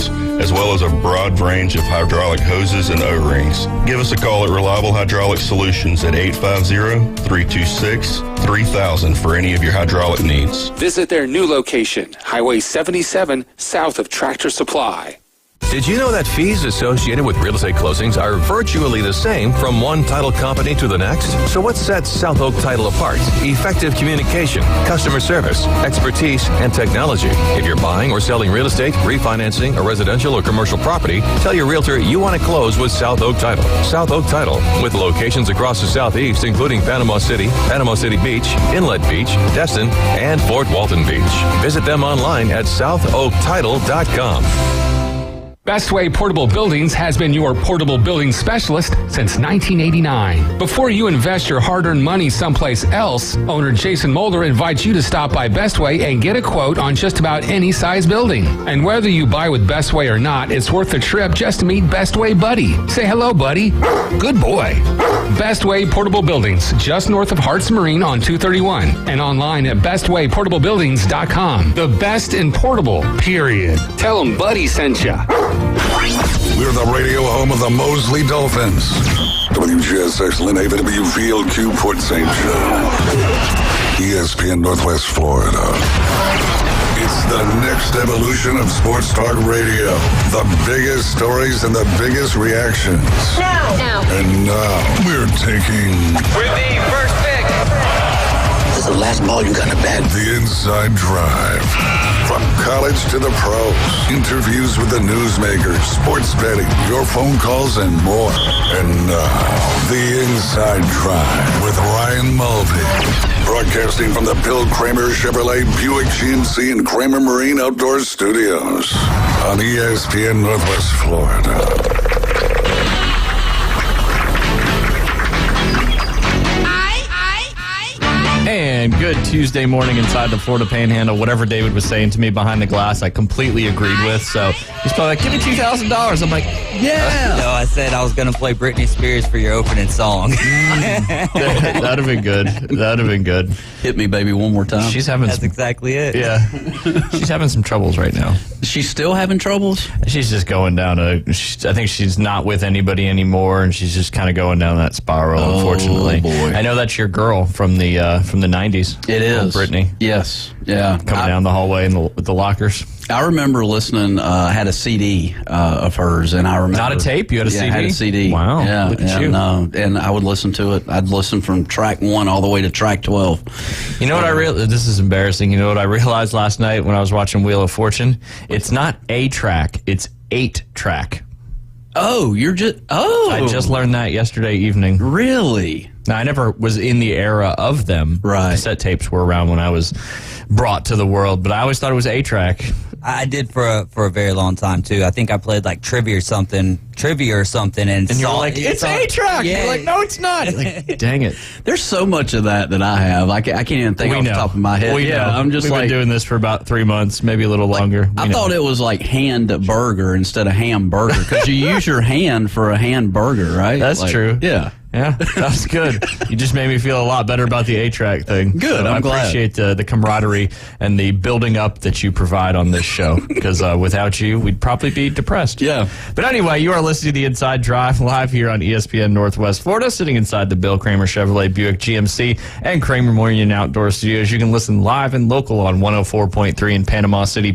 valves, as well as a broad range of hydraulic hoses and O-rings. Give us a call at Reliable Hydraulic Solutions at 850-326-3000 for any of your hydraulic needs. Visit their new location, Highway 77, south of Tractor Supply. Did you know that fees associated with real estate closings are virtually the same from one title company to the next? So what sets South Oak Title apart? Effective communication, customer service, expertise, and technology. If you're buying or selling real estate, refinancing a residential or commercial property, tell your realtor you want to close with South Oak Title. South Oak Title, with locations across the Southeast, including Panama City Beach, Inlet Beach, Destin, and Fort Walton Beach. Visit them online at southoaktitle.com. Bestway Portable Buildings has been your portable building specialist since 1989. Before you invest your hard-earned money someplace else, owner Jason Mulder invites you to stop by Bestway and get a quote on just about any size building. And whether you buy with Bestway or not, it's worth the trip just to meet Bestway Buddy. Say hello, buddy. Good boy. Bestway Portable Buildings, just north of Harts Marine on 231, and online at bestwayportablebuildings.com. The best in portable, period. Tell them Buddy sent ya. We're the radio home of the Mosley Dolphins. WGSX Lynn Haven, WVLQ Port St. Joe. ESPN Northwest Florida. It's the next evolution of sports talk radio. The biggest stories and the biggest reactions. Now. And now we're taking... With the first pick. This is the last ball you got to bat. The Inside Drive. From college to the pros, interviews with the newsmakers, sports betting, your phone calls, and more. And now, The Inside Drive with Ryan Mulvey. Broadcasting from the Bill Kramer Chevrolet Buick GMC and Kramer Marine Outdoor Studios on ESPN Northwest Florida. And good Tuesday morning inside the Florida Panhandle. Whatever David was saying to me behind the glass, I completely agreed with. So he's probably like, give me $2,000. I'm like, yeah. No, I said I was going to play Britney Spears for your opening song. That'd have been good. That'd have been good. Hit me, baby, one more time. She's having That's exactly it. Yeah. She's having some troubles right now. She's still having troubles? She's just going down I think she's not with anybody anymore, and she's just kind of going down that spiral, unfortunately. Boy. I know that's your girl from the 90s. It is. Brittany. Yes. Yeah. Coming down the hallway with the lockers. I remember listening, had a CD of hers, and I remember... Not a tape? You had a CD? I had a CD. Wow. Yeah, look at you. And I would listen to it. I'd listen from track 1 all the way to track 12. You know what I realized? This is embarrassing. You know what I realized last night when I was watching Wheel of Fortune? It's not a track. It's 8 track. Oh, I just learned that yesterday evening. Really? Now, I never was in the era of them. Right. Cassette tapes were around when I was brought to the world, but I always thought it was 8-track. I did for a very long time too. I think I played like trivia or something, and you're like, it's 8-track. Yeah. You're like, no, it's not. Like, dang it. There's so much of that I have. I can't even think off the top of my head. We've been doing this for about 3 months, maybe a little longer. I thought it was like hand burger instead of hamburger, because you use your hand for a hamburger, right? That's true. Yeah. Yeah, that was good. You just made me feel a lot better about the 8-track thing. Good, So I'm glad. I appreciate the camaraderie and the building up that you provide on this show, because without you, we'd probably be depressed. Yeah. But anyway, you are listening to the Inside Drive live here on ESPN Northwest Florida, sitting inside the Bill Kramer Chevrolet Buick GMC and Kramer Marine Outdoor Studios. You can listen live and local on 104.3 in Panama City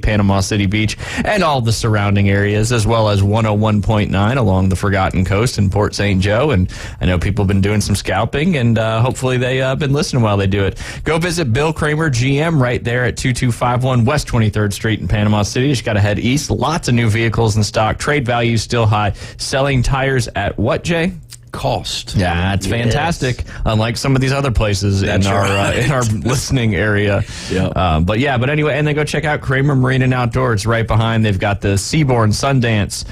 Beach, and all the surrounding areas, as well as 101.9 along the Forgotten Coast in Port St. Joe. And I know people have been doing some scalping, and hopefully they've been listening while they do it. Go visit Bill Kramer GM right there at 2251 West 23rd Street in Panama City. You just got to head east. Lots of new vehicles in stock. Trade value still high. Selling tires at what, Jay? Cost. Yeah, it's fantastic. Unlike some of these other places in our listening area. Yeah. But anyway, and then go check out Kramer Marine and Outdoor. It's right behind. They've got the Seabourn, Sundance,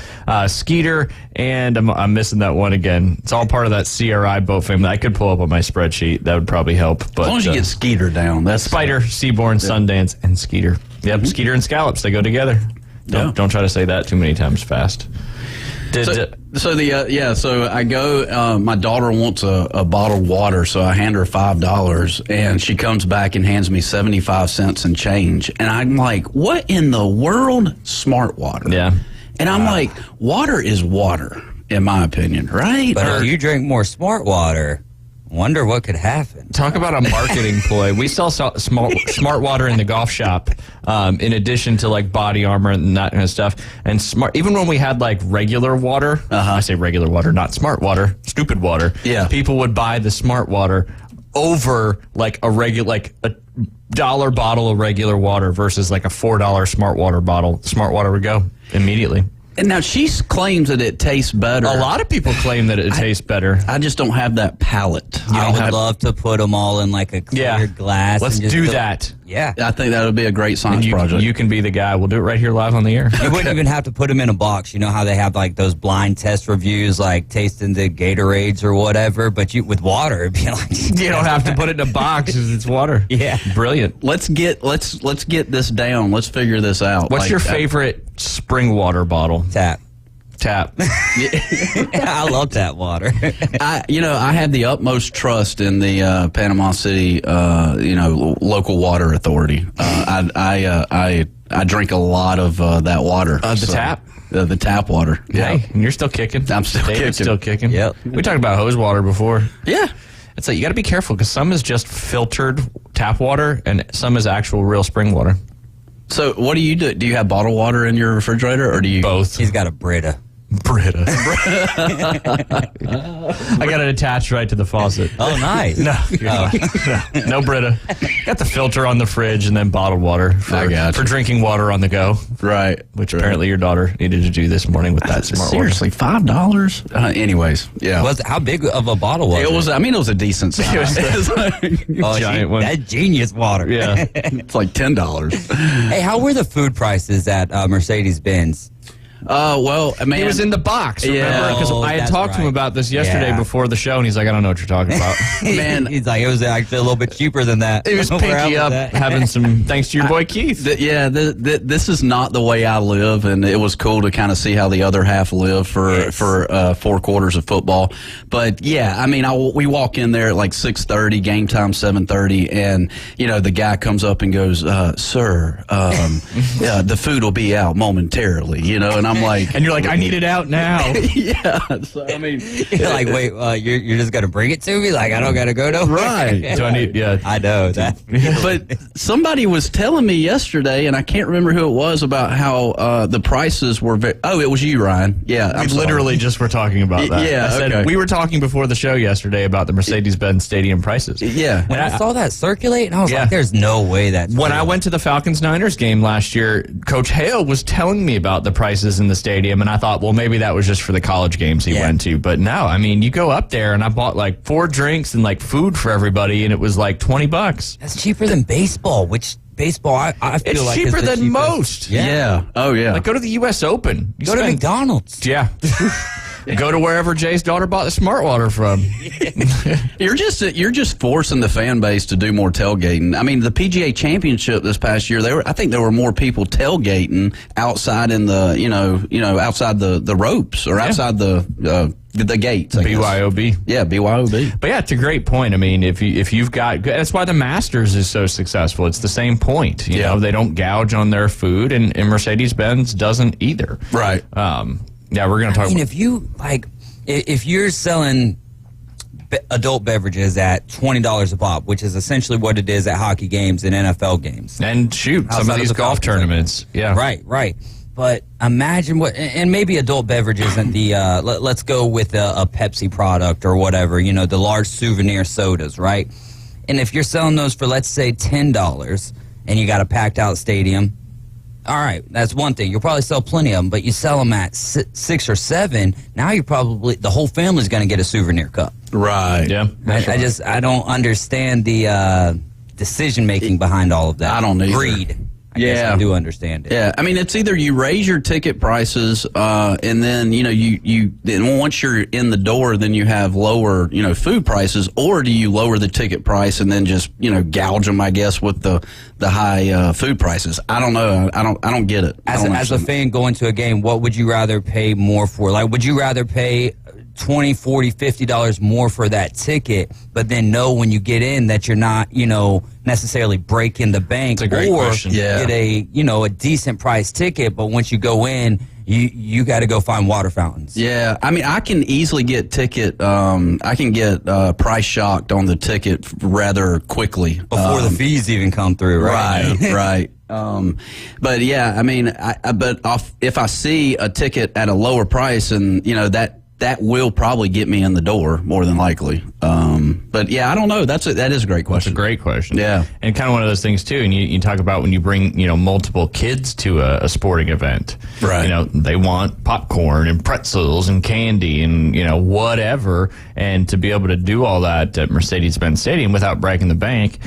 Skeeter, and I'm missing that one again. It's all part of that CRI boat family. I could pull up on my spreadsheet. That would probably help. But As long as you get Skeeter down. That's Spider, Seabourn, Sundance, and Skeeter. Yep, Skeeter and Scallops. They go together. Don't try to say that too many times fast. So I go, my daughter wants a bottle of water, so I hand her $5, and she comes back and hands me 75 cents and change. And I'm like, what in the world? Smart water. Yeah. And I'm like, water is water, in my opinion, right? But if you drink more smart water, wonder what could happen. Talk about a marketing ploy. We sell smart water in the golf shop, in addition to like Body Armor and that kind of stuff. And even when we had like regular water, I say regular water, not smart water, stupid water. Yeah. People would buy the smart water over like a $1 bottle of regular water versus like a $4 smart water bottle. Smart water would go immediately. And now she claims that it tastes better. A lot of people claim that it tastes better. I just don't have that palate. I would love to put them all in like a clear glass. Let's and just do that. Yeah. I think that would be a great science project. You can be the guy. We'll do it right here live on the air. You wouldn't even have to put them in a box. You know how they have like those blind test reviews, like tasting the Gatorades or whatever. But with water, it'd be like you don't have to put it in a box because it's water. Yeah, brilliant. Let's get this down. Let's figure this out. What's your favorite spring water bottle? Tap. I love tap water. I have the utmost trust in the Panama City, local water authority. I drink a lot of that water. Tap. The tap water. Yeah, and you're still kicking. I'm still David's kicking. still kicking. Yep. We talked about hose water before. Yeah. It's like you got to be careful because some is just filtered tap water and some is actual real spring water. So what do you do? Do you have bottled water in your refrigerator, or do you both? He's got a Brita. I got it attached right to the faucet. Oh, nice. No Brita. Got the filter on the fridge and then bottled water for drinking water on the go. Right. Which apparently your daughter needed to do this morning with that smart Seriously, $5? Anyways, yeah. How big of a bottle was it? It was. I mean, it was a decent size. Giant one. That genius water. Yeah. It's like $10. Hey, how were the food prices at Mercedes-Benz? Well, I mean, he was in the box. Remember? Because I had talked to him about this yesterday before the show, and he's like, "I don't know what you're talking about." Man, he's like, "It was actually a little bit cheaper than that." He was pinky up, having some thanks to your boy Keith. This is not the way I live, and it was cool to kind of see how the other half live for 4 quarters of football. But yeah, I mean, we walk in there at like 6:30, game time 7:30, and the guy comes up and goes, "Sir, the food will be out momentarily," and I'm like, and you're like, I need it out now. Yeah. So, I mean, you're like, wait, you're just gonna bring it to me? Like, I don't gotta go nowhere. Right. So I need, I know that. But somebody was telling me yesterday, and I can't remember who it was, about how the prices were. It was you, Ryan. Yeah, we literally just were talking about that. Yeah, I said, we were talking before the show yesterday about the Mercedes-Benz Stadium prices. Yeah. When I saw that circulate, and I was like, there's no way that's when I went to the Falcons-Niners game last year, Coach Hale was telling me about the prices in the stadium, and I thought, well, maybe that was just for the college games he went to. But no, I mean, you go up there, and I bought like 4 drinks and like food for everybody, and it was like $20. That's cheaper than baseball, which baseball, I feel it's like cheaper is the than cheapest. most. Yeah. Oh, yeah. Like, go to the U.S. Open. Go to McDonald's. Yeah. Go to wherever Jay's daughter bought the smart water from. You're just forcing the fan base to do more tailgating. I mean, the PGA Championship this past year, I think there were more people tailgating outside in the outside the ropes or outside the gates. I guess. BYOB. Yeah, BYOB. But yeah, it's a great point. I mean, if you've got, that's why the Masters is so successful. It's the same point. You know, they don't gouge on their food, and Mercedes-Benz doesn't either. Right. Yeah, we're going to talk. I mean, if you're selling adult beverages at $20 a pop, which is essentially what it is at hockey games and NFL games, and some of these golf tournaments. Yeah. Right. But imagine what, and maybe adult beverage isn't the, let's go with a Pepsi product or whatever, the large souvenir sodas, right? And if you're selling those for, let's say, $10 and you got a packed out stadium, all right, that's one thing. You'll probably sell plenty of them, but you sell them at 6 or 7, now you're probably, the whole family's going to get a souvenir cup. Right. Yeah. I don't understand the decision-making behind all of that. I don't either. Greed. I guess I do understand it. Yeah, I mean, it's either you raise your ticket prices, and then then once you're in the door, then you have lower food prices, or do you lower the ticket price and then just gouge them, I guess, with the high food prices? I don't know. I don't get it. As a fan going to a game, what would you rather pay more for? Like, would you rather pay $20, $40, $50 more for that ticket, but then know when you get in that you're not, necessarily breaking the bank, That's a great question. get a decent price ticket, but once you go in, you got to go find water fountains. Yeah, I mean, I can easily get I can get price shocked on the ticket rather quickly Before the fees even come through, right? Right. But yeah, I mean, if I see a ticket at a lower price, and that will probably get me in the door more than likely. But yeah, I don't know. That is a great question. That's a great question. Yeah. And kind of one of those things too. And you talk about when you bring, multiple kids to a sporting event, right? They want popcorn and pretzels and candy and, whatever. And to be able to do all that at Mercedes-Benz Stadium without breaking the bank,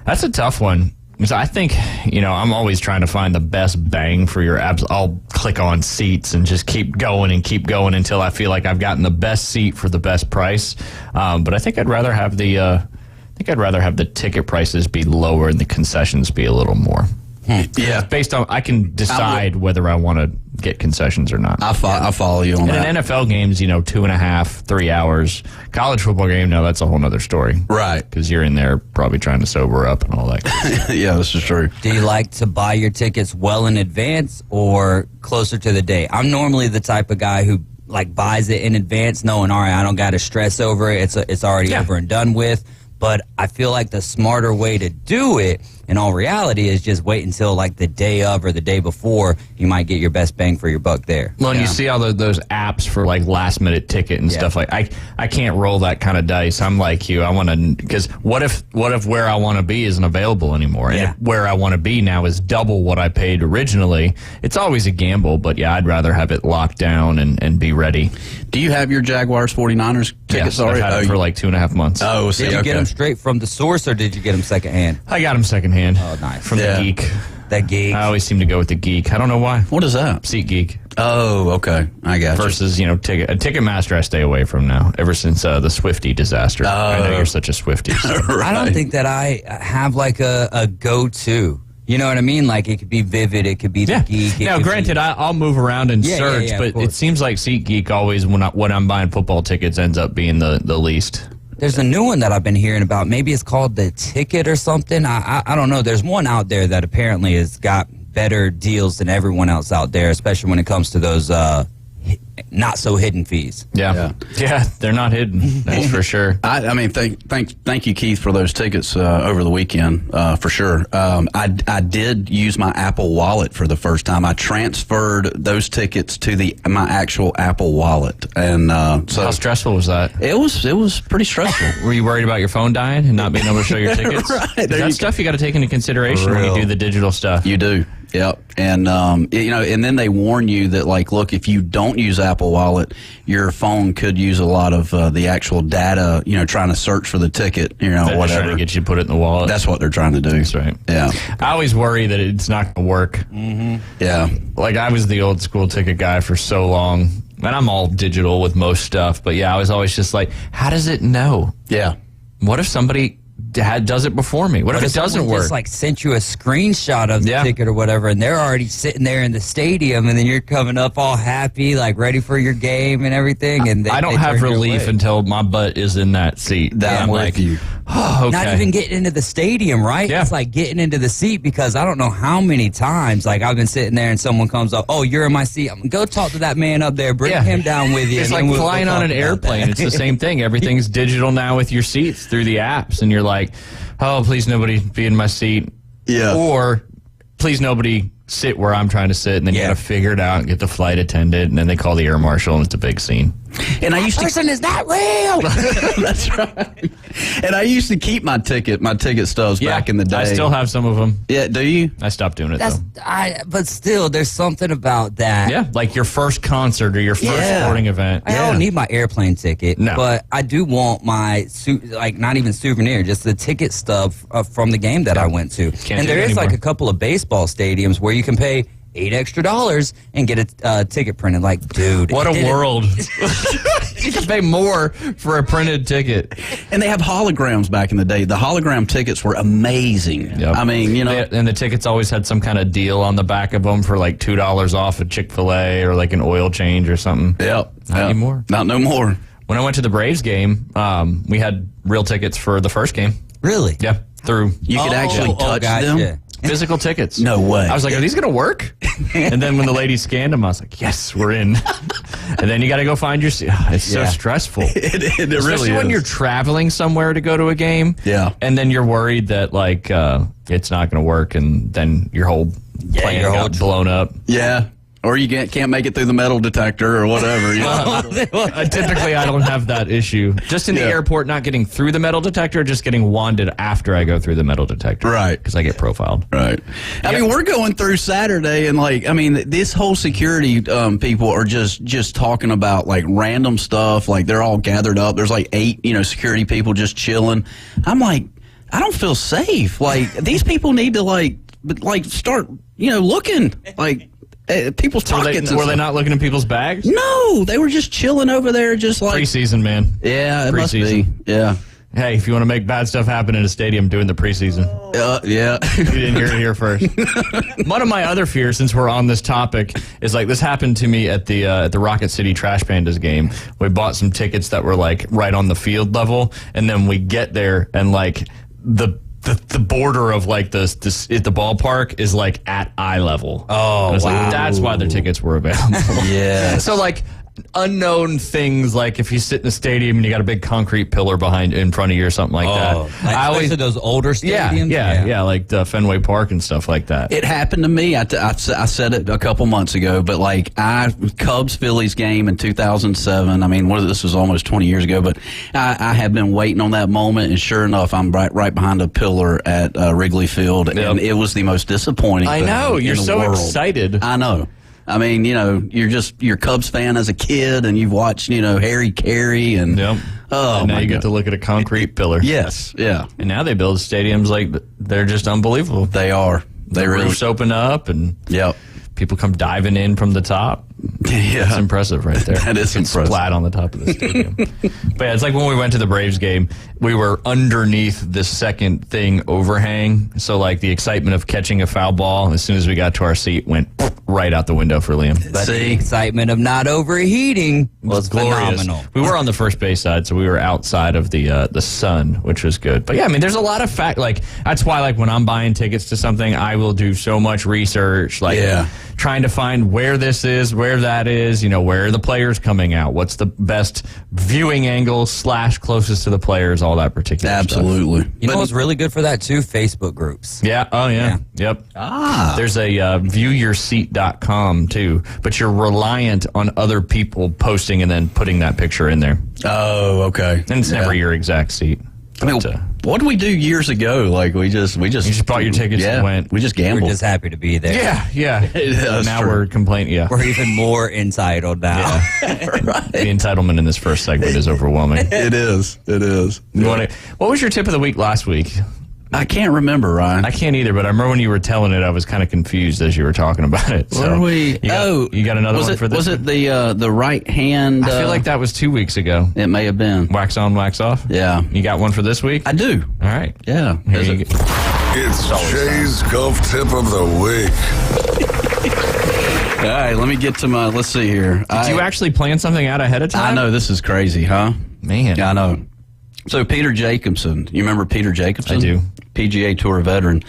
that's a tough one. Because I think, I'm always trying to find the best bang for your abs. I'll click on seats and just keep going until I feel like I've gotten the best seat for the best price. But I think I'd rather have the ticket prices be lower and the concessions be a little more. Yeah, based on I can decide whether I want to get concessions or not. I follow you on that. And in NFL games, 2.5, 3 hours. College football game, no, that's a whole nother story. Right. Because you're in there probably trying to sober up and all that. Yeah, this is true. Do you like to buy your tickets well in advance or closer to the day? I'm normally the type of guy who buys it in advance, knowing, all right, I don't got to stress over it. It's already over and done with. But I feel like the smarter way to do it, in all reality, is just wait until the day of or the day before. You might get your best bang for your buck there. Well, and you see all those apps for last minute ticket and stuff I can't roll that kind of dice. I'm like you. I want to, because what if where I want to be isn't available anymore? And if where I want to be now is double what I paid originally. It's always a gamble, but yeah, I'd rather have it locked down and be ready. Do you have your Jaguars 49ers tickets already? I've had it for 2.5 months. Oh, did you get them straight from the source or did you get them secondhand? I got them secondhand. Oh, nice. From the Geek. That Geek. I always seem to go with the Geek. I don't know why. What is that? SeatGeek. Oh, okay. I got you. Versus, Ticketmaster I stay away from now, ever since the Swiftie disaster. I know you're such a Swiftie. So. Right. I don't think that I have a go-to. You know what I mean? It could be Vivid, it could be the Geek. Now, granted, I'll move around and search, but it seems like SeatGeek always, when I'm buying football tickets, ends up being the least. There's a new one that I've been hearing about. Maybe it's called The Ticket or something. I don't know. There's one out there that apparently has got better deals than everyone else out there, especially when it comes to those not so hidden fees. Yeah, they're not hidden. That's for sure. I mean, thank you, Keith, for those tickets over the weekend, for sure. I did use my Apple Wallet for the first time. I transferred those tickets to my actual Apple Wallet, and so how stressful was that? It was pretty stressful. Were you worried about your phone dying and not being able to show your tickets? Right. That's stuff you got to take into consideration when you do the digital stuff. You do. Yep. And, and then they warn you that, look, if you don't use Apple Wallet, your phone could use a lot of the actual data, trying to search for the ticket, They're whatever. trying to get you to put it in the wallet. That's what they're trying to do. That's right. Yeah. I always worry that it's not going to work. Mm-hmm. Yeah. I was the old school ticket guy for so long, and I'm all digital with most stuff. But, yeah, I was always just how does it know? Yeah. What if somebody does it before me? What if it doesn't work? Just sent you a screenshot of the ticket or whatever, and they're already sitting there in the stadium, and then you're coming up all happy, ready for your game and everything. And I don't have relief until my butt is in that seat. I'm with you. Oh, okay. Not even getting into the stadium, right? Yeah. It's getting into the seat, because I don't know how many times I've been sitting there and someone comes up, oh, you're in my seat. Go talk to that man up there. Bring him down with you. It's and like flying on an airplane. It's the same thing. Everything's digital now with your seats through the apps, and you're like, oh, please nobody be in my seat. Yeah. Or please nobody sit where I'm trying to sit, and then you got to figure it out and get the flight attendant, and then they call the air marshal, and it's a big scene. And I used to person is not real. That's right. And I used to keep my ticket stubs back in the day. I still have some of them. Yeah, do you? I stopped doing it though. But still, there's something about that. Yeah, like your first concert or your first sporting event. I don't need my airplane ticket, No. but I do want my not even souvenir, just the ticket stub from the game that I went to. Can't And do there it is anymore. a couple of baseball stadiums where you can pay $8 extra and get a ticket printed. Dude, What a world. You can pay more for a printed ticket. And they have holograms back in the day. The hologram tickets were amazing. Yep. I mean, And the tickets always had some kind of deal on the back of them for $2 off a Chick-fil-A or an oil change or something. Yep. Not anymore. Not no more. When I went to the Braves game, we had real tickets for the first game. Really? Yeah. You could actually touch them. Physical tickets. No way. I was like, are these going to work? And then when the lady scanned them, I was like, yes, we're in. And then you got to go find your seat. It's so stressful. It really Especially is. when you're traveling somewhere to go to a game. Yeah. And then you're worried that, like, it's not going to work, and then your whole plan got blown up. Yeah. Or you can't make it through the metal detector or whatever. You know? Typically, I don't have that issue. Just in the airport, not getting through the metal detector, just getting wanded after I go through the metal detector. Right. Because I get profiled. Right. I mean, we're going through Saturday, and this whole security people are just talking about like random stuff. Like they're all gathered up. There's like 8, security people just chilling. I'm like, I don't feel safe. Like these people need to like start, looking like. People's pockets. Were they not looking in people's bags? No, they were just chilling over there, just like preseason, man. Yeah, it must Preseason. be. Yeah. Hey, if you want to make bad stuff happen in a stadium, doing the preseason. Yeah. You didn't hear it here first. One of my other fears, since we're on this topic, is like this happened to me at the Rocket City Trash Pandas game. We bought some tickets that were like right on the field level, and then we get there and like the border of like the ballpark is like at eye level. Oh, wow. wow. Like, that's why the tickets were available. Yeah. So like unknown things, like if you sit in a stadium and you got a big concrete pillar in front of you or something like that. Like I always those older stadiums. Yeah, like the Fenway Park and stuff like that. It happened to me. I said it a couple months ago, but like Cubs-Phillies game in 2007. I mean, this was almost 20 years ago, but I have been waiting on that moment, and sure enough, I'm right behind a pillar at Wrigley Field, and it was the most disappointing I thing know. You're in the so world. excited. I know. I mean, you're a Cubs fan as a kid, and you've watched, Harry Carey, and Yep. oh, and now my you God. get to look at a concrete pillar. Yes, yeah, And now they build stadiums like they're just unbelievable. they are. They The really. roofs open up and Yep. people come diving in from the top. Yeah. That's impressive right there. That is It's impressive. flat on the top of the stadium. But yeah, it's like when we went to the Braves game, we were underneath this second thing overhang. So like the excitement of catching a foul ball, as soon as we got to our seat, went right out the window for Liam. But the See? excitement of not overheating was Glorious. phenomenal. We were on the first base side, so we were outside of the sun, which was good. But yeah, I mean, there's a lot of that's why like when I'm buying tickets to something, I will do so much research, trying to find where this is, where that is, where are the players coming out, what's the best viewing angle / closest to the players, all that particular stuff. Absolutely. You know what's really good for that too? Facebook groups. Yeah. Oh, yeah. Yep. There's a viewyourseat.com too, but you're reliant on other people posting and then putting that picture in there. Oh, okay. And it's never your exact seat. I mean, But, what did we do years ago? Like we just you just bought your tickets and went. We just We're gambled. just happy to be there. Yeah. That's Now true. we're complaining. Yeah. We're even more entitled now. The entitlement in this first segment is overwhelming. It is. What was your tip of the week last week? I can't remember, Ryan. I can't either, but I remember when you were telling it, I was kind of confused as you were talking about it. What are we? You got another was one it, for this? Was it the right hand? I feel like that was 2 weeks ago. it may have been. Wax on, wax off. Yeah, You got one for this week? I do. All right. Yeah. Here Is you it- go. It's Jay's golf tip of the week. All right, let me get to my. Let's see here. Did you actually plan something out ahead of time? I know this is crazy, huh? Man. Yeah, I know. So Peter Jacobson, you remember Peter Jacobson? I do. PGA Tour veteran,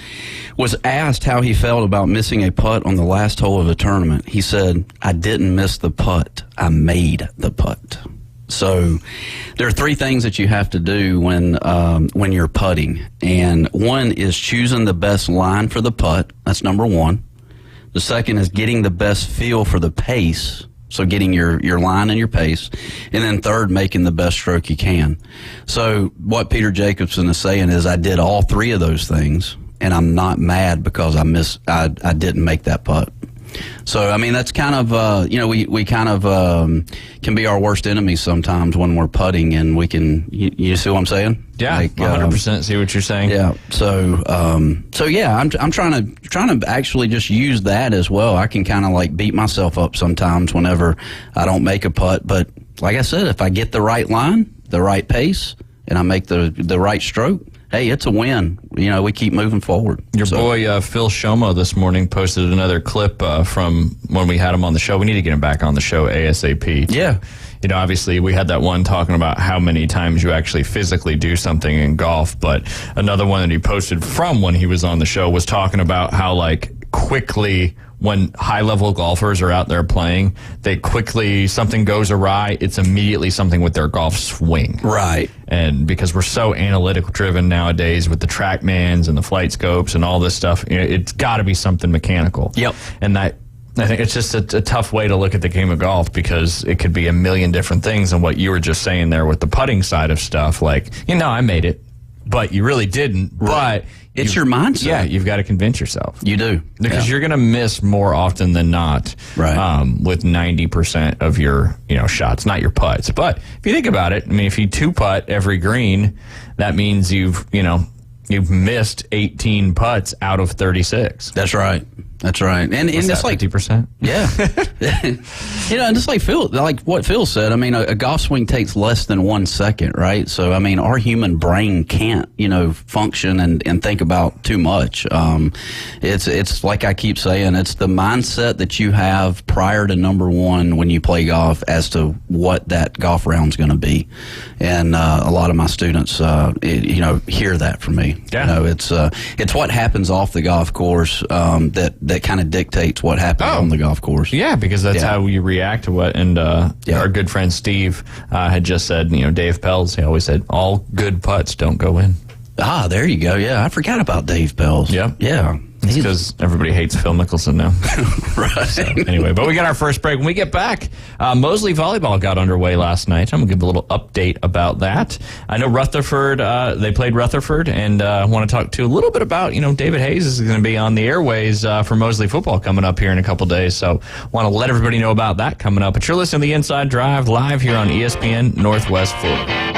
was asked how he felt about missing a putt on the last hole of a tournament. He said, "I didn't miss the putt. I made the putt." So there are 3 things that you have to do when you're putting, and one is choosing the best line for the putt. That's number 1. The second is getting the best feel for the pace. So getting your line and your pace. And then third, making the best stroke you can. So what Peter Jacobson is saying is I did all 3 of those things, and I'm not mad because I didn't make that putt. So, I mean, that's kind of, we kind of can be our worst enemies sometimes when we're putting, and we can, you see what I'm saying? Yeah, Like, 100% see what you're saying. Yeah. So yeah, I'm trying to actually just use that as well. I can kind of like beat myself up sometimes whenever I don't make a putt. But like I said, if I get the right line, the right pace, and I make the right stroke, hey, it's a win. We keep moving forward. Your boy Phil Shomo this morning posted another clip from when we had him on the show. We need to get him back on the show ASAP. Yeah. Obviously we had that one talking about how many times you actually physically do something in golf, but another one that he posted from when he was on the show was talking about how quickly when high-level golfers are out there playing, they quickly, something goes awry, it's immediately something with their golf swing. Right. And because we're so analytic-driven nowadays with the TrackMans and the flight scopes and all this stuff, it's got to be something mechanical. Yep. And I think it's just a tough way to look at the game of golf because it could be a million different things. And what you were just saying there with the putting side of stuff, I made it, but you really didn't. Right. But it's your mindset. Yeah, you've got to convince yourself. You do. Because you're going to miss more often than not with 90% of your shots, not your putts. But if you think about it, if you two-putt every green, that means you've missed 18 putts out of 36. That's right. That's right. And it's 50%. Yeah. And just what Phil said, a golf swing takes less than 1 second, right? So, our human brain can't, function and think about too much. It's like I keep saying, it's the mindset that you have prior to number one when you play golf as to what that golf round's going to be. And a lot of my students, hear that from me. Yeah. It's what happens off the golf course that kind of dictates what happens on the golf course. Yeah, because that's how you react to what. And our good friend Steve had just said, Dave Pells, he always said, all good putts don't go in. Ah, there you go. Yeah, I forgot about Dave Pells. Yep. Yeah. It's because everybody hates Phil Mickelson now. Right. So, anyway, but we got our first break. When we get back, Mosley Volleyball got underway last night. I'm going to give a little update about that. I know Rutherford, they played Rutherford, and I want to talk to a little bit about, David Hayes is going to be on the airways for Mosley football coming up here in a couple days. So want to let everybody know about that coming up. But you're listening to The Inside Drive live here on ESPN Northwest Florida.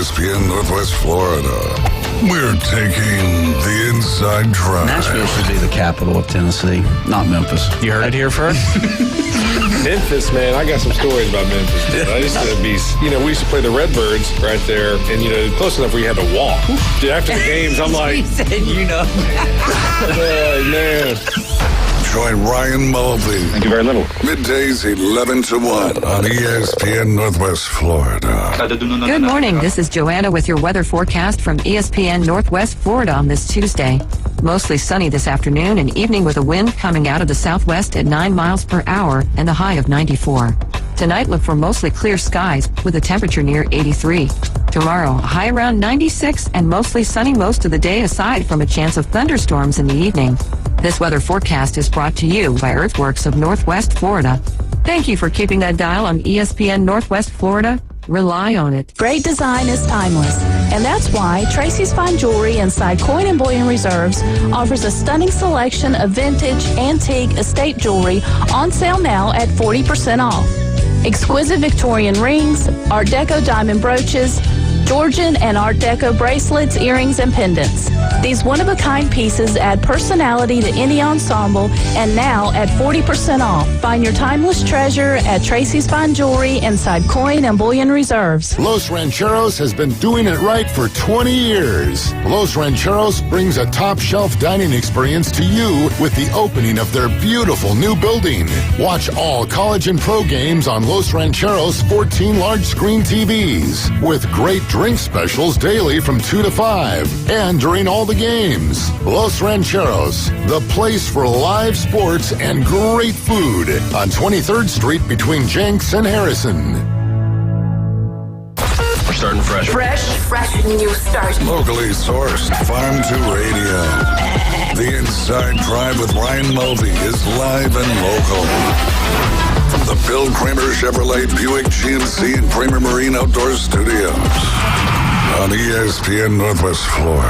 ESPN Northwest Florida. We're taking the inside drive. Nashville should be the capital of Tennessee, not Memphis. You heard it here first? Memphis, man, I got some stories about Memphis. Man. I used to be, we used to play the Redbirds right there, and, close enough where you had to walk. Dude, after the games, I'm like... He said, Oh, man. Join Ryan Mulvey. Thank you very little. Middays 11 to 1 on ESPN Northwest Florida. Good morning. This is Joanna with your weather forecast from ESPN Northwest Florida on this Tuesday. Mostly sunny this afternoon and evening with a wind coming out of the southwest at 9 miles per hour and a high of 94. Tonight, look for mostly clear skies with a temperature near 83. Tomorrow, a high around 96 and mostly sunny most of the day aside from a chance of thunderstorms in the evening. This weather forecast is brought to you by Earthworks of Northwest Florida. Thank you for keeping that dial on ESPN Northwest Florida. Rely on it. Great design is timeless, and that's why Tracy's Fine Jewelry inside Coin & Bullion Reserves offers a stunning selection of vintage, antique, estate jewelry on sale now at 40% off. Exquisite Victorian rings, Art Deco diamond brooches, Georgian and Art Deco bracelets, earrings, and pendants. These one-of-a-kind pieces add personality to any ensemble, and now at 40% off. Find your timeless treasure at Tracy's Fine Jewelry inside Coin & Bullion Reserves. Los Rancheros has been doing it right for 20 years. Los Rancheros brings a top-shelf dining experience to you with the opening of their beautiful new building. Watch all college and pro games on Los Rancheros' 14 large-screen TVs with great drink specials daily from 2 to 5 and during all the games. Los Rancheros, the place for live sports and great food on 23rd Street between Jenks and Harrison. We're starting fresh. Fresh new start. Locally sourced, Farm to Radio. The Inside Drive with Ryan Mulvey is live and local. From the Bill Kramer Chevrolet Buick GMC and Kramer Marine Outdoor Studios on ESPN Northwest Florida.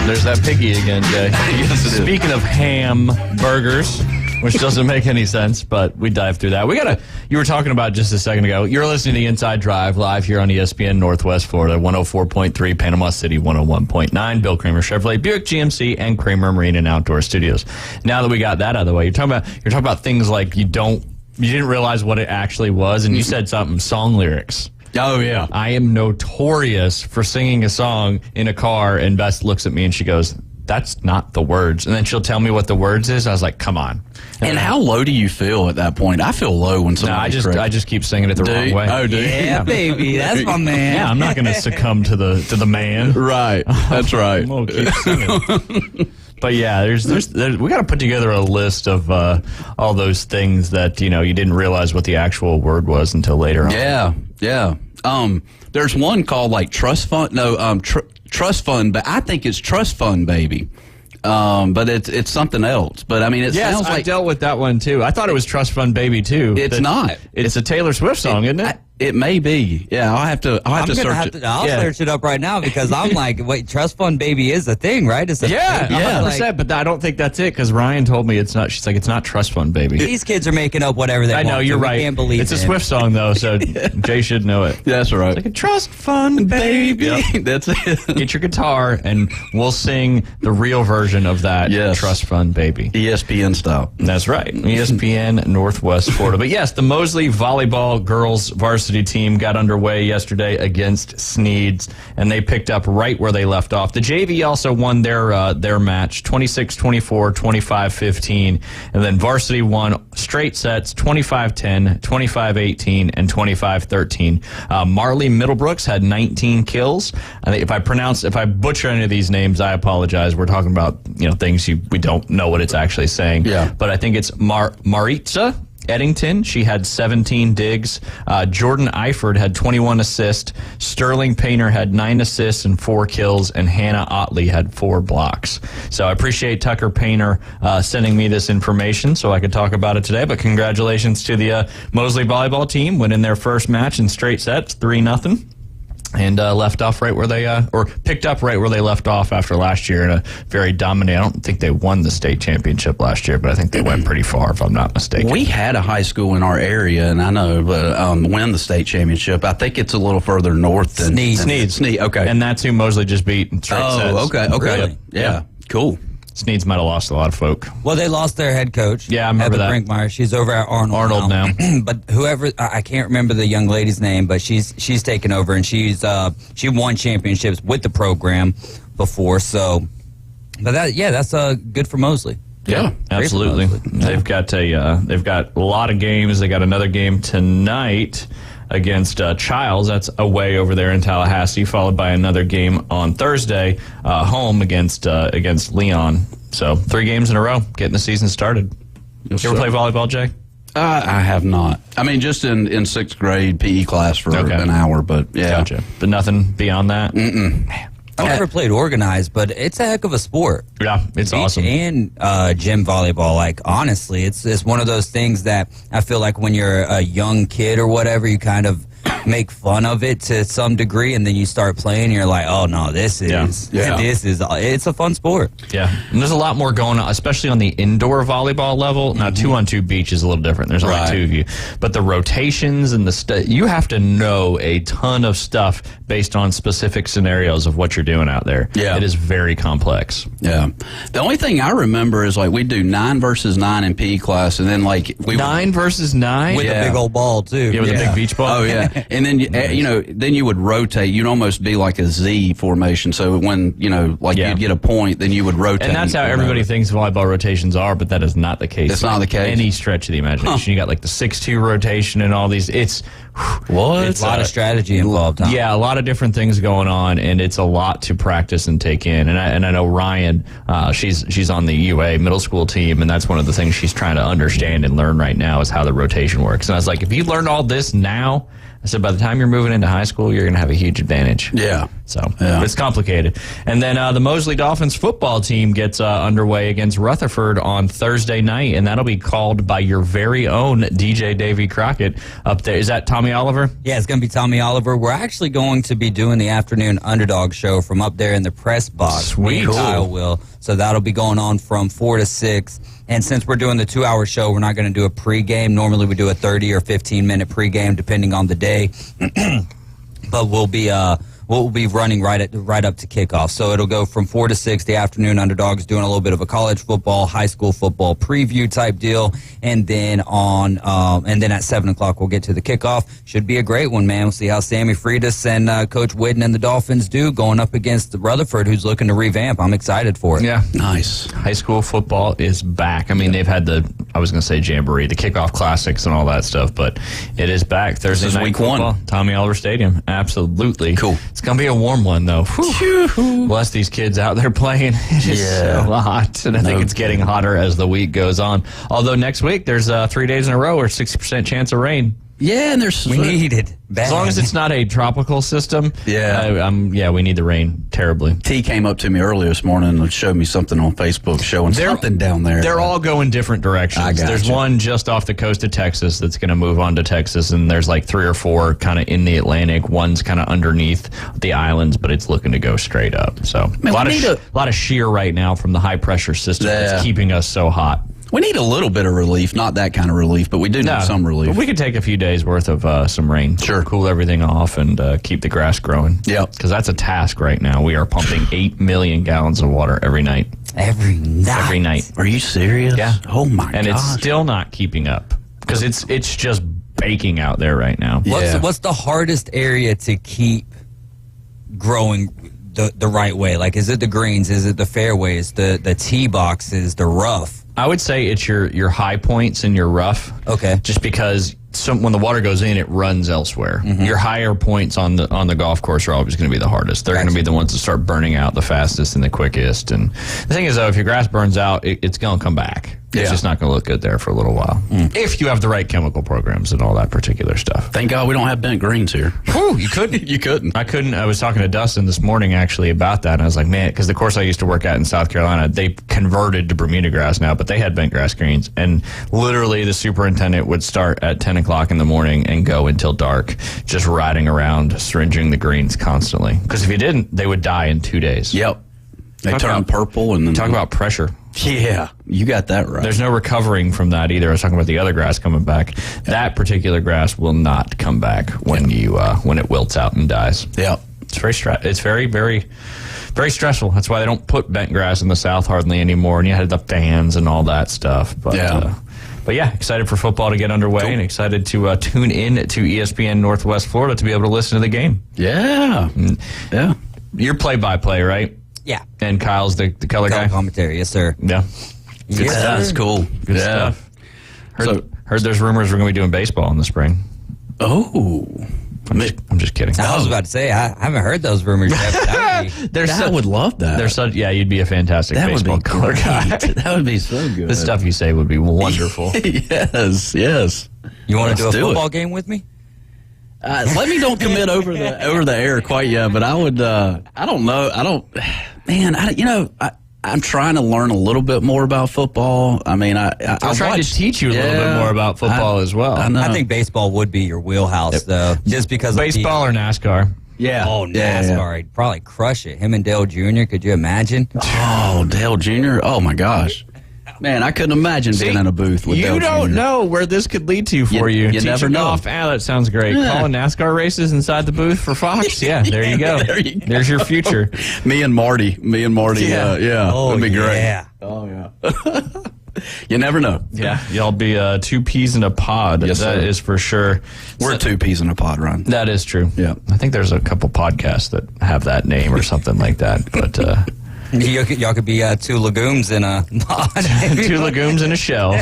There's that piggy again, Jay. Speaking of ham burgers, which doesn't make any sense, but we dive through that. You were talking about just a second ago. You're listening to the Inside Drive live here on ESPN Northwest Florida, 104.3, Panama City, 101.9, Bill Kramer Chevrolet, Buick GMC, and Kramer Marine and Outdoor Studios. Now that we got that out of the way, you're talking about things like you didn't realize what it actually was, and you said something, song lyrics. Oh, yeah. I am notorious for singing a song in a car, and Beth looks at me and she goes, that's not the words. And then she'll tell me what the words is. I was like, come on. And how low do you feel at that point? I feel low when somebody's correct. I just keep singing it the wrong way. Oh, do you? Yeah, baby. That's my man. Yeah, I'm not going to succumb to the man. Right. That's right. We'll keep singing. But yeah, we got to put together a list of all those things that you didn't realize what the actual word was until later on. Yeah. There's one called like Trust Fund. No, Trust Fund, but I think it's Trust Fund Baby. But it's something else. But I mean, it sounds like I dealt with that one too. I thought it was Trust Fund Baby too. It's not. It's a Taylor Swift song, isn't it? It may be. Yeah, I'll have to search it. I'll search it up right now because I'm like, wait, Trust Fund Baby is a thing, right? It's a thing. 100%. But I don't think that's it because Ryan told me it's not. She's like, it's not Trust Fund Baby. These kids are making up whatever they want. I know, you're right. We can't believe it's a Swift song though, so Jay should know it. That's right. It's like a Trust Fund Baby. Yep. That's it. Get your guitar and we'll sing the real version of that Trust Fund Baby. ESPN style. That's right. ESPN Northwest Florida. But yes, the Mosley volleyball girls varsity team got underway yesterday against Sneads, and they picked up right where they left off. The JV also won their match 26-24, 25-15, and then varsity won straight sets 25-10, 25-18, and 25-13. Marley Middlebrooks had 19 kills. I think if I butcher any of these names, I apologize. We're talking about things we don't know what it's actually saying. Yeah. But I think it's Maritza Eddington. She had 17 digs. Jordan Eifert had 21 assists. Sterling Painter had 9 assists and 4 kills. And Hannah Otley had 4 blocks. So I appreciate Tucker Painter sending me this information so I could talk about it today. But congratulations to the Mosley volleyball team, winning their first match in straight sets, 3-0. And left off right where they, or picked up right where they left off after last year in a very dominant. I don't think they won the state championship last year, but I think they went pretty far, if I'm not mistaken. We had a high school in our area, and I know, but win the state championship. I think it's a little further north than Sneads. Okay, and that's who Mosley just beat in straight sets. Okay, Really? Yeah, cool. Sneads might have lost a lot of folk. Well, they lost their head coach. Yeah, I remember Heather that. Brinkmeyer. She's over at Arnold now. But whoever, I can't remember the young lady's name, but she's taken over, and she won championships with the program before. So, but that's good for Mosley. Yeah, absolutely. They've got a lot of games. They got another game tonight against Childs. That's away over there in Tallahassee, followed by another game on Thursday, home against Leon. So 3 games in a row, getting the season started. Yes, you ever play volleyball, Jay? I have not. I mean, just in 6th grade PE class for an hour, but yeah. Gotcha. But nothing beyond that? Mm-mm. I've never played organized, but it's a heck of a sport. Yeah, it's Beach awesome. And gym volleyball, like, honestly, it's one of those things that I feel like when you're a young kid or whatever, you kind of make fun of it to some degree, and then you start playing, and you're like, oh, no, it's a fun sport. Yeah, and there's a lot more going on, especially on the indoor volleyball level. Now, 2-on-2 beach is a little different. There's only 2 of you. But the rotations and you have to know a ton of stuff based on specific scenarios of what you're doing out there. Yeah. It is very complex. Yeah. The only thing I remember is, like, we do 9 versus 9 in PE class, and then, like... 9 versus 9? With a big old ball, too. Yeah, with a big beach ball? Oh, yeah. And then, then you would rotate. You'd almost be like a Z formation. So when, you'd get a point, then you would rotate. And that's how everybody thinks volleyball rotations are, but that is not the case. It's not the case. Any stretch of the imagination. You got like the 6-2 rotation and all these. It's a lot of strategy involved. Huh? Yeah, a lot of different things going on, and it's a lot to practice and take in. And I know Ryan, she's on the UA middle school team, and that's one of the things she's trying to understand and learn right now is how the rotation works. And I was like, if you learned all this now, I said, by the time you're moving into high school, you're going to have a huge advantage. Yeah. So it's complicated. And then the Mosley Dolphins football team gets underway against Rutherford on Thursday night, and that'll be called by your very own DJ Davey Crockett up there. Is that Tommy Oliver? Yeah, it's going to be Tommy Oliver. We're actually going to be doing the afternoon underdog show from up there in the press box. Sweet. Kyle will. So that'll be going on from 4 to 6. And since we're doing the 2-hour show, we're not going to do a pregame. Normally we do a 30 or 15-minute pregame, depending on the day. But we'll be running right up to kickoff. So it'll go from 4 to 6. The afternoon, Underdogs doing a little bit of a college football, high school football preview type deal, and then at 7 o'clock we'll get to the kickoff. Should be a great one, man. We'll see how Sammy Freitas and Coach Whidden and the Dolphins do going up against Rutherford, who's looking to revamp. I'm excited for it. Yeah, nice. High school football is back. I mean, they've had the Jamboree, the kickoff classics, and all that stuff, but it is back. Thursday night week football, 1. Tommy Oliver Stadium. Absolutely cool. It's gonna be a warm one though. Whew. Bless these kids out there playing. It is so hot, and I think it's getting hotter as the week goes on. Although next week there's 3 days in a row where 60% chance of rain. Yeah, and there's we need it bad. As long as it's not a tropical system. We need the rain terribly. T came up to me earlier this morning and showed me something on Facebook showing something down there. They're all going different directions. There's one just off the coast of Texas that's going to move on to Texas, and there's like 3 or 4 kind of in the Atlantic. One's kind of underneath the islands, but it's looking to go straight up. So a lot of shear right now from the high pressure system that's keeping us so hot. We need a little bit of relief, not that kind of relief, but we do need some relief. But we could take a few days worth of some rain. Sure. Cool everything off and keep the grass growing. Yeah. Because that's a task right now. We are pumping 8 million gallons of water every night. Every night? Are you serious? Yeah. Oh, my God. And it's still not keeping up because it's just baking out there right now. What's the hardest area to keep growing the right way? Like, is it the greens? Is it the fairways? The tee boxes? The rough? I would say it's your high points and your rough. Okay. Just because when the water goes in, it runs elsewhere. Mm-hmm. Your higher points on the golf course are always going to be the hardest. They're going to be the ones that start burning out the fastest and the quickest. And the thing is, though, if your grass burns out, it's going to come back. It's just not going to look good there for a little while. If you have the right chemical programs and all that particular stuff. Thank God we don't have bent greens here. Whew, you couldn't. You couldn't. I couldn't. I was talking to Dustin this morning, actually, about that. And I was like, man, because the course I used to work at in South Carolina, they converted to Bermuda grass now, but they had bent grass greens. And literally the superintendent would start at 10 o'clock in the morning and go until dark, just riding around, syringing the greens constantly. Because if you didn't, they would die in 2 days. Yep. They turn purple. And then talk about pressure. Yeah, you got that right. There's no recovering from that either. I was talking about the other grass coming back. That particular grass will not come back when when it wilts out and dies. Yeah, it's very, very, very stressful. That's why they don't put bent grass in the South hardly anymore. And you had the fans and all that stuff. But excited for football to get underway and excited to tune in to ESPN Northwest Florida to be able to listen to the game. Yeah, yeah. You're play-by-play, right? Yeah. And Kyle's the color guy? Commentary, yes, sir. Yeah. Good stuff. That's cool. Good stuff. Heard there's rumors we're going to be doing baseball in the spring. Oh. I'm just kidding. I was about to say, I haven't heard those rumors yet. I would love that. You'd be a fantastic baseball color guy. That would be so good. The stuff you say would be wonderful. Yes. You want to do a football game with me? Let me don't commit over the air quite yet, but I would. I don't know. I'm trying to learn a little bit more about football. I mean, I'm trying to teach you a little bit more about football as well. I think baseball would be your wheelhouse, though, just because baseball or NASCAR. Yeah. Oh, NASCAR. He'd probably crush it. Him and Dale Jr., could you imagine? Oh, Dale Jr.? Oh, my gosh. Man, I couldn't imagine being in a booth with Dale Jr. You don't know where this could lead to for you. You never know. Golf, that sounds great. Calling NASCAR races inside the booth for Fox? Yeah, there you go. There's your future. Me and Marty. Yeah. Oh, that'd be great. Yeah. Oh, yeah. You never know. Yeah, y'all be 2 peas in a pod. Yes, that sir. is for sure. We're 2 peas in a pod, Ron. That is true. Yeah. I think there's a couple podcasts that have that name or something like that. But y'all could be 2 legumes in a pod. 2 legumes in a shell.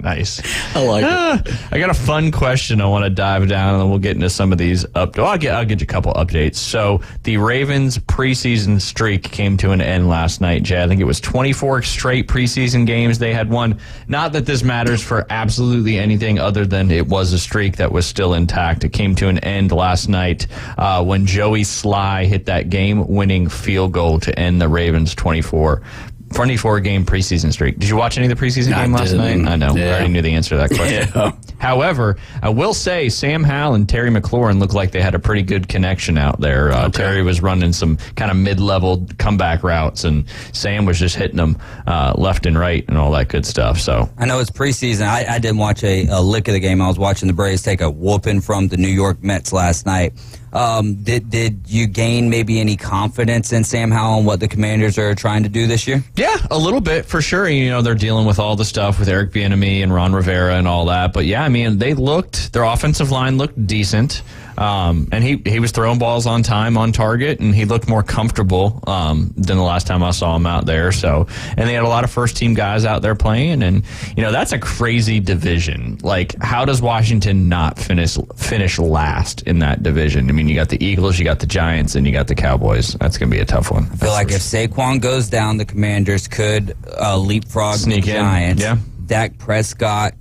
Nice. I like it. I got a fun question I want to dive down, and then we'll get into some of these I'll get you a couple updates. So the Ravens preseason streak came to an end last night, Jay. I think it was 24 straight preseason games they had won. Not that this matters for absolutely anything other than it was a streak that was still intact. It came to an end last night when Joey Sly hit that game-winning field goal to end the Ravens' 24-game preseason streak. Did you watch any of the preseason game last night? I know. Yeah. I already knew the answer to that question. Yeah. However, I will say Sam Howell and Terry McLaurin looked like they had a pretty good connection out there. Terry was running some kind of mid-level comeback routes, and Sam was just hitting them left and right and all that good stuff. So I know it's preseason. I didn't watch a lick of the game. I was watching the Braves take a whooping from the New York Mets last night. Did you gain maybe any confidence in Sam Howell and what the Commanders are trying to do this year? Yeah, a little bit for sure. You know, they're dealing with all the stuff with Eric Bieniemy and Ron Rivera and all that. But yeah, I mean, their offensive line looked decent. And he was throwing balls on time, on target, and he looked more comfortable than the last time I saw him out there. So, and they had a lot of first-team guys out there playing, and you know that's a crazy division. Like, how does Washington not finish last in that division? I mean, you got the Eagles, you got the Giants, and you got the Cowboys. That's going to be a tough one. I feel like if Saquon goes down, the Commanders could leapfrog the Giants. Yeah. Dak Prescott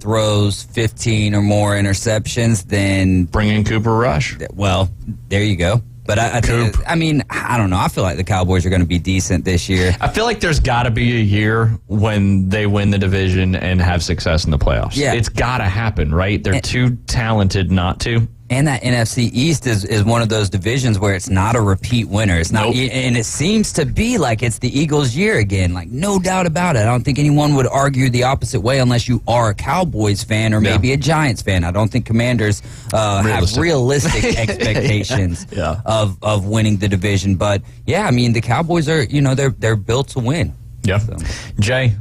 throws 15 or more interceptions, then bring in Cooper Rush. Well, there you go. But I don't know. I feel like the Cowboys are going to be decent this year. I feel like there's got to be a year when they win the division and have success in the playoffs. Yeah. It's got to happen, right? They're too talented not to. And that NFC East is one of those divisions where it's not a repeat winner. It's not, and it seems to be like it's the Eagles' year again. Like, no doubt about it. I don't think anyone would argue the opposite way unless you are a Cowboys fan or maybe a Giants fan. I don't think Commanders have realistic expectations of winning the division. But yeah, I mean, the Cowboys are, you know, they're built to win. Yeah. So. Jay.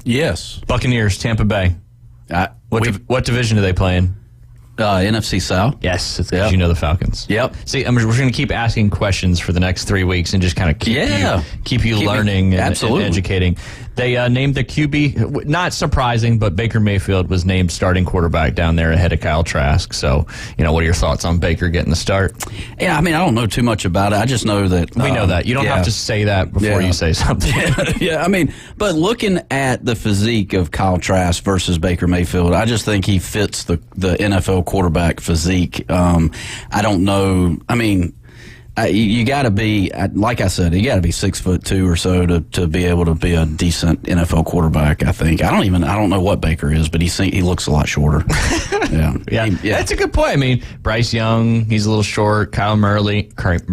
Yes. Buccaneers, Tampa Bay. What division do they play in? NFC South. Yes, it's because you know the Falcons. Yep. See, we're going to keep asking questions for the next 3 weeks and just kind of keep you learning and educating. They named the QB, not surprising, but Baker Mayfield was named starting quarterback down there ahead of Kyle Trask. So, you know, what are your thoughts on Baker getting the start? Yeah, I mean, I don't know too much about it. I just know that. We know that. You don't have to say that before you say something. I mean, but looking at the physique of Kyle Trask versus Baker Mayfield, I just think he fits the NFL quarterback physique. I don't know. I mean, you got to be, like I said, you got to be 6'2" or so to be able to be a decent NFL quarterback. I think. I don't know what Baker is, but he looks a lot shorter. Yeah. That's a good point. I mean, Bryce Young, he's a little short. Kyler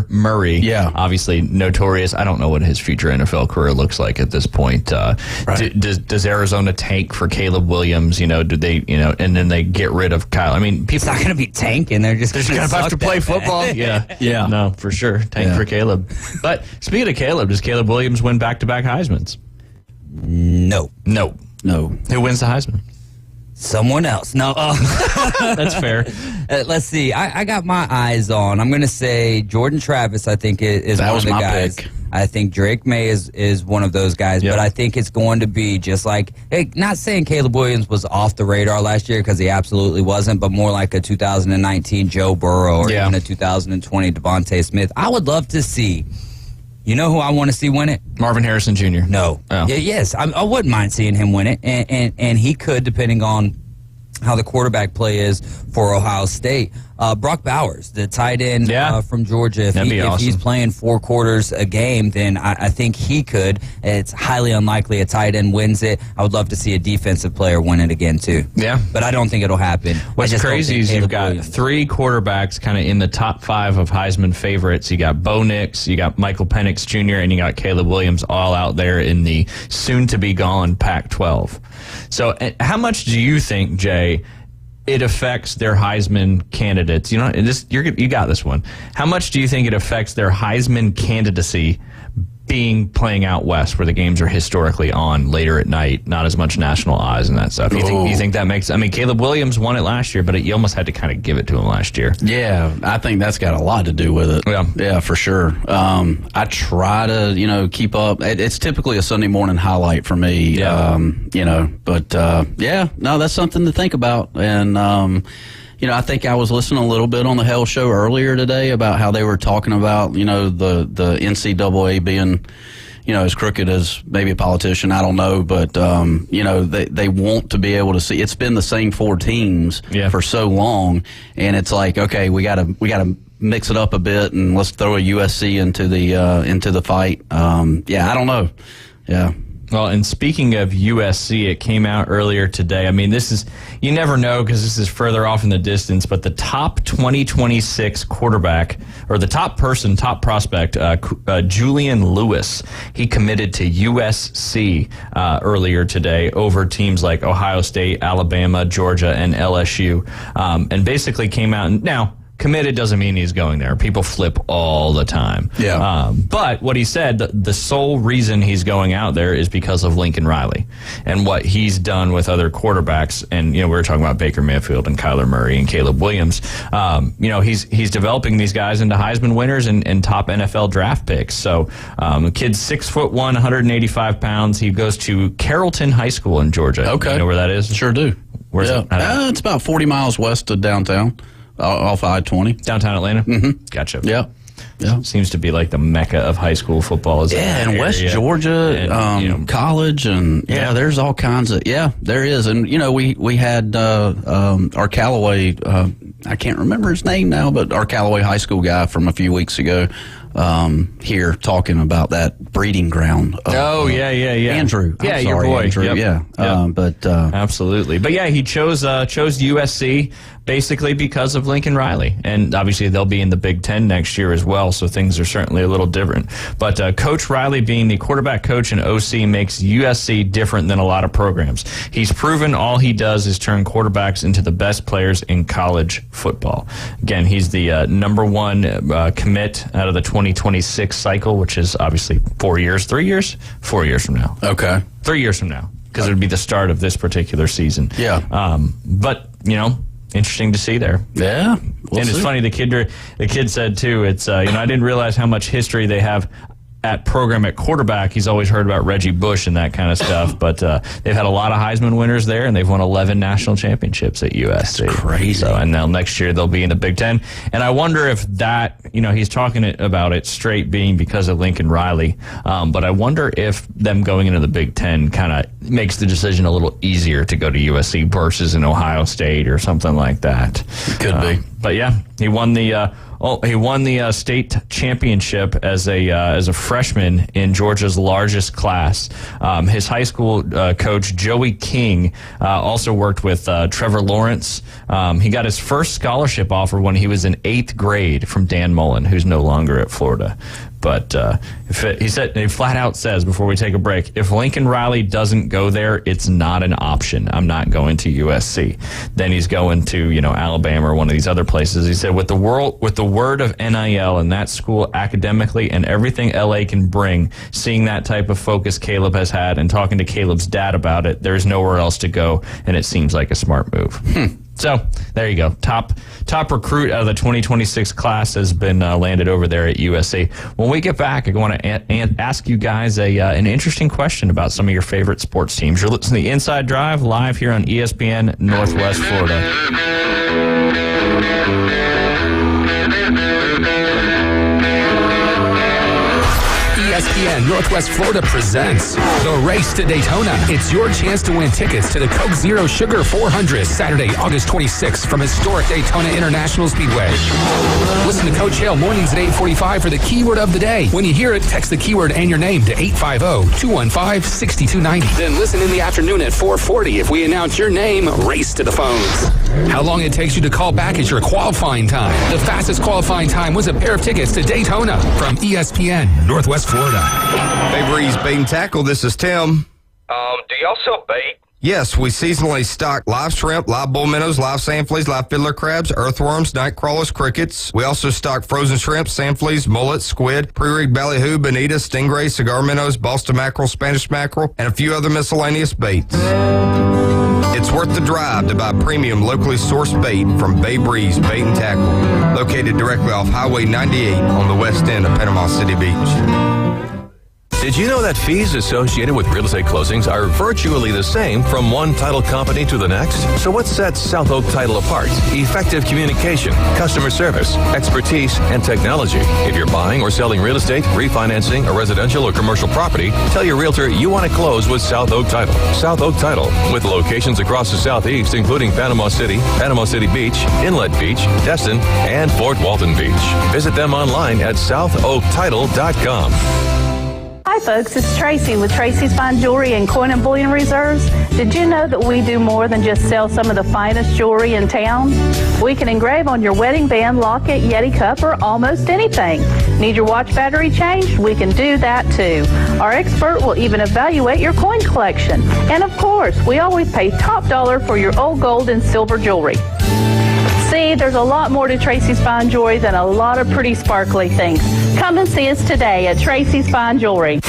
Murray, obviously notorious. I don't know what his future NFL career looks like at this point. Does Arizona tank for Caleb Williams? You know, do they? You know, and then they get rid of Kyle. I mean, it's not going to be tanking. They're just going to have to play football. Yeah. No, for sure. Tank for Caleb. But speaking of Caleb, does Caleb Williams win back-to-back Heismans? No. Who wins the Heisman? Someone else. No. That's fair. Let's see. I got my eyes on. I'm going to say Jordan Travis, I think, is one of the guys. Pick. I think Drake May is one of those guys, but I think it's going to be just like, not saying Caleb Williams was off the radar last year because he absolutely wasn't, but more like a 2019 Joe Burrow or even a 2020 Devontae Smith. I would love to see. You know who I want to see win it? Marvin Harrison Jr. No. Oh. Yes, I wouldn't mind seeing him win it, and he could, depending on how the quarterback play is for Ohio State. Brock Bowers, the tight end from Georgia, if he's playing 4 quarters a game, then I think he could. It's highly unlikely a tight end wins it. I would love to see a defensive player win it again, too. Yeah. But I don't think it'll happen. What's crazy is you've got 3 quarterbacks kind of in the top 5 of Heisman favorites. You got Bo Nix, you got Michael Penix Jr., and you got Caleb Williams all out there in the soon-to-be-gone Pac-12. So how much do you think, Jay, it affects their Heisman candidates? You know, you got this one. How much do you think it affects their Heisman candidacy playing out west, where the games are historically on later at night, not as much national eyes and that stuff? You think that makes? I mean, Caleb Williams won it last year, but you almost had to kind of give it to him last year. Yeah, I think that's got a lot to do with it. Yeah, for sure. I try to keep up. It's typically a Sunday morning highlight for me. But that's something to think about. And I think I was listening a little bit on the Hell Show earlier today about how they were talking about, the NCAA being, as crooked as maybe a politician. I don't know, but they want to be able to see. It's been the same 4 teams for so long, and it's like, okay, we gotta mix it up a bit, and let's throw a USC into the fight. I don't know. Yeah. Well, and speaking of USC, it came out earlier today. I mean, this is, you never know because this is further off in the distance, but the top 2026 quarterback, or the top prospect, Julian Lewis, he committed to USC earlier today over teams like Ohio State, Alabama, Georgia, and LSU, and basically came out. Now, committed doesn't mean he's going there. People flip all the time. Yeah. But what he said, the sole reason he's going out there is because of Lincoln Riley and what he's done with other quarterbacks. And, you know, we were talking about Baker Mayfield and Kyler Murray and Caleb Williams. You know, he's developing these guys into Heisman winners and top NFL draft picks. So the kid's 6'1", 185 pounds. He goes to Carrollton High School in Georgia. Okay. You know where that is? Sure do. Where's it? It's about 40 miles west of downtown. Off I-20. Downtown Atlanta? Mm-hmm. Gotcha. Yeah. Yeah. Seems to be like the mecca of high school football. And West Georgia, and, college, and there's all kinds of, there is. And, you know, we had our Callaway, I can't remember his name now, but our Callaway high school guy from a few weeks ago here talking about that breeding ground. Andrew. Yeah, I'm your sorry, boy. Andrew. Yep. Yeah. But absolutely. But yeah, he chose USC basically because of Lincoln Riley. And obviously they'll be in the Big Ten next year as well, so things are certainly a little different. But Coach Riley being the quarterback coach and OC makes USC different than a lot of programs. He's proven all he does is turn quarterbacks into the best players in college football. Again, he's the number one commit out of the 2026 cycle, which is obviously 4 years from now. Okay. 3 years from now, because it would be the start of this particular season. Yeah. But, you know, interesting to see there. Yeah. It's funny, the kid said, too, it's, I didn't realize how much history they have at quarterback. He's always heard about Reggie Bush and that kind of stuff, but they've had a lot of Heisman winners there, and they've won 11 national championships at USC. That's crazy. So, and now next year they'll be in the Big Ten. And I wonder if that, he's talking about it straight being because of Lincoln Riley, but I wonder if them going into the Big Ten kind of makes the decision a little easier to go to USC versus an Ohio State or something like that. Could be. But yeah, he won the state championship as a freshman in Georgia's largest class. His high school coach Joey King also worked with Trevor Lawrence. He got his first scholarship offer when he was in 8th grade from Dan Mullen, who's no longer at Florida. But he flat out says before we take a break, if Lincoln Riley doesn't go there, it's not an option. I'm not going to USC. Then he's going to Alabama or one of these other places. He said with the word of NIL and that school academically and everything LA can bring, seeing that type of focus Caleb has had and talking to Caleb's dad about it, there's nowhere else to go, and it seems like a smart move. So there you go. Top recruit out of the 2026 class has been landed over there at USC. When we get back, I want to ask you guys an interesting question about some of your favorite sports teams. You're listening to the Inside Drive live here on ESPN Northwest Florida. ESPN Northwest Florida presents The Race to Daytona. It's your chance to win tickets to the Coke Zero Sugar 400 Saturday, August 26th from historic Daytona International Speedway. Listen to Coach Hale mornings at 8:45 for the keyword of the day. When you hear it, text the keyword and your name to 850-215-6290. Then listen in the afternoon at 4:40 if we announce your name. Race to the phones. How long it takes you to call back is your qualifying time. The fastest qualifying time was a pair of tickets to Daytona from ESPN Northwest Florida. Bay Breeze Bait and Tackle, this is Tim. Do y'all sell bait? Yes, we seasonally stock live shrimp, live bull minnows, live sand fleas, live fiddler crabs, earthworms, night crawlers, crickets. We also stock frozen shrimp, sand fleas, mullets, squid, pre-rigged ballyhoo, bonita, stingray, cigar minnows, Boston mackerel, Spanish mackerel, and a few other miscellaneous baits. It's worth the drive to buy premium locally sourced bait from Bay Breeze Bait and Tackle, located directly off Highway 98 on the west end of Panama City Beach. Did you know that fees associated with real estate closings are virtually the same from one title company to the next? So what sets South Oak Title apart? Effective communication, customer service, expertise, and technology. If you're buying or selling real estate, refinancing a residential or commercial property, tell your realtor you want to close with South Oak Title. South Oak Title, with locations across the Southeast, including Panama City Beach, Inlet Beach, Destin, and Fort Walton Beach. Visit them online at southoaktitle.com. Hi, Hi folks, it's Tracy with Tracy's Fine Jewelry and Coin and Bullion Reserves. Did you know that we do more than just sell some of the finest jewelry in town? We can engrave on your wedding band, locket, Yeti cup, or almost anything. Need your watch battery changed? We can do that too. Our expert will even evaluate your coin collection. And of course, we always pay top dollar for your old gold and silver jewelry. See, there's a lot more to Tracy's Fine Jewelry than a lot of pretty sparkly things. Come and see us today at Tracy's Fine Jewelry.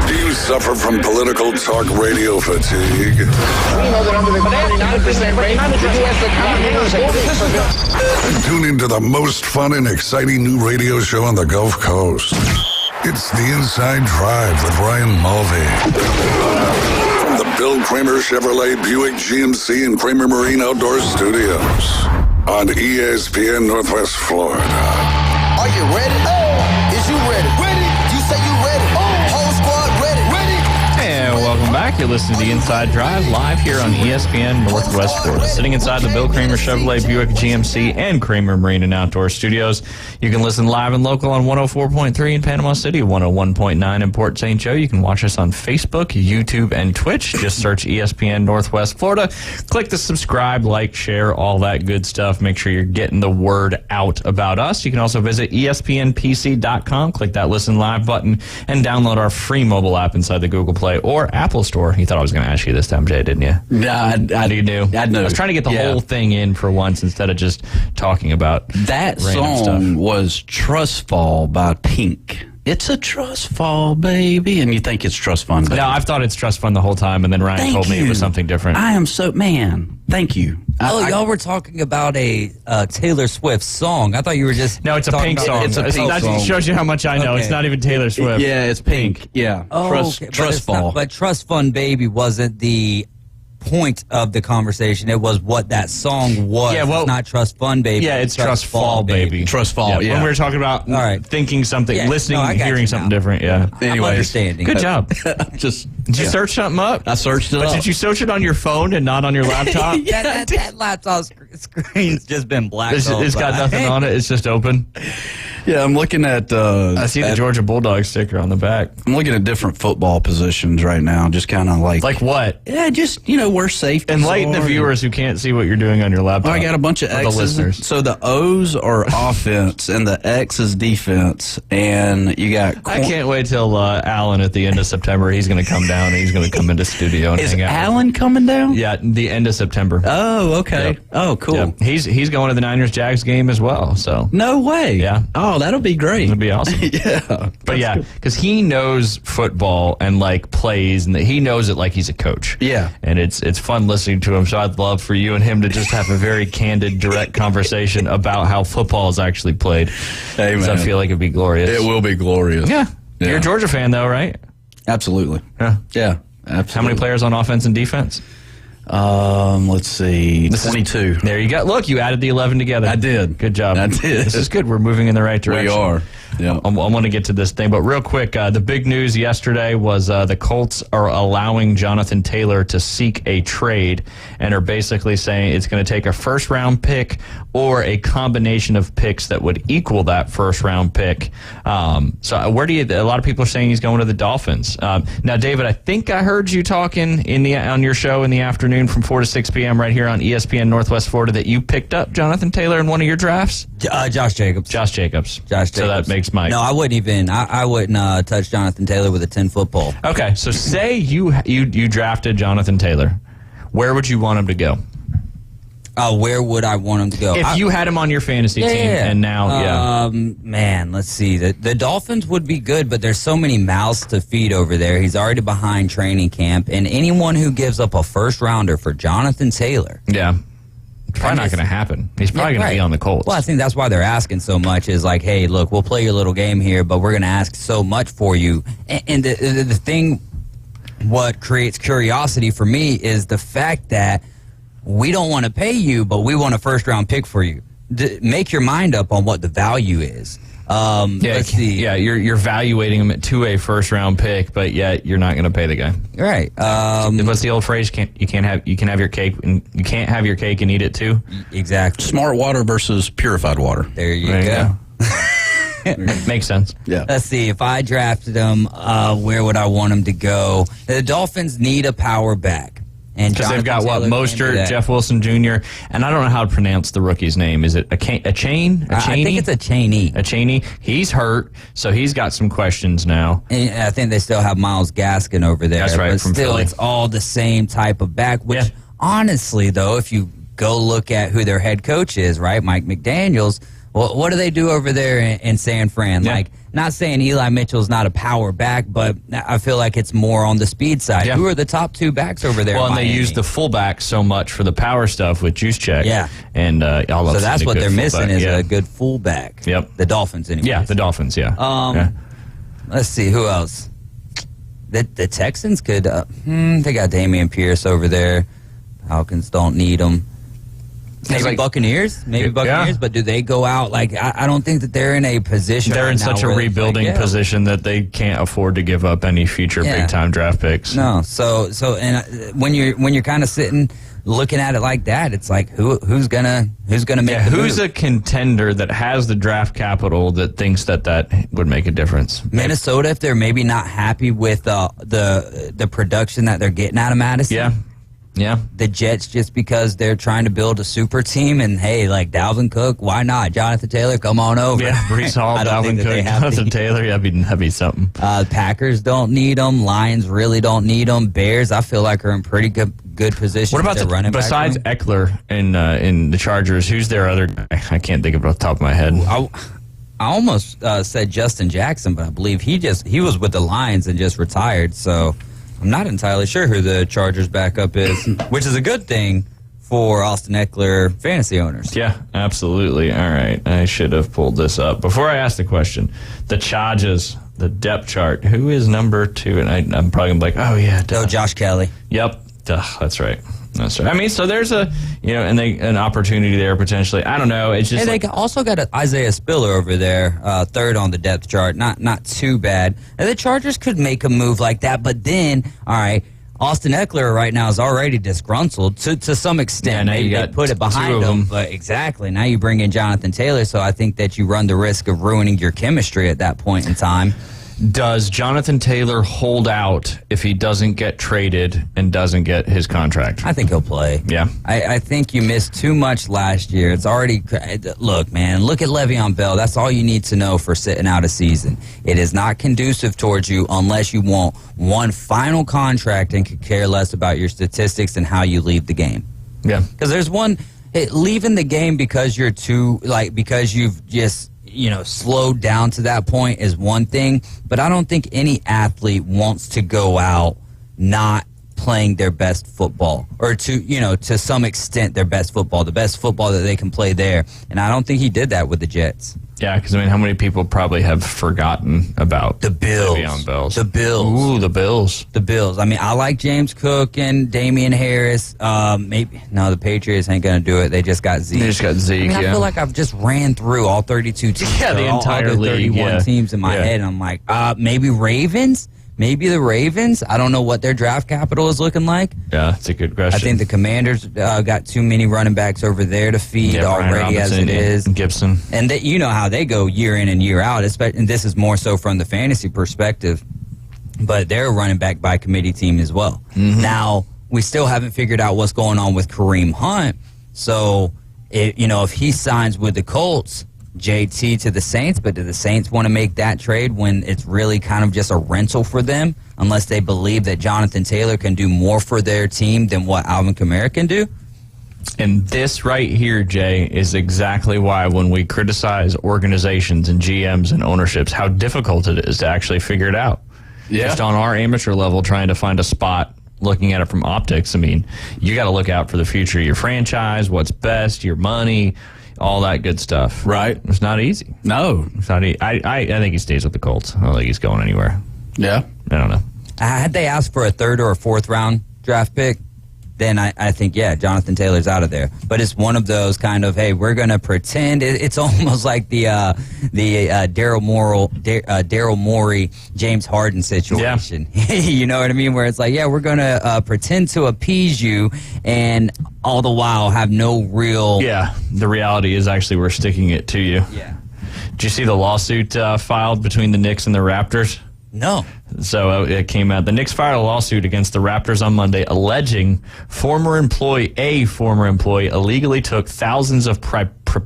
Do you suffer from political talk radio fatigue? We know that under the 99% rate, the U.S. Tune into the most fun and exciting new radio show on the Gulf Coast. It's The Inside Drive with Ryan Mulvey. From the Bill Kramer Chevrolet Buick GMC and Kramer Marine Outdoor Studios on ESPN Northwest Florida. Are you ready? Oh, is you ready? Ready? You say you ready? Oh, whole squad ready? Ready? And welcome back. You're listening to The Inside Drive live here on ESPN Northwest Florida. Sitting inside the Bill Kramer Chevrolet Buick GMC and Kramer Marine and Outdoor Studios. You can listen live and local on 104.3 in Panama City, 101.9 in Port St. Joe. You can watch us on Facebook, YouTube, and Twitch. Just search ESPN Northwest Florida. Click the subscribe, like, share, all that good stuff. Make sure you're getting the word out about us. You can also visit ESPNPC.com. Click that listen live button and download our free mobile app inside the Google Play or Apple Store. You thought I was going to ask you this time, Jay, didn't you? Yeah, You knew. I knew. I was trying to get the whole thing in for once instead of just talking about That random song stuff. was Trust Fall by Pink. It's a trust fall, baby. And you think it's trust fund, baby. No, I've thought it's trust fund the whole time, and then Ryan Thank told me it you. was something different. I am so, man, thank you. Y'all were talking about a Taylor Swift song. I thought you were just No, it's a talking Pink about- song. It's a Pink That song. shows you how much I know. Okay. It's not even Taylor Swift. Yeah, it's Pink. Yeah. Oh, Trust, okay, but trust it's not- fall. but Trust Fund Baby wasn't the point of the conversation. It was what that song was. Yeah, well- It's not Trust Fund Baby. Yeah, it's Trust Fall, baby. Trust fall, yeah. When we were talking about All right. thinking something, Yeah, listening, no, I got hearing you something now. different, yeah. I'm Anyways. understanding. Good job. Just Did you search something up? I searched it But up. did you search it on your phone and not on your laptop? that laptop screen's just been black. It's got nothing on it. It's just open. Yeah, I'm looking at. I see the at- Georgia Bulldog sticker on the back. I'm looking at different football positions right now. Just kind of like. Like what? Yeah, just where safety. Enlighten the viewers who can't see what you're doing on your laptop. I got a bunch of Or the X's. listeners. So the O's are offense and the X is defense. And you got. I can't wait till Alan at the end of September. He's going to come down and he's going to come into studio and Is hang out. Alan coming down? Yeah, the end of September. Oh, okay. Yep. Oh, cool. Yep. He's going to the Niners-Jags game as well. So No way. Yeah. Oh, that'll be great. it'll be awesome. Yeah. But yeah, because he knows football and like plays, and he knows it like he's a coach. Yeah. and it's fun listening to him. So I'd love for you and him to just have a very candid, direct conversation about how football is actually played. Hey, 'Cause I man. feel like it'd be glorious. It will be glorious. Yeah. Yeah. You're a Georgia fan though, right? Absolutely. Yeah. Yeah. Absolutely. How many players on offense and defense? Let's see. 22. There you go. Look, you added the 11 together. I did. Good job. I did. This is good. We're moving in the right direction. We are. Yeah. I want to get to this thing, but real quick, the big news yesterday was the Colts are allowing Jonathan Taylor to seek a trade and are basically saying it's going to take a first-round pick or a combination of picks that would equal that first-round pick. So where do you? A lot of people are saying he's going to the Dolphins. Now, David, I think I heard you talking on your show in the afternoon from 4 to 6 p.m. right here on ESPN Northwest Florida that you picked up Jonathan Taylor in one of your drafts. Josh Jacobs. Josh Jacobs. So that makes Mike. No, I wouldn't even. I wouldn't touch Jonathan Taylor with a 10-foot pole. Okay, so say you drafted Jonathan Taylor. Where would you want him to go? Where would I want him to go? If you had him on your fantasy team, and now, man, let's see. The Dolphins would be good, but there's so many mouths to feed over there. He's already behind training camp, and anyone who gives up a first-rounder for Jonathan Taylor. Yeah. It's probably not going to happen. He's probably going to be on the Colts. Well, I think that's why they're asking so much is like, hey, look, we'll play your little game here, but we're going to ask so much for you. And the thing, what creates curiosity for me is the fact that we don't want to pay you, but we want a first-round pick for you. Make your mind up on what the value is. Let's see. Yeah, you're valuating him to a first round pick, but yet you're not going to pay the guy. Right. What's the old phrase? You can't have your cake and you can't have your cake and eat it too. Exactly. Smart water versus purified water. There you go. Makes sense. Yeah. Let's see. If I drafted him, where would I want him to go? The Dolphins need a power back. And because they've got Jonathan Taylor can do Mostert, that. Jeff Wilson Jr., and I don't know how to pronounce the rookie's name. Is it a chain? I think it's a Chaney. A Chaney. He's hurt, so he's got some questions now. And I think they still have Myles Gaskin over there. That's right, But from still, Philly. it's all the same type of back. Which, honestly, though, if you go look at who their head coach is, right, Mike McDaniels. Well, what do they do over there in San Fran? Yeah. Like, not saying Eli Mitchell's not a power back, but I feel like it's more on the speed side. Yeah. Who are the top two backs over there? Well, in and they Miami? use the fullback so much for the power stuff with Juszczyk. Yeah. And y'all love So that's seeing a what good they're missing fullback. is Yeah. a good fullback. Yep. The Dolphins, anyway. Yeah, the Dolphins, yeah. Yeah. Let's see, who else? The Texans could, they got Damian Pierce over there. Falcons don't need them. Maybe like- Buccaneers, Yeah. but do they go out? Like, I don't think that they're in a position. They're right in now such a where it's rebuilding like, yeah. position that they can't afford to give up any future Yeah. big time draft picks. No, so when you're kind of sitting looking at it like that, it's like who's gonna make Yeah, the who's move? a contender that has the draft capital that thinks that would make a difference? Minnesota, if they're maybe not happy with the production that they're getting out of Madison. Yeah. Yeah. The Jets, just because they're trying to build a super team, and hey, like Dalvin Cook, why not? Jonathan Taylor, come on over. Yeah, Brees Hall, I don't think Dalvin that they Cook, have Jonathan to- Taylor. That'd be something. Packers don't need them. Lions really don't need them. Bears, I feel like, are in pretty good position. What about with their running back besides room. Eckler in the Chargers? Who's their other guy? I can't think of it off the top of my head. I almost said Justin Jackson, but I believe he was with the Lions and just retired. So I'm not entirely sure who the Chargers backup is, which is a good thing for Austin Eckler fantasy owners. Yeah, absolutely. All right. I should have pulled this up. Before I ask the question, the Chargers, the depth chart, who is number 2? And I'm probably going to be like, oh, yeah. Duh. Oh, Josh Kelly. Yep. Duh, that's right. That's right. I mean, so there's an opportunity there potentially. I don't know. It's just And they also got Isaiah Spiller over there, third on the depth chart. Not too bad. And the Chargers could make a move like that, but then, all right, Austin Eckler right now is already disgruntled to some extent. Yeah, now you Maybe they got put it two behind of him, them. but exactly. Now you bring in Jonathan Taylor, so I think that you run the risk of ruining your chemistry at that point in time. Does Jonathan Taylor hold out if he doesn't get traded and doesn't get his contract? I think he'll play. Yeah. I think you missed too much last year. It's already look at Le'Veon Bell. That's all you need to know for sitting out a season. It is not conducive towards you unless you want one final contract and could care less about your statistics and how you leave the game. Yeah. Because there's leaving the game because because you've just slowed down to that point is one thing, but I don't think any athlete wants to go out not playing their best football, or to some extent their best football, the best football that they can play there. And I don't think he did that with the Jets. Yeah, because, how many people probably have forgotten about the Bills? Le'Veon Bell? The Bills. Ooh, the Bills. The Bills. I like James Cook and Damian Harris. The Patriots ain't going to do it. They just got Zeke. They just got Zeke, I yeah. feel like I've just ran through all 32 teams. Yeah, the all entire other league, 31 yeah. teams in my Yeah. head. And I'm like, maybe Ravens? Maybe the Ravens? I don't know what their draft capital is looking like. Yeah, that's a good question. I think the Commanders got too many running backs over there to feed Brian already as Robinson, it is. Gibson. And you know how they go year in and year out, and this is more so from the fantasy perspective. But they're a running back by committee team as well. Mm-hmm. Now, we still haven't figured out what's going on with Kareem Hunt. So, if he signs with the Colts, JT to the Saints, but do the Saints want to make that trade when it's really kind of just a rental for them, unless they believe that Jonathan Taylor can do more for their team than what Alvin Kamara can do? And this right here, Jay, is exactly why when we criticize organizations and GMs and ownerships, how difficult it is to actually figure it out. Yeah. Just on our amateur level, trying to find a spot, looking at it from optics, you got to look out for the future of your franchise, what's best, your money, all that good stuff. Right. It's not easy. No. It's not easy. I think he stays with the Colts. I don't think he's going anywhere. Yeah. I don't know. Had they asked for a third or a fourth round draft pick, then I think, Jonathan Taylor's out of there. But it's one of those kind of, hey, we're going to pretend. It's almost like the Daryl Morey, James Harden situation. Yeah. You know what I mean? Where it's like, we're going to pretend to appease you and all the while have no real... Yeah, the reality is actually we're sticking it to you. Yeah. Did you see the lawsuit filed between the Knicks and the Raptors? No. So it came out. The Knicks filed a lawsuit against the Raptors on Monday, alleging a former employee illegally took thousands of proprietary.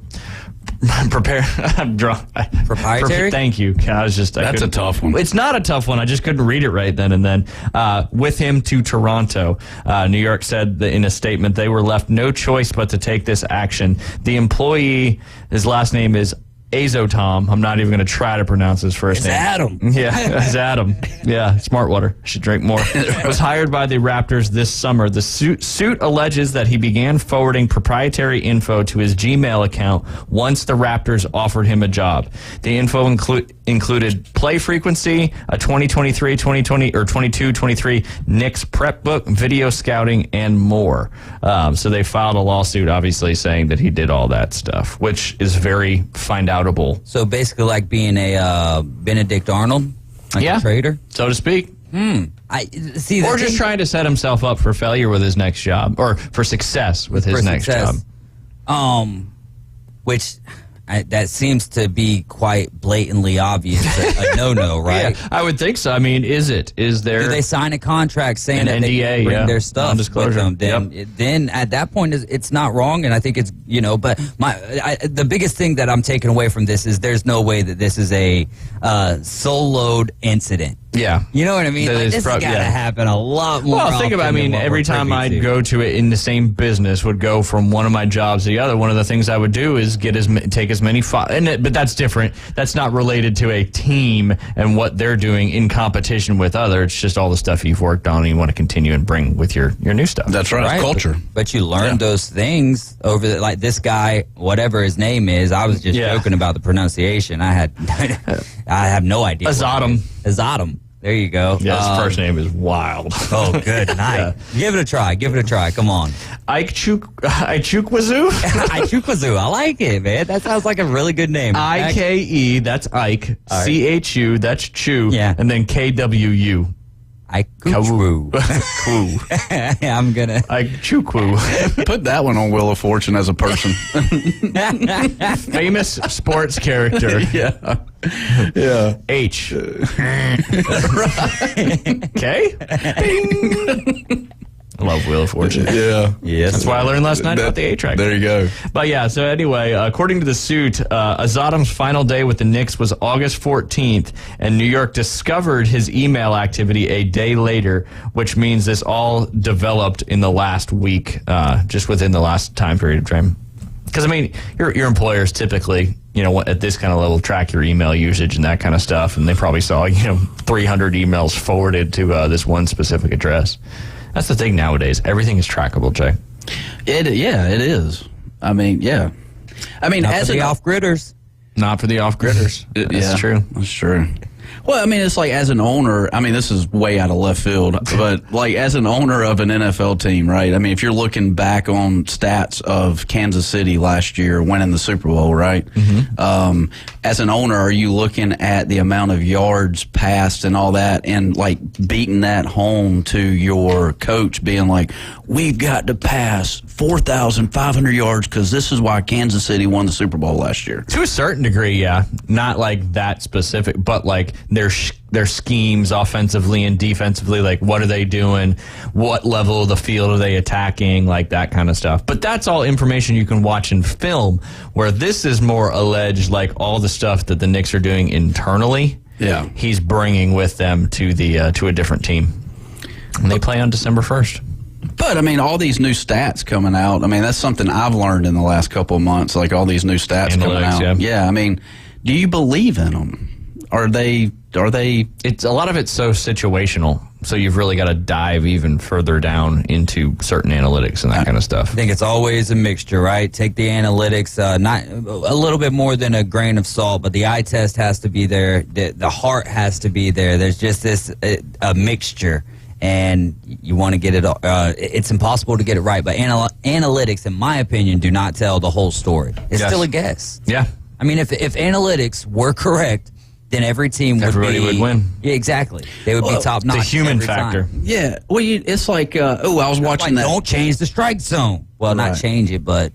Thank you. That's a tough one. It's not a tough one. I just couldn't read it right then and then. With him to Toronto, New York said that in a statement they were left no choice but to take this action. The employee, his last name is Azotom. I'm not even going to try to pronounce his first name. Adam. Yeah, it's Adam. Yeah, smart water. Should drink more. Was hired by the Raptors this summer. The suit alleges that he began forwarding proprietary info to his Gmail account once the Raptors offered him a job. The info included play frequency, a 2023-2020 or 22-23 Knicks prep book, video scouting, and more. So they filed a lawsuit, obviously, saying that he did all that stuff, which is very findoutable. So basically, like being a Benedict Arnold, like a trader, so to speak. I see. Or just trying to set himself up for failure with his next job, or for success with his next job. Which that seems to be quite blatantly obvious a no-no, right? Yeah, I would think so. I mean, is there? Do they sign a contract saying that NDA, they can bring their stuff with non-disclosure. them? Then at that point, it's not wrong, and I think it's But the biggest thing that I'm taking away from this is there's no way that this is a soloed incident. Yeah. You know what I mean? Like, this has got to happen a lot more. Well, think about it. Every time I'd go to it in the same business, would go from one of my jobs to the other, one of the things I would do is take as many but that's different. That's not related to a team and what they're doing in competition with others. It's just all the stuff you've worked on and you want to continue and bring with your new stuff. That's right. Culture. But you learn those things over like this guy, whatever his name is. I was just joking about the pronunciation. I have no idea. Azadam. There you go. Yeah, his first name is wild. Oh, good night. Give it a try. Come on. Ichukwazu? Ichukwazu. I like it, man. That sounds like a really good name. IKE, that's Ike. Right. CHU, that's Chu. Yeah. And then KWU. Ichukwu. I'm gonna Ichukwu. Put that one on Wheel of Fortune as a person. Famous sports character. Yeah. H. K. Bing. I love Wheel of Fortune. Yeah. Yes. That's why I learned last night about the A-track. There you go. But yeah, so anyway, according to the suit, Azadam's final day with the Knicks was August 14th, and New York discovered his email activity a day later, which means this all developed in the last week, just within the last time period of time. Because, I mean, your employers typically, at this kind of level, track your email usage and that kind of stuff, and they probably saw, 300 emails forwarded to this one specific address. That's the thing nowadays. Everything is trackable, Jay. It is. I mean, yeah. I mean, Not as for the off-gridders. Not for the off-gridders. That's true. That's true. Well, I mean, it's like as an owner, I mean, this is way out of left field, but like as an owner of an NFL team, right? I mean, if you're looking back on stats of Kansas City last year winning the Super Bowl, right? Mm-hmm. As an owner, are you looking at the amount of yards passed and all that and like beating that home to your coach being like, we've got to pass 4,500 yards because this is why Kansas City won the Super Bowl last year? To a certain degree, yeah. Not like that specific, but like their schemes offensively and defensively, like what are they doing, what level of the field are they attacking, like that kind of stuff. But that's all information you can watch in film, where this is more alleged, like all the stuff that the Knicks are doing internally. Yeah, he's bringing with them to the to a different team, and they play on December 1st. But, I mean, all these new stats coming out, I mean, that's something I've learned in the last couple of months, like all these new stats coming out. Yeah, I mean, do you believe in them? Are they? It's a lot of it's so situational, so you've really got to dive even further down into certain analytics and that kind of stuff. I think it's always a mixture, right? Take the analytics, not a little bit more than a grain of salt, but the eye test has to be there. The heart has to be there. There's just this a mixture. And you want to get it, it's impossible to get it right. But analytics, in my opinion, do not tell the whole story. It's still a guess. Yeah. I mean, if analytics were correct, then every team everybody would win. Yeah, exactly. They would be top notch. The human factor. Time. Yeah. Well, it's like, I was watching that. Don't change the strike zone. Well, not change it, but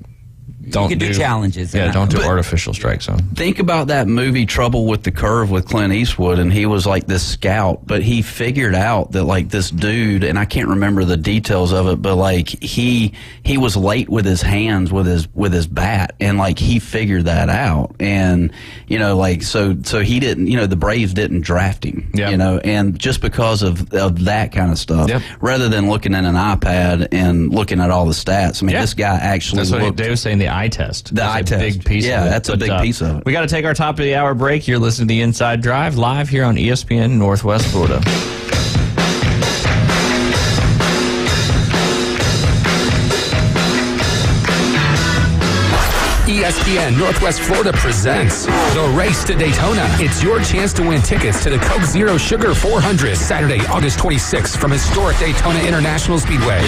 You can do challenges. Yeah, don't do artificial strike zone. Think about that movie Trouble with the Curve with Clint Eastwood, and he was like this scout, but he figured out that like this dude, and I can't remember the details of it, but like he was late with his hands with his bat, and like he figured that out, and you know, like so he didn't, you know, the Braves didn't draft him, you know, and just because of that kind of stuff, rather than looking at an iPad and looking at all the stats. I mean, this guy actually That's what Dave was saying, the eye test. The eye test. Big piece of it. That's a big piece of it. We got to take our top of the hour break. You're listening to the Inside Drive live here on ESPN Northwest Florida. ESPN Northwest Florida presents The Race to Daytona. It's your chance to win tickets to the Coke Zero Sugar 400 Saturday, August 26th from historic Daytona International Speedway.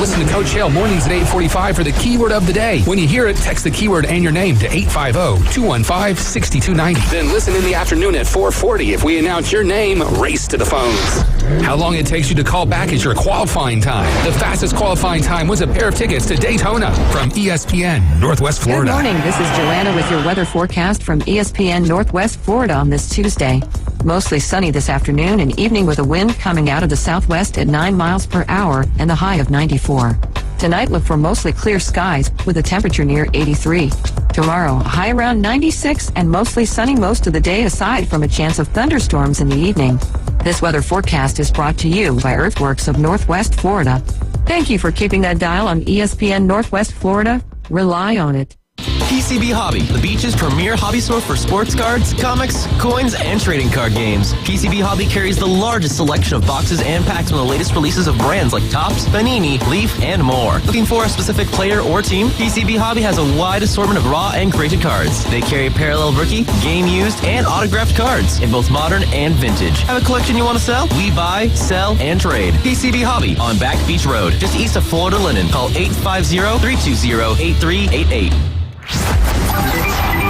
Listen to Coach Hale mornings at 8:45 for the keyword of the day. When you hear it, text the keyword and your name to 850-215-6290. Then listen in the afternoon at 4:40 if we announce your name, race to the phones. How long it takes you to call back is your qualifying time. The fastest qualifying time was a pair of tickets to Daytona from ESPN Northwest Florida. Good morning. This is Joanna with your weather forecast from ESPN Northwest Florida on this Tuesday. Mostly sunny this afternoon and evening with a wind coming out of the southwest at 9 miles per hour and the high of 94. Tonight, look for mostly clear skies with a temperature near 83. Tomorrow, a high around 96 and mostly sunny most of the day aside from a chance of thunderstorms in the evening. This weather forecast is brought to you by Earthworks of Northwest Florida. Thank you for keeping that dial on ESPN Northwest Florida. Rely on it. PCB Hobby, the beach's premier hobby store for sports cards, comics, coins, and trading card games. PCB Hobby carries the largest selection of boxes and packs from the latest releases of brands like Topps, Panini, Leaf, and more. Looking for a specific player or team? PCB Hobby has a wide assortment of raw and graded cards. They carry parallel rookie, game used, and autographed cards in both modern and vintage. Have a collection you want to sell? We buy, sell, and trade. PCB Hobby on Back Beach Road, just east of Florida Linen. Call 850-320-8388.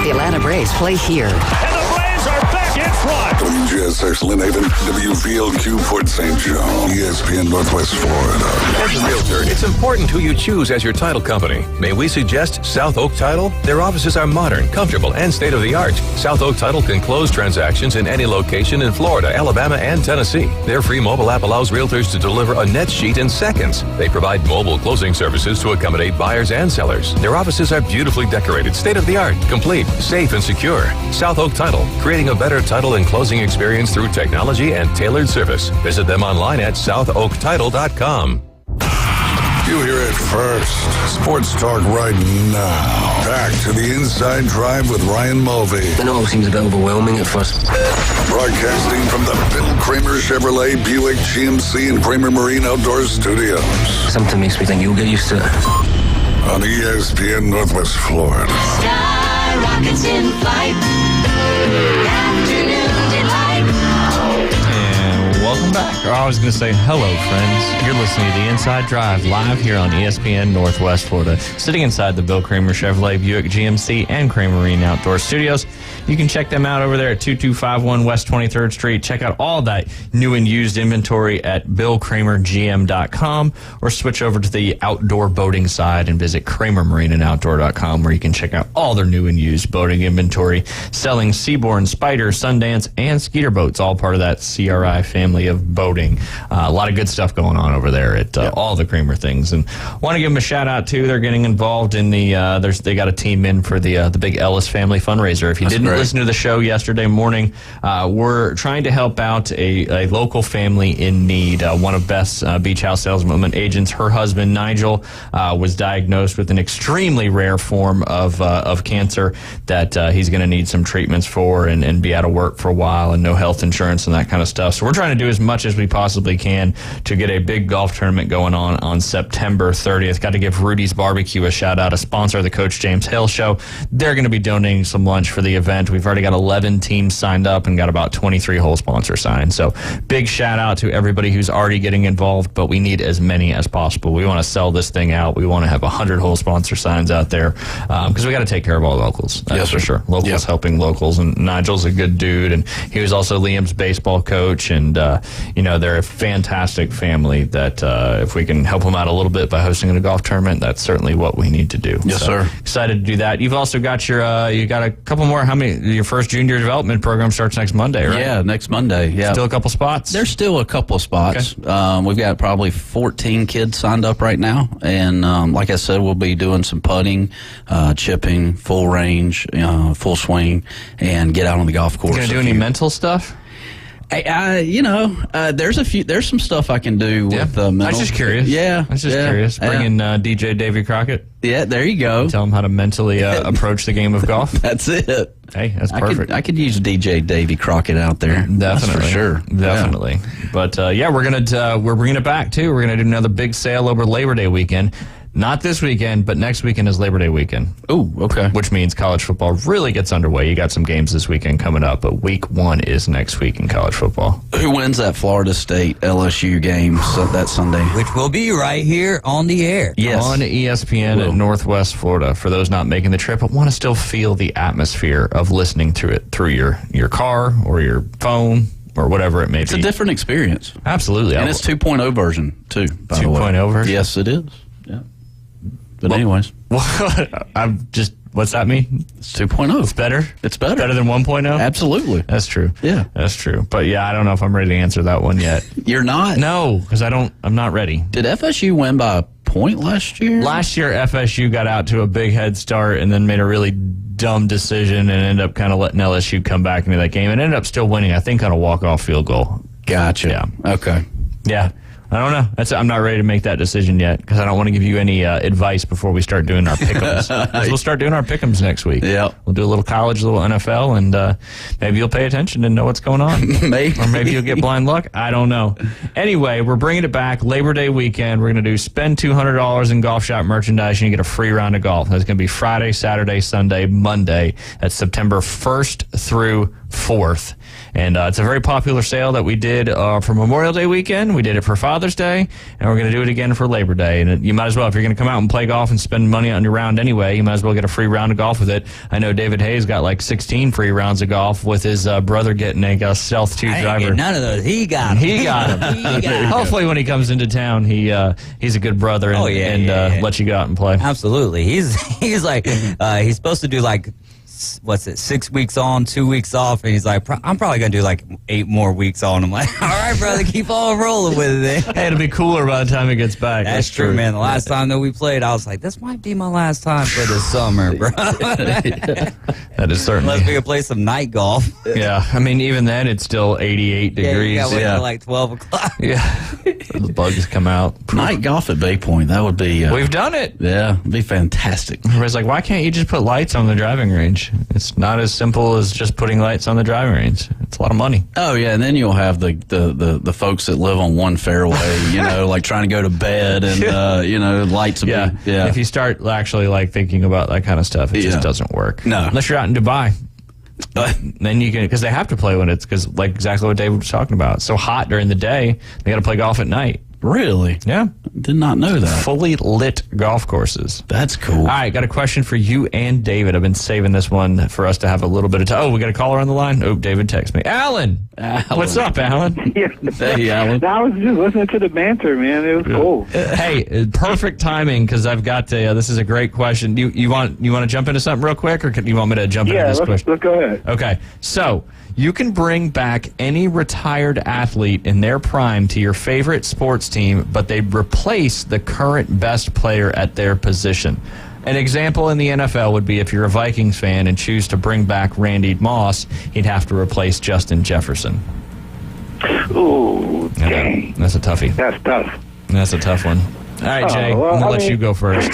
The Atlanta Braves play here. And the Braves are back in front. WGSX Lynn Haven, WVLQ Port St. John, ESPN Northwest Florida. As a realtor, it's important who you choose as your title company. May we suggest South Oak Title? Their offices are modern, comfortable, and state-of-the-art. South Oak Title can close transactions in any location in Florida, Alabama, and Tennessee. Their free mobile app allows realtors to deliver a net sheet in seconds. They provide mobile closing services to accommodate buyers and sellers. Their offices are beautifully decorated, state-of-the-art, complete, safe, and secure. South Oak Title, creating a better title and closing experience through technology and tailored service. Visit them online at southoaktitle.com. You hear it first. Sports talk right now. Back to the Inside Drive with Ryan Mulvey. I know it seems a bit overwhelming at first. Broadcasting from the Bill Kramer Chevrolet Buick GMC and Kramer Marine Outdoor Studios. Something makes me think you'll get used to it. On ESPN Northwest Florida. Sky rockets in flight. Afternoon delight. And welcome back. Or I was going to say hello, friends. You're listening to the Inside Drive live here on ESPN Northwest Florida. Sitting inside the Bill Kramer Chevrolet Buick GMC and Kramer Marine Outdoor Studios. You can check them out over there at 2251 West 23rd Street. Check out all that new and used inventory at BillKramerGM.com or switch over to the outdoor boating side and visit KramerMarineandOutdoor.com where you can check out all their new and used boating inventory, selling Seabourn, Spider, Sundance, and Skeeter boats, all part of that CRI family of boating. A lot of good stuff going on over there at all the Kramer things. And want to give them a shout out too. They're getting involved in the they got a team in for the big Ellis family fundraiser. If you didn't listen to the show yesterday morning, we're trying to help out a local family in need. One of Beth's Beach House Salesman agents, her husband Nigel, was diagnosed with an extremely rare form of cancer that he's going to need some treatments for and be out of work for a while and no health insurance and that kind of stuff. So we're trying to do as much as we possibly can to get a big golf tournament going on September 30th. Got to give Rudy's Barbecue a shout out, a sponsor of the Coach James Hale Show. They're going to be donating some lunch for the event. We've already got 11 teams signed up and got about 23 whole sponsors signed. So big shout out to everybody who's already getting involved, but we need as many as possible. We want to sell this thing out. We want to have 100 whole sponsor signs out there because we got to take care of all locals. That's for sure. Locals helping locals, and Nigel's a good dude, and he was also Liam's baseball coach, and they're a fantastic family that if we can help them out a little bit by hosting a golf tournament, that's certainly what we need to do. Yes, sir. Excited to do that. You've also got you got a couple more. How many? Your first junior development program starts next Monday, right? Yeah, next Monday. Yeah. Still a couple spots? There's still a couple of spots. Okay. We've got probably 14 kids signed up right now. And like I said, we'll be doing some putting, chipping, full range, full swing, and get out on the golf course. You going to do any mental stuff? There's some stuff I can do with mental. I was just curious. Yeah. I was just curious. Bring in DJ Davy Crockett. Yeah, there you go. Tell him how to mentally approach the game of golf. That's it. Hey, that's perfect. I could use DJ Davy Crockett out there. Definitely. That's for sure. Definitely. Yeah. But we're bringing it back too. We're gonna do another big sale over Labor Day weekend. Not this weekend, but next weekend is Labor Day weekend. Oh, okay. Which means college football really gets underway. You got some games this weekend coming up, but week 1 is next week in college football. Who wins that Florida State LSU game that Sunday? Which will be right here on the air. Yes. On ESPN at Northwest Florida. For those not making the trip, but want to still feel the atmosphere of listening to it through your car or your phone or whatever it may be. It's a different experience. Absolutely. And it's 2.0 version, too, by the way. 2.0 version? Yes, it is. Yeah. But anyways. What's that mean? It's 2.0. It's better? It's better. Better than 1.0? Absolutely. That's true. Yeah. That's true. But yeah, I don't know if I'm ready to answer that one yet. You're not? No, because I'm not ready. Did FSU win by a point last year? Last year, FSU got out to a big head start and then made a really dumb decision and ended up kind of letting LSU come back into that game and ended up still winning, I think, on a walk-off field goal. Gotcha. Yeah. Okay. Yeah. I don't know. I'm not ready to make that decision yet because I don't want to give you any advice before we start doing our pick'ems. We'll start doing our pick'ems next week. Yeah. We'll do a little college, a little NFL, and maybe you'll pay attention and know what's going on. Maybe. Or maybe you'll get blind luck. I don't know. Anyway, we're bringing it back. Labor Day weekend. We're going to do spend $200 in golf shop merchandise and you get a free round of golf. That's going to be Friday, Saturday, Sunday, Monday. That's September 1st through 4th. And it's a very popular sale that we did for Memorial Day weekend. We did it for Father's Day, and we're going to do it again for Labor Day. And you might as well, if you're going to come out and play golf and spend money on your round anyway, you might as well get a free round of golf with it. I know David Hayes got like 16 free rounds of golf with his brother getting a Stealth 2 driver. None of those. He got them. He got them. Hopefully when he comes into town, he's a good brother and let you go out and play. Absolutely. He's like, he's supposed to do like, 6 weeks on, 2 weeks off, and he's like, I'm probably gonna do like 8 more weeks on. I'm like, all right, brother, keep on rolling with it. Hey, it'll be cooler by the time it gets back. That's true, man. The last time that we played, I was like, this might be my last time for the summer, bro. That is certainly. Unless we can play some night golf. Yeah, I mean, even then, it's still 88 degrees. You gotta wait till like 12 o'clock. Yeah, the bugs come out. Night golf at Bay Point, that would be. We've done it. Yeah, it'd be fantastic. Everybody's like, why can't you just put lights on the driving range? It's not as simple as just putting lights on the driving range. It's a lot of money. Oh yeah, and then you'll have the folks that live on one fairway, like trying to go to bed and lights. Yeah. If you start actually like thinking about that kind of stuff, it just doesn't work. No, unless you're out in Dubai. Then you can, because they have to play when it's, because like exactly what David was talking about. It's so hot during the day, they got to play golf at night. Really? Yeah. Did not know that. Fully lit golf courses. That's cool. All right, got a question for you and David. I've been saving this one for us to have a little bit of time. Oh, we got a caller on the line? Oh, David texted me. Alan! What's up, Alan? Hey, Alan. I was just listening to the banter, man. It was cool. Hey, perfect timing, because I've got this is a great question. You want to jump into something real quick, or do you want me to jump into this question? Let's go ahead. Okay, so you can bring back any retired athlete in their prime to your favorite sports team, but they replace the current best player at their position. An example in the NFL would be if you're a Vikings fan and choose to bring back Randy Moss, he'd have to replace Justin Jefferson. Ooh, dang. That's a toughie. That's tough. That's a tough one. All right, Jay, I'm going to let you go first.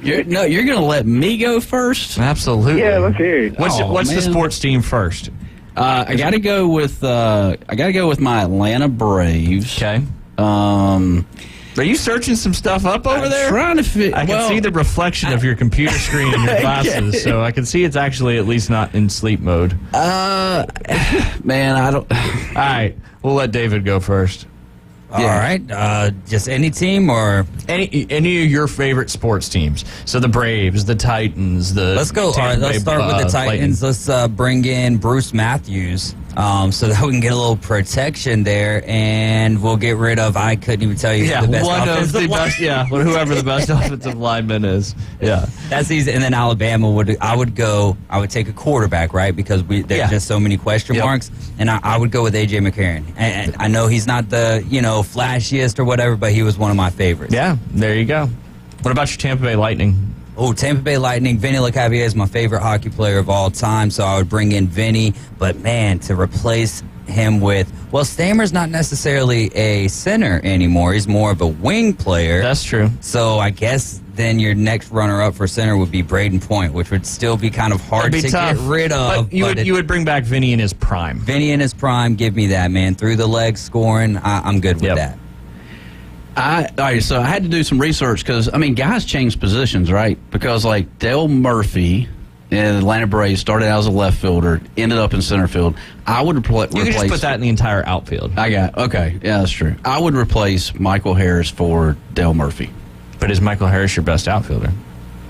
You're going to let me go first? Absolutely. Yeah, let's hear it. What's the sports team first? I got to go with my Atlanta Braves. Okay. Are you searching some stuff up over there? Trying to fit. I can see the reflection of your computer screen in your glasses, so I can see it's actually at least not in sleep mode. Man, I don't. All right, we'll let David go first. All right, just any team or any of your favorite sports teams. So the Braves, the Titans, the let's go. All right, let's start with the Titans. Let's bring in Bruce Matthews. so that we can get a little protection there, and we'll get rid of. I couldn't even tell you who the best one of offensive the line- best. Yeah, whoever the best offensive lineman is. Yeah, That's easy. And then Alabama I would take a quarterback, right? Because there's just so many question marks. And I would go with A.J. McCarron. And I know he's not the, flashiest or whatever, but he was one of my favorites. Yeah, there you go. What about your Tampa Bay Lightning? Oh, Tampa Bay Lightning. Vinny LeCavier is my favorite hockey player of all time, so I would bring in Vinny. But, man, to replace him with... Well, Stammer's not necessarily a center anymore. He's more of a wing player. That's true. So I guess then your next runner-up for center would be Braden Point, which would still be kind of hard to tough. get rid of. But you would bring back Vinny in his prime. Vinny in his prime, give me that, man. Through the legs scoring, I'm good with that. All right, so I had to do some research because, guys change positions, right? Because, like, Dale Murphy in Atlanta Braves started out as a left fielder, ended up in center field. I would replace... You can just put that in the entire outfield. Okay, yeah, that's true. I would replace Michael Harris for Dale Murphy. But is Michael Harris your best outfielder?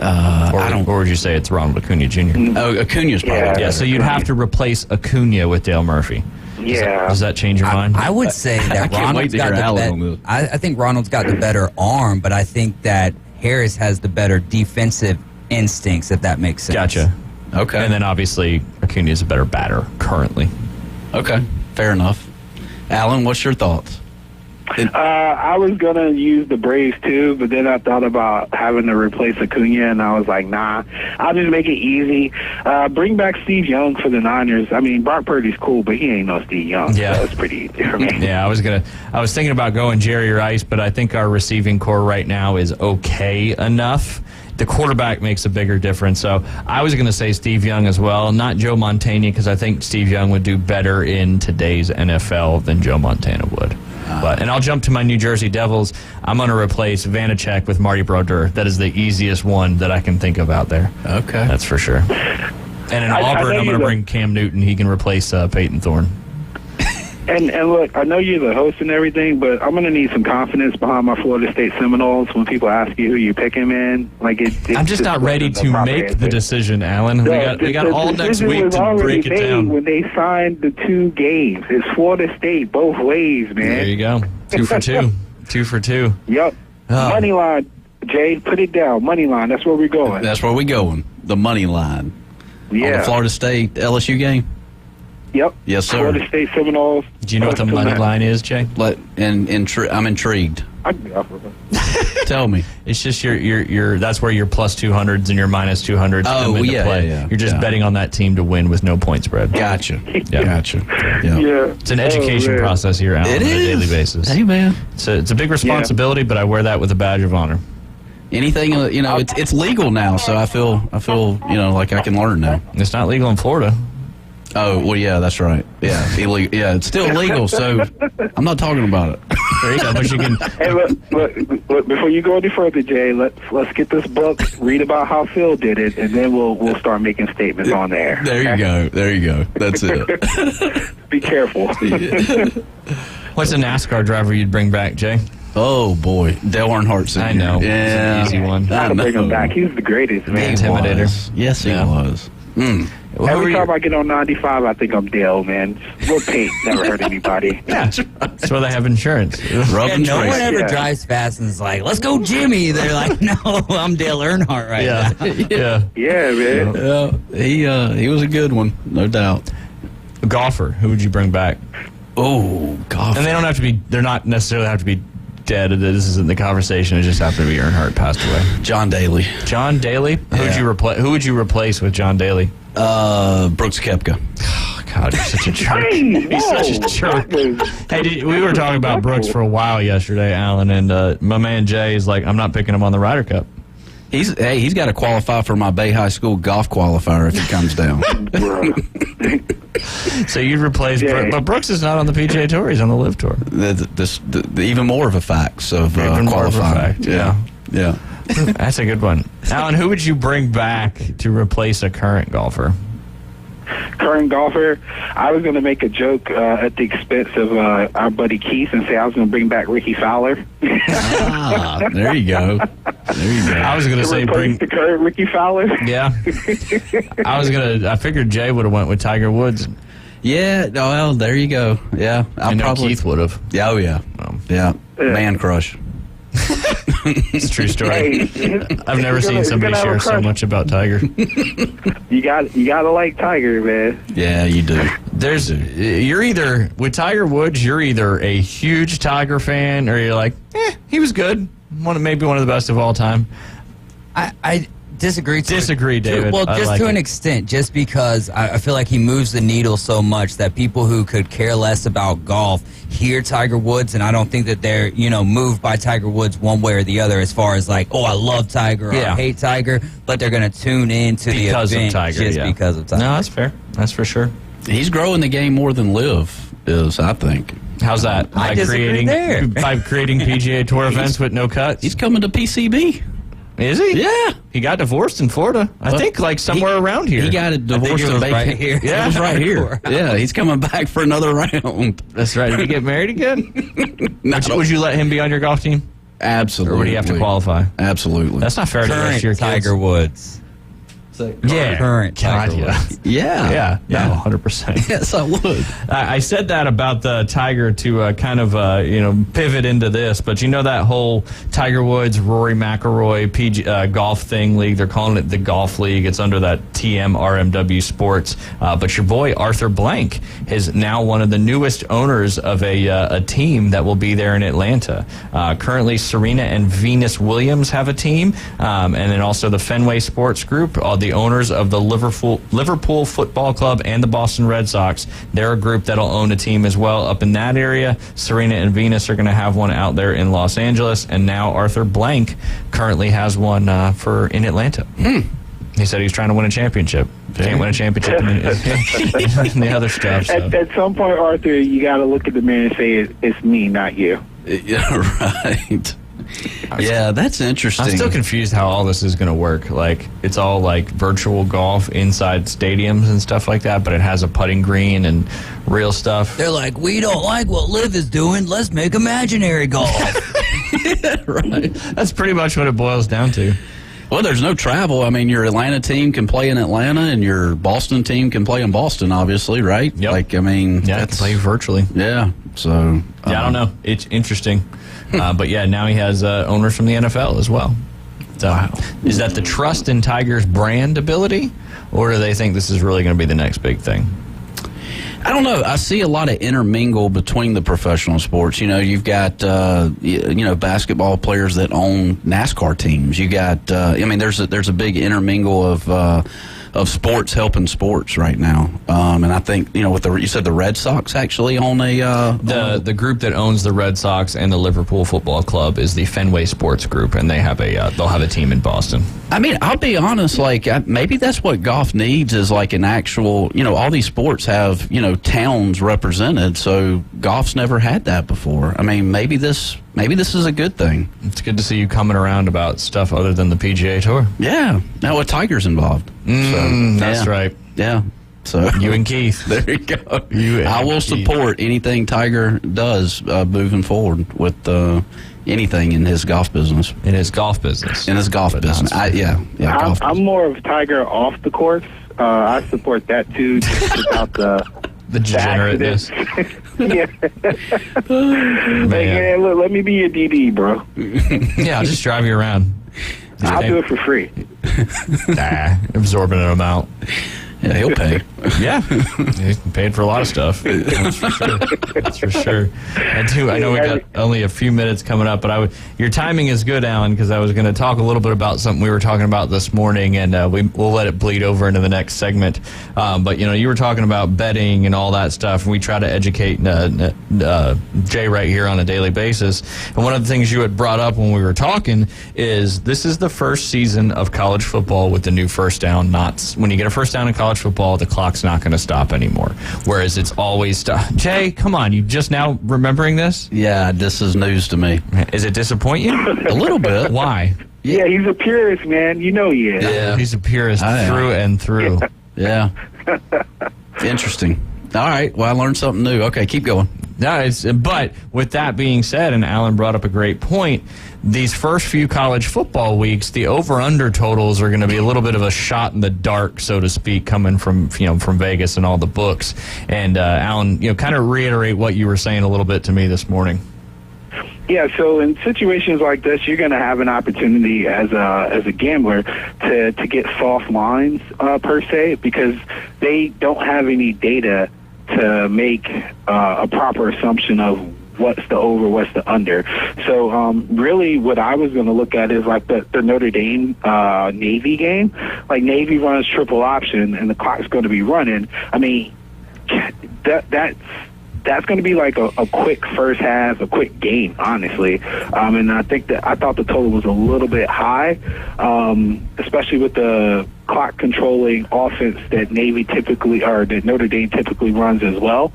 Or would you say it's Ronald Acuna Jr.? Oh, Acuna's probably. Yeah, so you'd have to replace Acuna with Dale Murphy. Does that change your mind? I would say that Ronald's got I think Ronald's got the better arm, but I think that Harris has the better defensive instincts, if that makes sense. Gotcha. Okay. And then obviously Acuna is a better batter currently. Okay, fair enough. Alan, what's your thoughts? I was going to use the Braves, too, but then I thought about having to replace Acuna, and I was like, nah, I'll just make it easy. Bring back Steve Young for the Niners. Brock Purdy's cool, but he ain't no Steve Young. Yeah. So it's pretty easy for me. Yeah, I was thinking about going Jerry Rice, but I think our receiving core right now is okay enough. The quarterback makes a bigger difference. So I was going to say Steve Young as well, not Joe Montana, because I think Steve Young would do better in today's NFL than Joe Montana would. And I'll jump to my New Jersey Devils. I'm going to replace Vanacek with Marty Brodeur. That is the easiest one that I can think of out there. Okay. That's for sure. And in Auburn, I'm going to bring Cam Newton. He can replace Peyton Thorne. And look, I know you're the host and everything, but I'm going to need some confidence behind my Florida State Seminoles when people ask you who you picking, man. I'm just not ready to make the decision, Alan. We got all next week to break it down. When they signed the 2 games, it's Florida State both ways, man. There you go. 2 for 2. 2 for 2. Yep. Money line, Jay. Put it down. Money line. That's where we're going. That's where we're going. The money line. Yeah. On the Florida State LSU game? Yep. Yes, sir. Florida State Seminoles. Do you know what the money line is, Jay? I'm intrigued. Tell me. It's just your that's where your plus 200s and your minus 200s come into play. Yeah. You're just betting on that team to win with no point spread. Gotcha. Yeah. Gotcha. Yeah. It's an education process here, Alan, It on a is. daily basis. Hey, man. It's a big responsibility, but I wear that with a badge of honor. Anything, it's legal now, so I feel, like I can learn now. It's not legal in Florida. Oh, well, yeah, that's right. Yeah, illegal. Yeah, it's still legal, so I'm not talking about it. There you go. But you can. Hey, look, before you go any further, Jay, let's get this book, read about how Phil did it, and then we'll start making statements on the air. There you go. There you go. That's it. Be careful. What's a NASCAR driver you'd bring back, Jay? Oh, boy. Dale Earnhardt Sr. I know. Yeah. It's an easy one. Gotta bring him back. He's the greatest, man. Intimidator. Yes, he was. Every time I get on 95, I think I'm Dale, man. Will paint never hurt anybody. Yeah, that's why they have insurance. No one ever drives fast and is like, let's go, Jimmy. They're like, no, I'm Dale Earnhardt right now. Yeah, man. He was a good one, no doubt. A golfer, who would you bring back? Oh, golfer. And they don't have to be, they're not necessarily have to be dead. This isn't the conversation. It just happened to be Earnhardt passed away. John Daly. John Daly? Who would you replace with John Daly? Brooks Koepka. Oh, God, you're such a jerk. He's such a jerk. Hey, we were talking about Brooks for a while yesterday, Alan, and my man Jay is like, I'm not picking him on the Ryder Cup. He's got to qualify for my Bay High School golf qualifier if he comes down. So you'd replace Brooks, but Brooks is not on the PGA Tour. He's on the LIV Tour. The even more of a fact of even more of a qualifying. fact, Yeah. That's a good one. Alan, who would you bring back to replace a current golfer? Current golfer, I was going to make a joke at the expense of our buddy Keith and say I was going to bring back Ricky Fowler. There you go. I was going to say bring the current Ricky Fowler. Yeah. I figured Jay would have went with Tiger Woods. Yeah, well, there you go. Yeah, I know Keith would have. Yeah, oh yeah, yeah, man crush. It's a true story. I've never seen somebody share so much about Tiger. You gotta like Tiger, man. Yeah, you do. You're either with Tiger Woods, you're either a huge Tiger fan, or you're like, he was good, maybe one of the best of all time. I disagree. Disagree, David. Well, just to an extent, just because I feel like he moves the needle so much that people who could care less about golf hear Tiger Woods, and I don't think that they're, moved by Tiger Woods one way or the other as far as like, oh, I love Tiger or I hate Tiger, but they're going to tune into the event because of Tiger. No, that's fair. That's for sure. He's growing the game more than Liv is, I think. How's that? By creating PGA Tour events with no cuts? He's coming to PCB. Is he? Yeah. He got divorced in Florida. I think like somewhere around here. He got a divorce right here. Yeah, it was right here. Yeah, he's coming back for another round. That's right. Did he get married again? No. Would you let him be on your golf team? Absolutely. Or would he have to qualify? Absolutely. That's not fair to Current your Tiger Woods. Yeah. Current Tiger Woods. Yeah. No, 100%. Yes, I would. I said that about the Tiger to kind of pivot into this, but that whole Tiger Woods, Rory McIlroy golf thing league, they're calling it the Golf League. It's under that TM RMW Sports. But your boy Arthur Blank is now one of the newest owners of a team that will be there in Atlanta. Currently, Serena and Venus Williams have a team, and then also the Fenway Sports Group, the owners of the Liverpool Football Club and the Boston Red Sox. They're a group that'll own a team as well up in that area. Serena and Venus are going to have one out there in Los Angeles, and now Arthur Blank currently has one in Atlanta. He said he's trying to win a championship. Can't win a championship in the other stuff. So. At some point, Arthur, you got to look at the man and say, it's me, not you. Yeah, right. Yeah, that's interesting. I'm still confused how all this is going to work. Like, it's all like virtual golf inside stadiums and stuff like that, but it has a putting green and real stuff. They're like, we don't like what Liv is doing. Let's make imaginary golf. Right. That's pretty much what it boils down to. Well, there's no travel. I mean, your Atlanta team can play in Atlanta, and your Boston team can play in Boston, obviously, right? Yep. Like, I mean, that's play virtually. Yeah. So, I don't know. It's interesting. But yeah, now he has owners from the NFL as well. So, is that the trust in Tiger's brand ability, or do they think this is really going to be the next big thing? I don't know. I see a lot of intermingle between the professional sports. You've got basketball players that own NASCAR teams. You got there's a big intermingle of sports helping sports right now. And I think you said the Red Sox actually own the group that owns the Red Sox and the Liverpool Football Club is the Fenway Sports Group, and they have they'll have a team in Boston. I mean, I'll be honest, maybe that's what golf needs is like an actual, all these sports have, towns represented, so golf's never had that before. I mean, maybe this is a good thing. It's good to see you coming around about stuff other than the PGA Tour. Yeah. Now with Tiger's involved. That's right. Yeah. So you and Keith. There you go. I will support anything Tiger does moving forward with anything in his golf business. I'm more of Tiger off the course. I support that too, just without the degenerateness. Man, look, let me be your DD, bro. Yeah, I'll just drive you around. I'll do it for free. Absorbing an amount. Yeah, he'll pay. Yeah, he's paid for a lot of stuff. That's for sure. That's for sure. I know we got only a few minutes coming up, but your timing is good, Alan, because I was going to talk a little bit about something we were talking about this morning, and we'll let it bleed over into the next segment. But you were talking about betting and all that stuff, and we try to educate Jay right here on a daily basis. And one of the things you had brought up when we were talking is this is the first season of college football with the new first down. When you get a first down in college football, the clock's not going to stop anymore. Whereas it's always Jay, come on, you just now remembering this? Yeah, this is news to me. Is it disappoint you? A little bit. Why? Yeah, he's a purist, man. You know he is. Yeah, he's a purist through and through. Yeah. Interesting. All right. Well, I learned something new. Okay, keep going. No, but with that being said, and Alan brought up a great point, these first few college football weeks, the over-under totals are going to be a little bit of a shot in the dark, so to speak, coming from Vegas and all the books. And Alan, kind of reiterate what you were saying a little bit to me this morning. Yeah, so in situations like this, you're going to have an opportunity as a gambler to get soft lines per se, because they don't have any data to make a proper assumption of what's the over, what's the under. So really what I was going to look at is like the Notre Dame Navy game. Like Navy runs triple option and the clock's going to be running. I mean, that's going to be like a quick first half, a quick game, honestly. And I thought the total was a little bit high, especially with the clock controlling offense that that Notre Dame typically runs as well.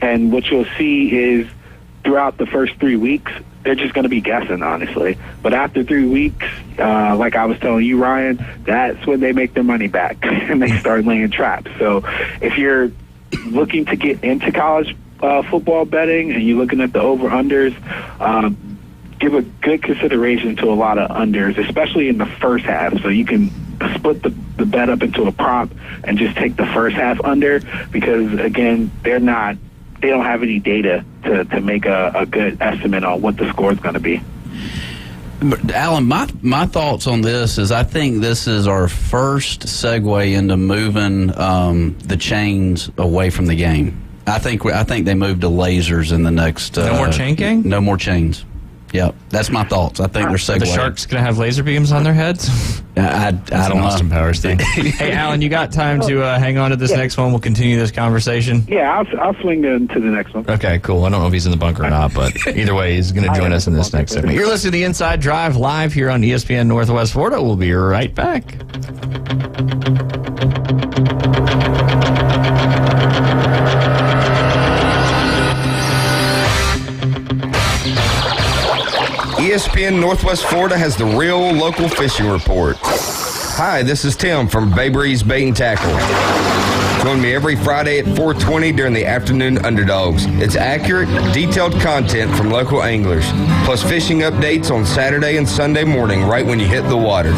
And what you'll see is throughout the first 3 weeks, they're just going to be guessing, honestly. But after 3 weeks, like I was telling you, Ryan, that's when they make their money back and they start laying traps. So if you're looking to get into college football betting and you're looking at the over-unders, give a good consideration to a lot of unders, especially in the first half. So you can split the bet up into a prop and just take the first half under, because, again, they don't have any data to make a good estimate on what the score is going to be. Alan, my thoughts on this is I think this is our first segue into moving the chains away from the game. I think they moved to lasers in the next. No more chain gang? No more chains. Yep, that's my thoughts. I think they're segueing. The Sharks going to have laser beams on their heads? I don't know. Austin Powers thing. Hey, Alan, you got time to hang on to this next one? We'll continue this conversation. Yeah, I'll swing into the next one. Okay, cool. I don't know if he's in the bunker or not, but either way, he's going to join us in this next segment. You're listening to the Inside Drive live here on ESPN Northwest Florida. We'll be right back. ESPN Northwest Florida has the real local fishing report. Hi, this is Tim from Bay Breeze Bait and Tackle. Join me every Friday at 4:20 during the afternoon Underdogs. It's accurate, detailed content from local anglers, plus fishing updates on Saturday and Sunday morning right when you hit the water.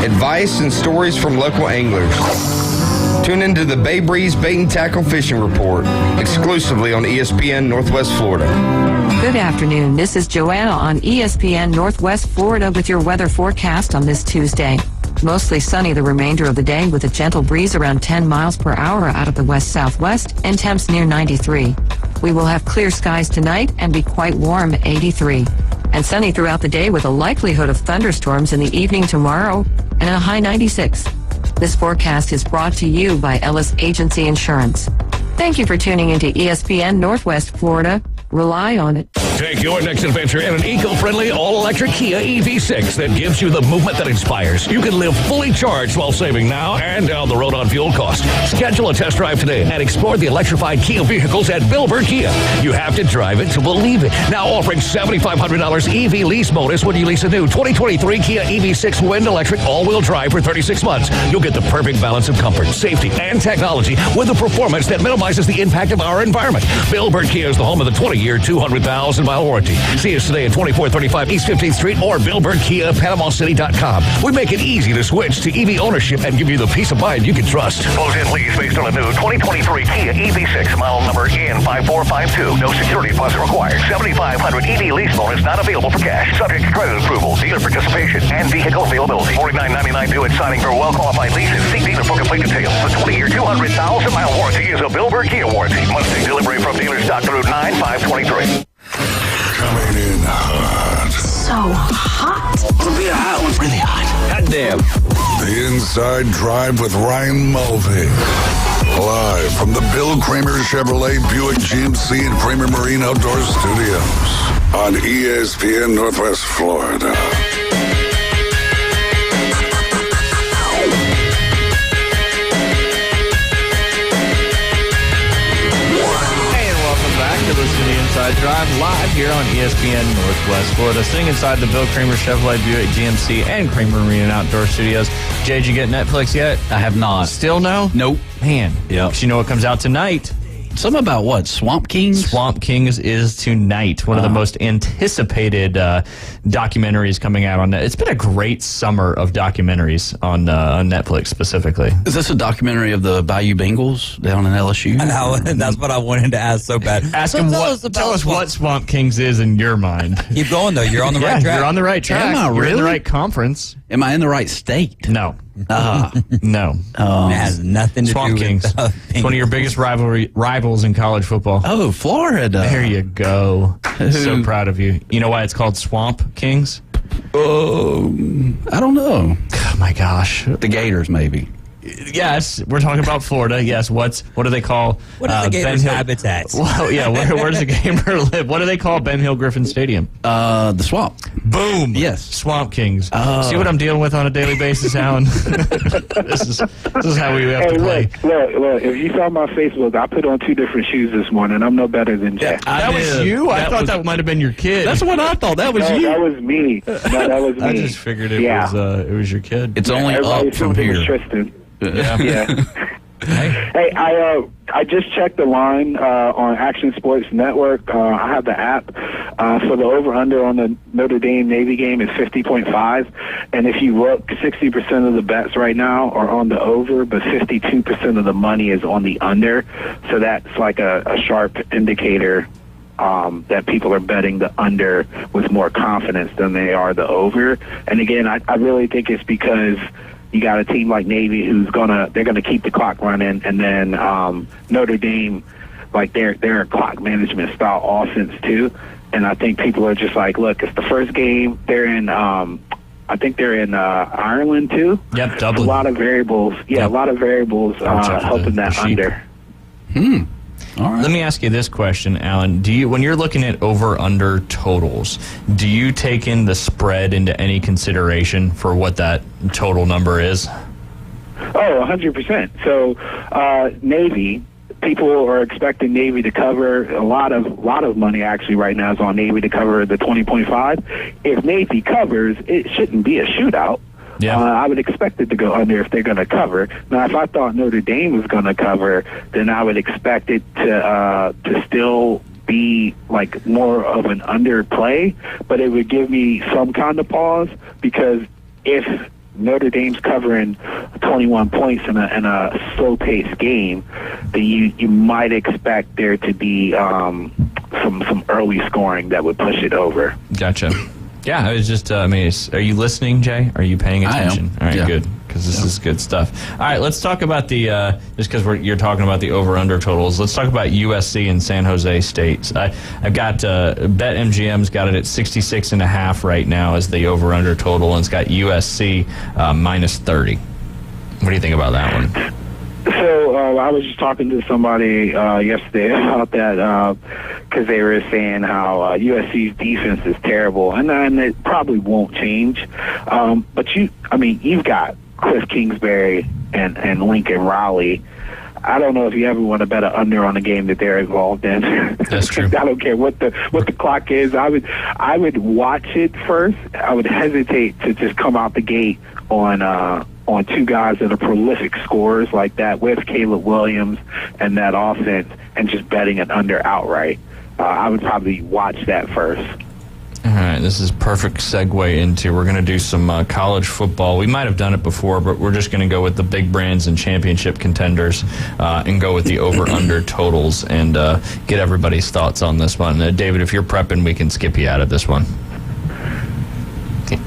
Advice and stories from local anglers. Tune into the Bay Breeze Bait and Tackle Fishing Report, exclusively on ESPN Northwest Florida. Good afternoon. This is Joanna on ESPN Northwest Florida with your weather forecast on this Tuesday. Mostly sunny the remainder of the day with a gentle breeze around 10 miles per hour out of the west-southwest and temps near 93. We will have clear skies tonight and be quite warm, 83. And sunny throughout the day with a likelihood of thunderstorms in the evening tomorrow and a high 96. This forecast is brought to you by Ellis Agency Insurance. Thank you for tuning into ESPN Northwest Florida. Rely on it. Take your next adventure in an eco-friendly all-electric Kia EV6 that gives you the movement that inspires. You can live fully charged while saving now and down the road on fuel costs. Schedule a test drive today and explore the electrified Kia vehicles at Billboard Kia. You have to drive it to believe it. Now offering $7,500 EV lease bonus when you lease a new 2023 Kia EV6 Wind Electric all-wheel drive for 36 months. You'll get the perfect balance of comfort, safety, and technology with a performance that minimizes the impact of our environment. Billboard Kia is the home of the 20-year, 200,000-mile warranty. See us today at 2435 East 15th Street or BillboardKiaPanamaCity.com. We make it easy to switch to EV ownership and give you the peace of mind you can trust. Close-in lease based on a new 2023 Kia EV6, model number N5452. No security deposit required. $7,500 EV lease bonus not available for cash. Subject to credit approval, dealer participation, and vehicle availability. $49.99 due at signing for well-qualified leases. See dealer for complete details. The 20-year, 200,000-mile warranty is a Billboard Kia warranty. Must take delivery from dealer stock through 9/5/23. Coming in hot. So hot. It'll be a hot one. Really hot. God damn. The Inside Drive with Ryan Mulvey. Live from the Bill Kramer Chevrolet Buick GMC and Kramer Marine Outdoor Studios on ESPN Northwest Florida. You're listening to the Inside Drive live here on ESPN Northwest Florida. Sitting inside the Bill Kramer Chevrolet Buick GMC and Kramer Marine and Outdoor Studios. Jay, did you get Netflix yet? I have not. Still no? Nope. Man. Yep. You know what comes out tonight? Something about what? Swamp Kings? Swamp Kings is tonight. One of the most anticipated documentaries coming out on that. It's been a great summer of documentaries on Netflix specifically. Is this a documentary of the Bayou Bengals down in LSU? I know, that's what I wanted to ask so bad. Ask him tell us what Swamp Kings is in your mind. Keep going, though. You're on the right track. You're on the right track. Am I You're really? in the right conference. Am I in the right state? No. No. It has nothing to Swamp do Kings. with It's one of your biggest rivals in college football. Oh, Florida. There you go. So proud of you. You know why it's called Swamp Kings? Oh, I don't know. Oh my gosh. The Gators, maybe. Yes, we're talking about Florida. Yes, what do they call What is the Gators' habitats? Well, yeah, where does the gamer live? What do they call Ben Hill Griffin Stadium? The Swamp. Boom. Yes. Swamp Kings. See what I'm dealing with on a daily basis, Alan? This is how we have to play. Look, if you saw my Facebook, I put on 2 different shoes this morning. I'm no better than Jack. That was you? I thought that might have been your kid. That's what I thought. That was No, you. that was me. No, that was me. I just figured it was your kid. It's only Everybody up from assumed it was here. Tristan. Yeah. Hey, I just checked the line on Action Sports Network. I have the app for the over-under on the Notre Dame Navy game is 50.5. And if you look, 60% of the bets right now are on the over, but 52% of the money is on the under. So that's like a sharp indicator that people are betting the under with more confidence than they are the over. And again, I really think it's because you got a team like Navy who's they're gonna keep the clock running, and then Notre Dame, like they're a clock management style offense too. And I think people are just like, look, it's the first game. They're in I think they're in Ireland too. Yep, Dublin. A lot of variables. Yeah, a lot of variables helping that under. All right. Let me ask you this question, Alan. When you're looking at over-under totals, do you take in the spread into any consideration for what that total number is? Oh, 100%. So Navy, people are expecting Navy to cover. A lot of money actually right now is on Navy to cover the 20.5. If Navy covers, it shouldn't be a shootout. Yeah. I would expect it to go under if they're going to cover. Now, if I thought Notre Dame was going to cover, then I would expect it to still be like more of an underplay, but it would give me some kind of pause, because if Notre Dame's covering 21 points in a slow-paced game, then you might expect there to be some early scoring that would push it over. Gotcha. Yeah, I was just, are you listening, Jay? Are you paying attention? I am. All right, Yeah. good, because this is good stuff. All right, let's talk about just because you're talking about the over-under totals, let's talk about USC and San Jose State. I've got, BetMGM's got it at 66.5 right now as the over-under total, and it's got USC minus 30. What do you think about that one? So I was just talking to somebody yesterday about that because they were saying how USC's defense is terrible, and it probably won't change. But you've got Cliff Kingsbury and Lincoln Riley. I don't know if you ever want to bet an under on a game that they're involved in. That's true. I don't care what the clock is. I would watch it first. I would hesitate to just come out the gate on 2 guys that are prolific scorers like that with Caleb Williams and that offense, and just betting it under outright. I would probably watch that first. All right, this is perfect segue into, we're going to do some college football. We might have done it before, but we're just going to go with the big brands and championship contenders and go with the over-under totals and get everybody's thoughts on this one. David, if you're prepping, we can skip you out of this one.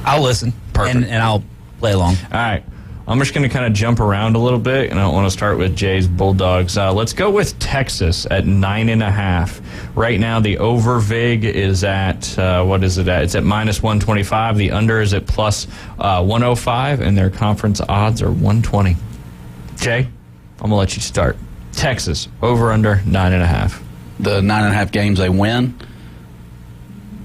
I'll listen. Perfect. And I'll play along. All right. I'm just going to kind of jump around a little bit, and I don't want to start with Jay's Bulldogs. Let's go with Texas at 9.5. Right now, the over VIG is at, what is it at? It's at minus 125. The under is at plus 105, and their conference odds are 120. Jay, I'm going to let you start. Texas, over under 9.5. The 9.5 games they win.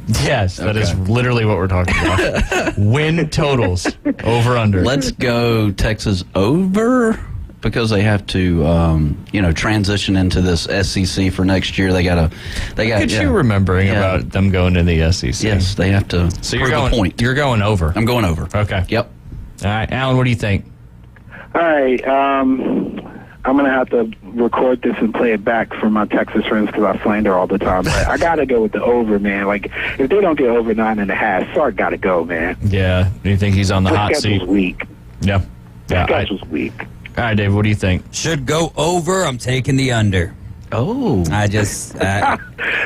Yes, that is literally what we're talking about. Win totals, over under. Let's go Texas over, because they have to, transition into this SEC for next year. They got. Look at you remembering about them going to the SEC. Yes, they have to. So you're going. You're going over. I'm going over. Okay. Yep. All right, Alan. What do you think? All right. I'm gonna have to record this and play it back for my Texas friends because I slander all the time. But I gotta go with the over, man. Like if they don't get over 9.5, Sark gotta go, man. Yeah. Do you think he's on the hot seat? Schedule's weak. Yeah. Yeah. Schedule's weak. All right, Dave. What do you think? Should go over. I'm taking the under. Oh. I just, I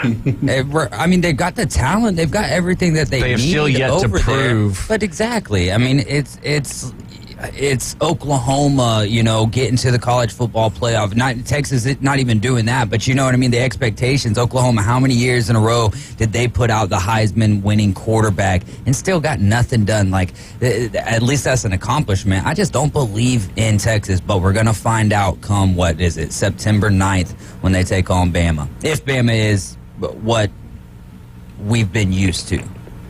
mean, they've got the talent. They've got everything that they They've need still yet to over prove. there. But exactly. I mean, it's Oklahoma, you know, getting to the college football playoff. Not Texas, not even doing that. But you know what I mean? The expectations. Oklahoma, how many years in a row did they put out the Heisman winning quarterback and still got nothing done? Like, at least that's an accomplishment. I just don't believe in Texas, but we're going to find out come, what is it, September 9th when they take on Bama. If Bama is what we've been used to.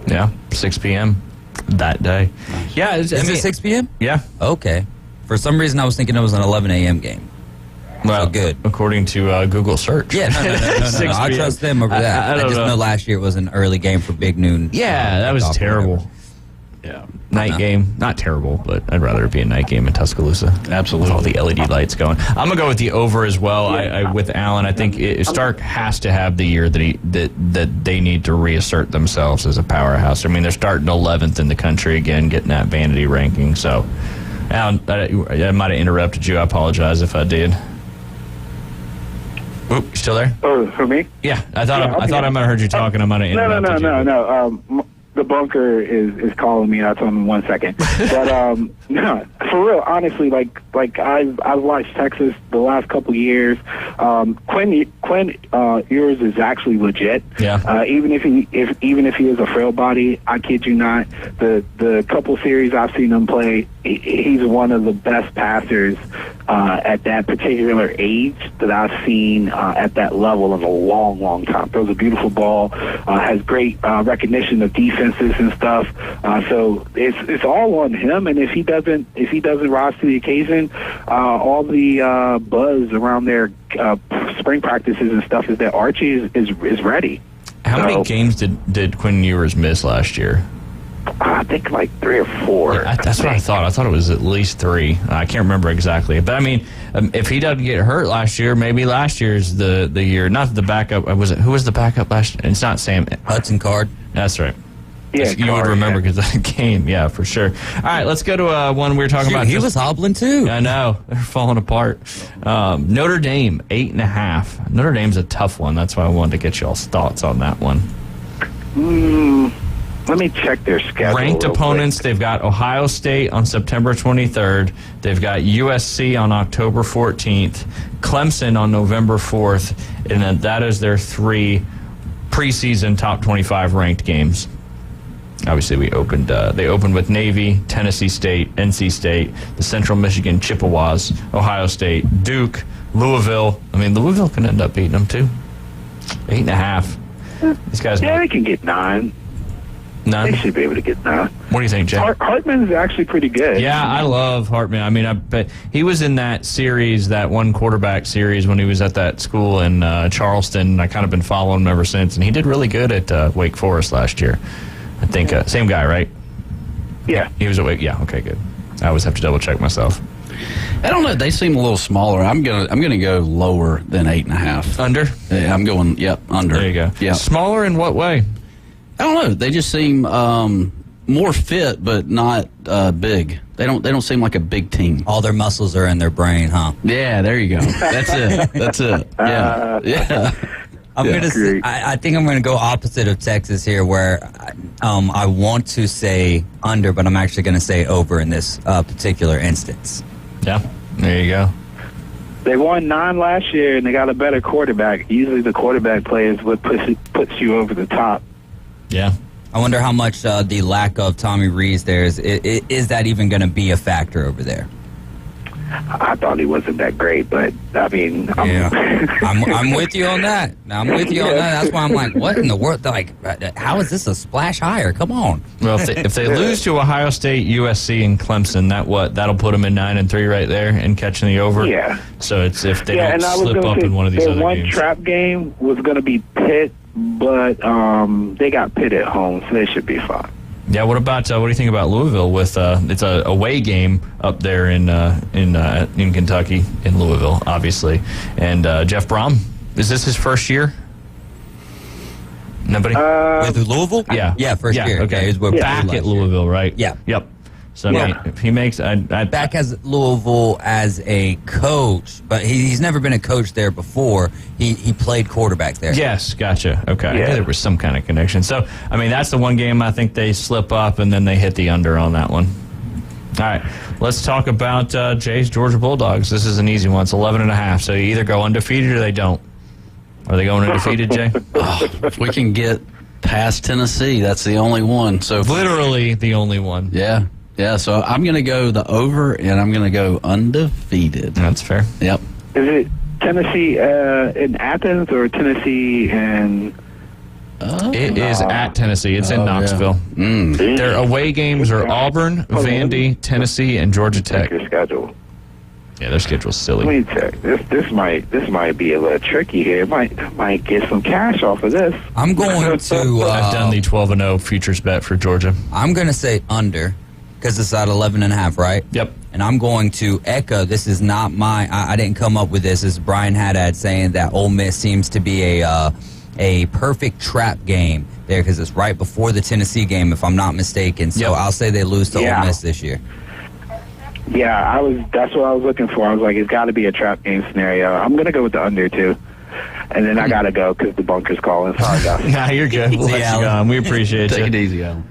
Yeah, 6 p.m. that day. Yeah. Is it 6 p.m.? Yeah. Okay. For some reason, I was thinking it was an 11 a.m. game. Well, so good. According to Google search. Yeah, no. I trust them over that. I just know last year it was an early game for Big Noon. Yeah, that was terrible. Yeah. Night game. Not terrible, but I'd rather it be a night game in Tuscaloosa. Absolutely. With all the LED lights going. I'm going to go with the over as well. I with Allen, I think Stark has to have the year that they need to reassert themselves as a powerhouse. I mean, they're starting 11th in the country again, getting that vanity ranking. So, Allen, I might have interrupted you. I apologize if I did. Oop, you still there? Oh, for me? Yeah, I thought I might have heard you talking. I might have interrupted you. No. The bunker is calling me. I'll tell him in 1 second. But no, for real, honestly, like I've watched Texas the last couple years. Quinn Ewers is actually legit. Yeah. Even if he is a frail body, I kid you not. The couple series I've seen him play, he's one of the best passers at that particular age that I've seen at that level in a long, long time. Throws a beautiful ball, has great recognition of defenses and stuff. So it's all on him. And if he doesn't rise to the occasion, all the buzz around their spring practices and stuff is that Archie is ready. How many games did Quinn Ewers miss last year? I think like 3 or 4. Yeah, that's what I thought. I thought it was at least 3. I can't remember exactly. But, I mean, if he doesn't get hurt last year, maybe last year's the year. Not the backup. Who was the backup last year? It's not Sam. Hudson Card. That's right. Yeah, you would remember because that game. Yeah, for sure. All right, let's go to one we were talking about. He was hobbling, too. I know. They're falling apart. Notre Dame, 8.5. Notre Dame's a tough one. That's why I wanted to get y'all's thoughts on that one. Let me check their schedule. Ranked opponents, they've got Ohio State on September 23rd. They've got USC on October 14th, Clemson on November 4th, and then that is their 3 preseason top 25 ranked games. Obviously, they opened with Navy, Tennessee State, NC State, the Central Michigan Chippewas, Ohio State, Duke, Louisville. I mean, Louisville can end up beating them, too. 8.5. These guys. Yeah, they can get 9. 9? They should be able to get 9. What do you think, Jay? Hartman's actually pretty good. Yeah, I love Hartman. I mean, I bet he was in that series, that one quarterback series when he was at that school in Charleston. I kind of been following him ever since, and he did really good at Wake Forest last year. I think same guy, right? Yeah. He was at Wake. Yeah. Okay. Good. I always have to double check myself. I don't know. They seem a little smaller. I'm gonna go lower than 8.5. Under? Yeah, I'm going. Yep, under. There you go. Yeah. Smaller in what way? I don't know. They just seem more fit, but not big. They don't seem like a big team. All their muscles are in their brain, huh? Yeah. There you go. That's it. That's it. Yeah. Yeah. I think I'm gonna go opposite of Texas here, where I want to say under, but I'm actually gonna say over in this particular instance. Yeah, there you go. They won 9 last year, and they got a better quarterback. Usually, the quarterback play is what puts you over the top. Yeah. I wonder how much the lack of Tommy Rees there is that even going to be a factor over there? I thought he wasn't that great, but I mean, I'm with you on that. I'm with you on that. That's why I'm like, what in the world? Like, how is this a splash higher? Come on. Well, if they lose to Ohio State, USC, and Clemson, that'll put them in 9-3 right there and catching the over. Yeah. So it's if they don't and I was slip gonna up say, in one of these their other one games. trap game was going to be Pitt, but they got Pitt at home, so they should be fine. Yeah, what do you think about Louisville? With it's a away game up there in Kentucky, in Louisville, obviously. And Jeff Brom, is this his first year? Nobody with Louisville? Yeah, first year. Okay, he's back at Louisville, right? Yeah. Yep. So I mean, if he makes back as Louisville as a coach, but he's never been a coach there before. He played quarterback there. Yes, gotcha. Okay, I Yeah. knew there was some kind of connection. So I mean, that's the one game I think they slip up, and then they hit the under on that one. All right, let's talk about Jay's Georgia Bulldogs. This is an easy one. It's 11.5. So you either go undefeated or they don't. Are they going undefeated, Jay? If we can get past Tennessee, that's the only one. So literally the only one. Yeah. Yeah, so I'm going to go the over, and I'm going to go undefeated. That's fair. Yep. Is it Tennessee in Athens or Tennessee in... It is at Tennessee. It's in Knoxville. Their away games are Auburn, Vandy, Tennessee, and Georgia Tech. Your schedule. Yeah, their schedule's silly. Let me check. This might be a little tricky here. Might get some cash off of this. I'm going to... I've done the 12-0 futures bet for Georgia. I'm going to say under, because it's at 11.5, right? Yep. And I'm going to echo, this is not I didn't come up with this. This is Brian Haddad saying that Ole Miss seems to be a perfect trap game there, because it's right before the Tennessee game, if I'm not mistaken. So I'll say they lose to Ole Miss this year. Yeah, that's what I was looking for. I was like, it's got to be a trap game scenario. I'm going to go with the under, too. And then I got to go because the bunker's calling. Sorry, guys. Nah, you're good. We'll let you go on. We appreciate you. Take it easy, Alan.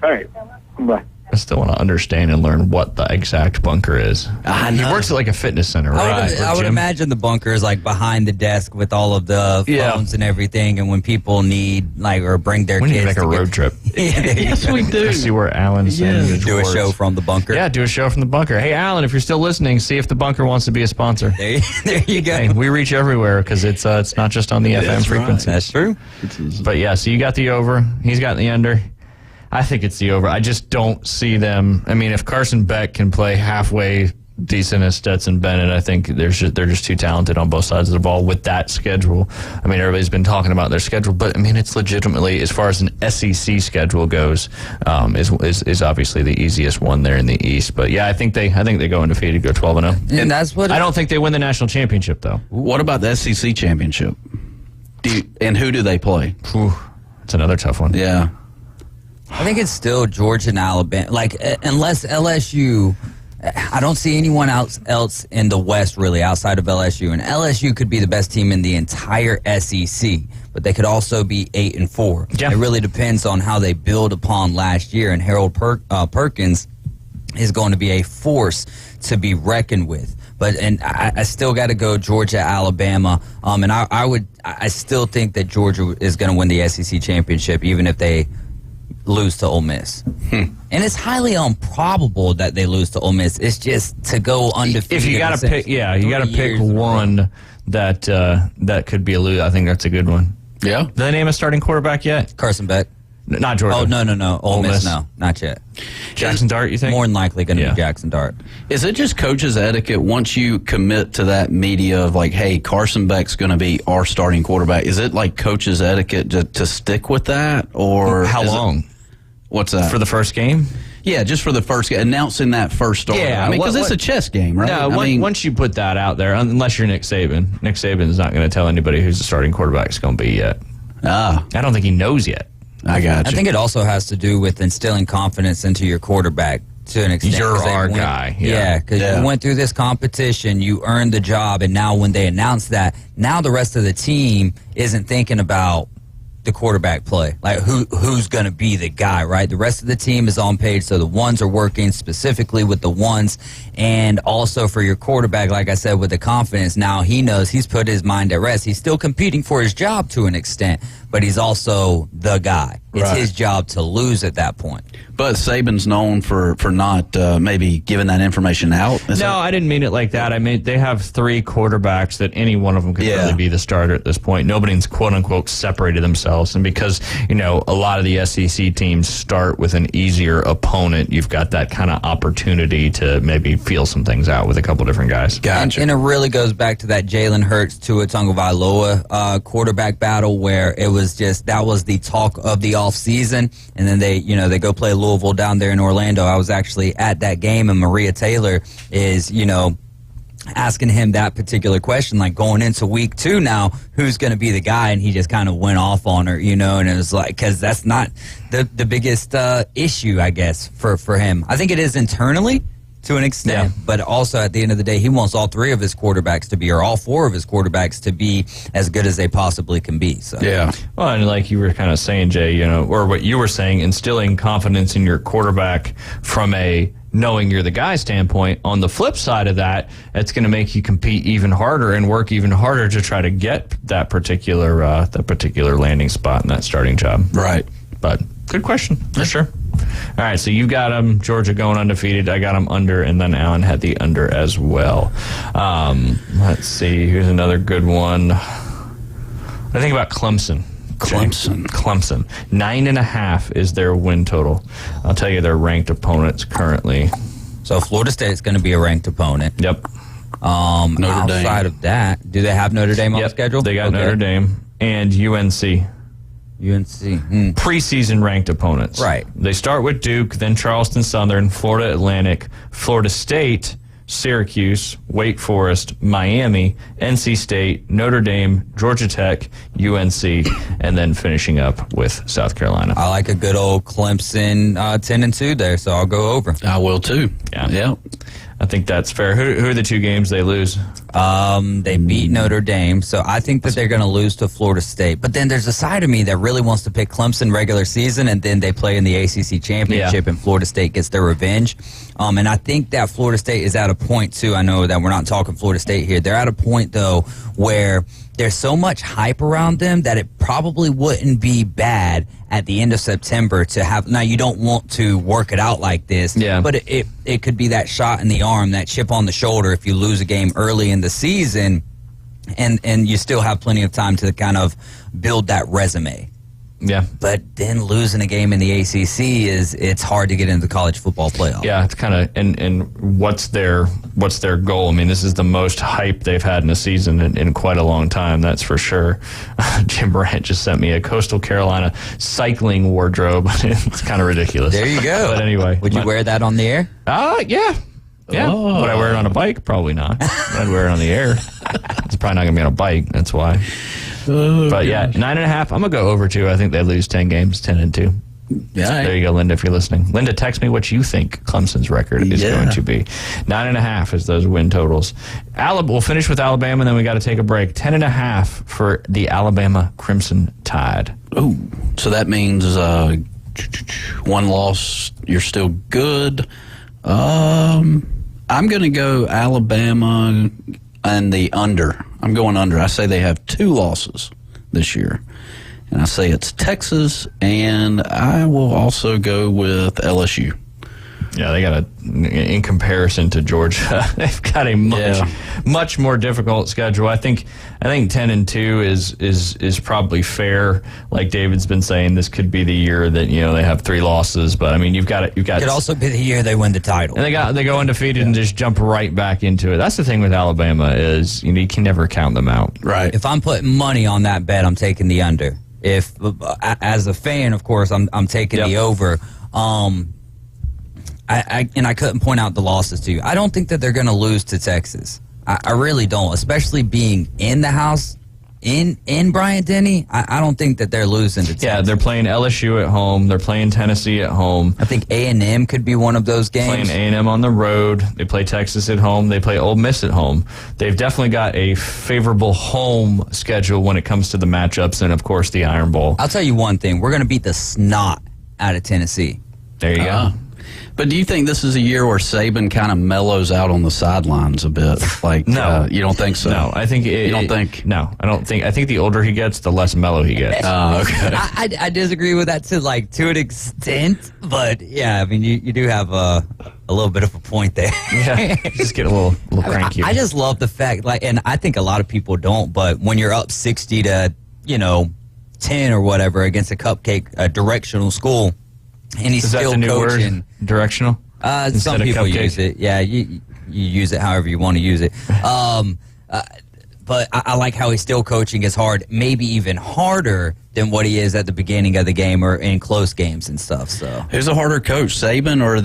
All right. Bye. I still want to understand and learn what the exact bunker is. I He works at like a fitness center, right? I would imagine the bunker is like behind the desk with all of the phones and everything, and when people need or bring their We need kids to make a road trip. Yes, we do. See where Alan's do a show from the bunker. Yeah, do a show from the bunker. Hey, Alan, if you're still listening, see if the bunker wants to be a sponsor. There you go. Hey, we reach everywhere because it's not just on the FM frequency. That's true. But yeah, so you got the over. He's got the under. I think it's the over. I just don't see them. I mean, if Carson Beck can play halfway decent as Stetson Bennett, I think they're just too talented on both sides of the ball with that schedule. I mean, everybody's been talking about their schedule, but I mean, it's legitimately, as far as an SEC schedule goes, is obviously the easiest one there in the East. But yeah, I think they go undefeated, go 12-0. And that's what I don't think they win the national championship though. What about the SEC championship? And who do they play? It's another tough one. Yeah. I think it's still Georgia and Alabama. Unless LSU, I don't see anyone else in the West really outside of LSU. And LSU could be the best team in the entire SEC, but they could also be 8-4. Yeah. It really depends on how they build upon last year. And Harold Perkins is going to be a force to be reckoned with. But I still got to go Georgia, Alabama, and I still think that Georgia is going to win the SEC championship, even if they lose to Ole Miss. And it's highly improbable that they lose to Ole Miss. It's just to go undefeated. If you got to pick, you got to pick one that could be a lose. I think that's a good one. Yeah. Did they name a starting quarterback yet? Carson Beck. Not Georgia. Oh, no. Ole Miss, no. Not yet. Jackson Dart, you think? More than likely going to be Jackson Dart. Is it just coach's etiquette once you commit to that media of like, hey, Carson Beck's going to be our starting quarterback? Is it like coach's etiquette to stick with that? Or how long? What's that? For the first game? Yeah, just for the first game, announcing that first start. Yeah, I mean, because it's a chess game, right? No, once you put that out there, unless you're Nick Saban, Nick Saban's not going to tell anybody who's the starting quarterback is going to be yet. I don't think he knows yet. I got you. I think it also has to do with instilling confidence into your quarterback to an extent. You're our guy. Yeah, because you went through this competition, you earned the job, and now when they announce that, now the rest of the team isn't thinking about the quarterback play. Like, who's going to be the guy, right? The rest of the team is on page, so the ones are working specifically with the ones. And also for your quarterback, like I said, with the confidence, now he knows he's put his mind at rest. He's still competing for his job to an extent, but he's also the guy. It's his job to lose at that point. But Saban's known for not maybe giving that information out. I didn't mean it like that. I mean, they have three quarterbacks that any one of them could really be the starter at this point. Nobody's quote-unquote separated themselves. And because, a lot of the SEC teams start with an easier opponent, you've got that kind of opportunity to maybe feel some things out with a couple different guys. Gotcha. And it really goes back to that Jalen Hurts, Tua Tagovailoa quarterback battle where it was just, that was the talk of the off season, and then they go play Louisville down there in Orlando. I was actually at that game, and Maria Taylor is, asking him that particular question, like going into week 2 now, who's going to be the guy? And he just kind of went off on her, and it was like, because that's not the biggest issue, I guess, for him. I think it is internally to an extent, but also at the end of the day, he wants all 3 of his quarterbacks to be, or all 4 of his quarterbacks to be as good as they possibly can be. So well, and like you were kind of saying, Jay, or what you were saying, instilling confidence in your quarterback from a knowing you're the guy standpoint. On the flip side of that, it's going to make you compete even harder and work even harder to try to get that particular landing spot in that starting job. Right. But good question for sure. All right, so you got Georgia going undefeated. I got them under, and then Alan had the under as well. Let's see. Here's another good one. I think about Clemson. Clemson. 9.5 is their win total. I'll tell you their ranked opponents currently. So Florida State's going to be a ranked opponent. Yep. Outside of that, do they have Notre Dame on the schedule? They got Notre Dame and UNC. Preseason ranked opponents. Right. They start with Duke, then Charleston Southern, Florida Atlantic, Florida State, Syracuse, Wake Forest, Miami, NC State, Notre Dame, Georgia Tech, UNC, and then finishing up with South Carolina. I like a good old Clemson 10-2 there, so I'll go over. I will too. Yeah. I think that's fair. Who are the 2 games they lose? They beat Notre Dame, so I think that they're going to lose to Florida State. But then there's a side of me that really wants to pick Clemson regular season, and then they play in the ACC championship, and Florida State gets their revenge. And I think that Florida State is at a point, too. I know that we're not talking Florida State here. They're at a point, though, where there's so much hype around them that it probably wouldn't be bad at the end of September to have. Now, you don't want to work it out like this, but it could be that shot in the arm, that chip on the shoulder if you lose a game early in the season, and you still have plenty of time to kind of build that resume. Yeah. But then losing a game in the ACC it's hard to get into the college football playoff. Yeah, it's kind of and what's their goal? I mean, this is the most hype they've had in a season in quite a long time, that's for sure. Jim Brandt just sent me a Coastal Carolina cycling wardrobe. It's kind of ridiculous. There you go. But anyway, would you wear that on the air? Yeah. Oh. Would I wear it on a bike? Probably not. I'd wear it on the air. It's probably not going to be on a bike. That's why. But yeah, 9.5. I'm gonna go over 2. I think they lose 10 games, 10-2. Yeah. So there you go, Linda. If you're listening, Linda, text me what you think Clemson's record is going to be. 9.5 is those win totals. We'll finish with Alabama, and then we got to take a break. 10.5 for the Alabama Crimson Tide. Oh, so that means 1 loss. You're still good. I'm gonna go Alabama and the under. I'm going under. I say they have 2 losses this year. And I say it's Texas, and I will also go with LSU. Yeah, they got in comparison to Georgia, they've got a much more difficult schedule. I think 10-2 is probably fair. Like David's been saying, this could be the year that they have 3 losses. But I mean, you've got. It could also be the year they win the title. And they go undefeated and just jump right back into it. That's the thing with Alabama is you can never count them out. Right. If I'm putting money on that bet, I'm taking the under. If as a fan, of course, I'm taking the over. I couldn't point out the losses to you. I don't think that they're going to lose to Texas. I really don't, especially being in the house in Bryant-Denny. I don't think that they're losing to Texas. Yeah, they're playing LSU at home. They're playing Tennessee at home. I think A&M could be one of those games. Playing A&M on the road. They play Texas at home. They play Ole Miss at home. They've definitely got a favorable home schedule when it comes to the matchups and, of course, the Iron Bowl. I'll tell you one thing. We're going to beat the snot out of Tennessee. There you go. But do you think this is a year where Saban kind of mellows out on the sidelines a bit? Like, no, you don't think so? No, I think you don't think. No, I don't think. I think the older he gets, the less mellow he gets. Oh, okay. I disagree with that to an extent, but yeah, I mean you do have a little bit of a point there. Yeah, just get a little cranky. I just love the fact, and I think a lot of people don't, but when you're up 60 to 10 or whatever against a cupcake directional school. And he's still coaching. Word? Directional? Some people use it. Yeah, you use it however you want to use it. But but I like how he's still coaching as hard, maybe even harder than what he is at the beginning of the game or in close games and stuff. So who's a harder coach, Saban or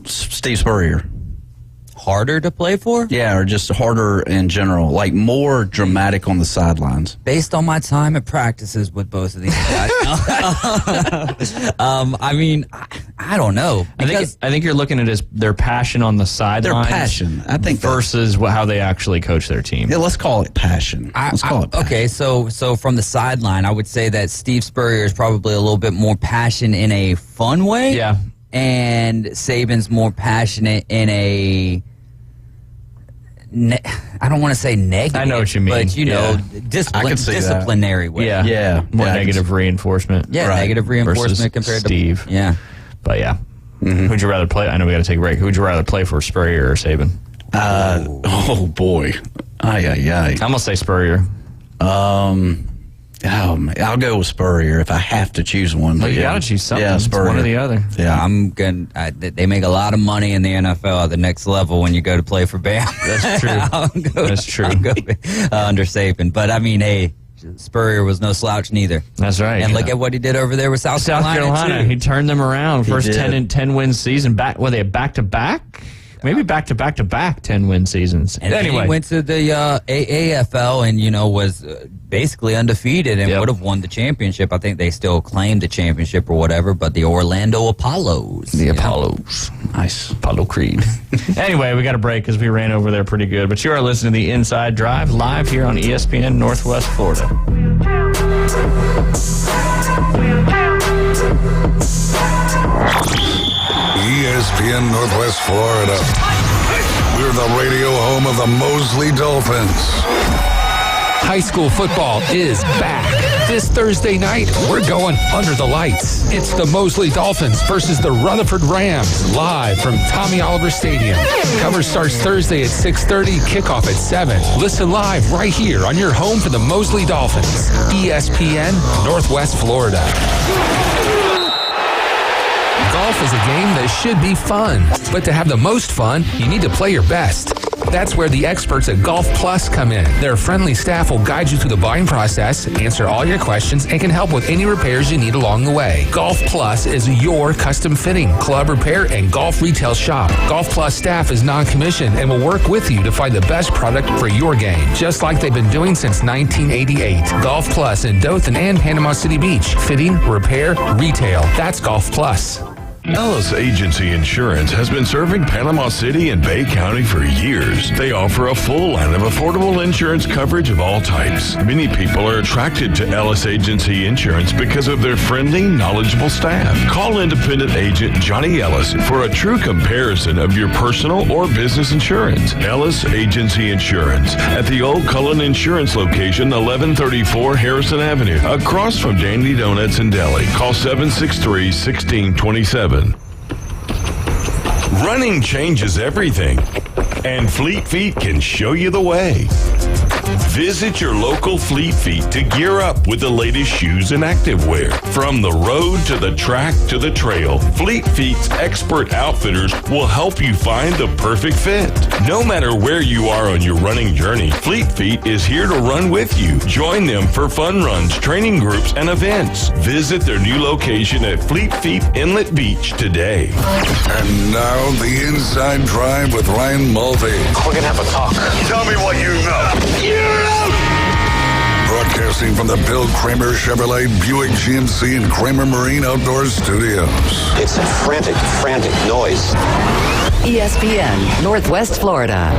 Steve Spurrier? Harder to play for? Yeah, or just harder in general, like more dramatic on the sidelines. Based on my time at practices with both of these guys, I mean, I don't know. I think you're looking at their passion on the sidelines. Their passion, I think, versus how they actually coach their team. Yeah, let's call it passion. Let's call it passion. Okay, so from the sideline, I would say that Steve Spurrier is probably a little bit more passion in a fun way. Yeah, and Saban's more passionate in a. I don't want to say negative. I know what you mean, but disciplinary way. Yeah, more negative reinforcement. Yeah, negative reinforcement compared Steve. to Yeah, but yeah. Who'd you rather play? I know we got to take a break. Who'd you rather play for, Spurrier or Saban? Oh boy, I'm gonna say Spurrier. I'll go with Spurrier if I have to choose one. Well, you got to choose something. Yeah, Spurrier. It's one or the other. Yeah, they make a lot of money in the NFL at the next level when you go to play for Bama. That's true. That's true. I'll go under Saban, but I mean, hey, Spurrier was no slouch neither. That's right. And look at what he did over there with South Carolina. He turned them around. First 10 win season. Were they back to back? Maybe back to back 10-win seasons. And anyway, he went to the AAFL and was basically undefeated and would have won the championship. I think they still claim the championship or whatever, but the Orlando Apollos. Apollos. Nice. Apollo Creed. Anyway, we got a break because we ran over there pretty good. But you are listening to the Inside Drive live here on ESPN Northwest Florida. ESPN Northwest Florida. We're the radio home of the Mosley Dolphins. High school football is back. This Thursday night, we're going under the lights. It's the Mosley Dolphins versus the Rutherford Rams, live from Tommy Oliver Stadium. Coverage starts Thursday at 6:30, kickoff at 7. Listen live right here on your home for the Mosley Dolphins. ESPN Northwest Florida. Golf is a game that should be fun, but to have the most fun, you need to play your best. That's where the experts at Golf Plus come in. Their friendly staff will guide you through the buying process, answer all your questions, and can help with any repairs you need along the way. Golf Plus is your custom fitting, club repair, and golf retail shop. Golf Plus staff is non-commissioned and will work with you to find the best product for your game, just like they've been doing since 1988. Golf Plus in Dothan and Panama City Beach. Fitting, repair, retail. That's Golf Plus. Ellis Agency Insurance has been serving Panama City and Bay County for years. They offer a full line of affordable insurance coverage of all types. Many people are attracted to Ellis Agency Insurance because of their friendly, knowledgeable staff. Call independent agent Johnny Ellis for a true comparison of your personal or business insurance. Ellis Agency Insurance at the Old Cullen Insurance location, 1134 Harrison Avenue, across from Dandy Donuts and Deli. Call 763-1627. Running changes everything, and Fleet Feet can show you the way. Visit your local Fleet Feet to gear up with the latest shoes and activewear. From the road to the track to the trail, Fleet Feet's expert outfitters will help you find the perfect fit. No matter where you are on your running journey, Fleet Feet is here to run with you. Join them for fun runs, training groups, and events. Visit their new location at Fleet Feet Inlet Beach today. And now the Inside Drive with Ryan Mulvey. We're gonna have a talk. Tell me what you know. Broadcasting from the Bill Kramer Chevrolet Buick GMC and Kramer Marine Outdoor Studios. It's a frantic noise. ESPN Northwest Florida.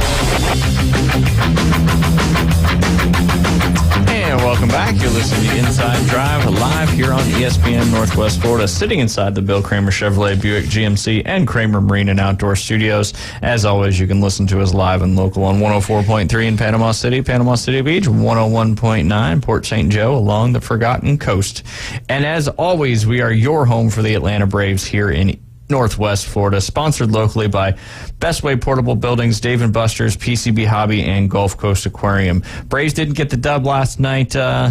And welcome back. You're listening to Inside Drive live here on ESPN Northwest Florida, sitting inside the Bill Kramer Chevrolet Buick GMC and Kramer Marine and Outdoor Studios. As always, you can listen to us live and local on 104.3 in Panama City Beach, 101.9 Port St. Joe along the Forgotten Coast. And as always, we are your home for the Atlanta Braves here in Northwest Florida, sponsored locally by Best Way Portable Buildings, Dave & Buster's, PCB Hobby, and Gulf Coast Aquarium. Braves didn't get the dub last night,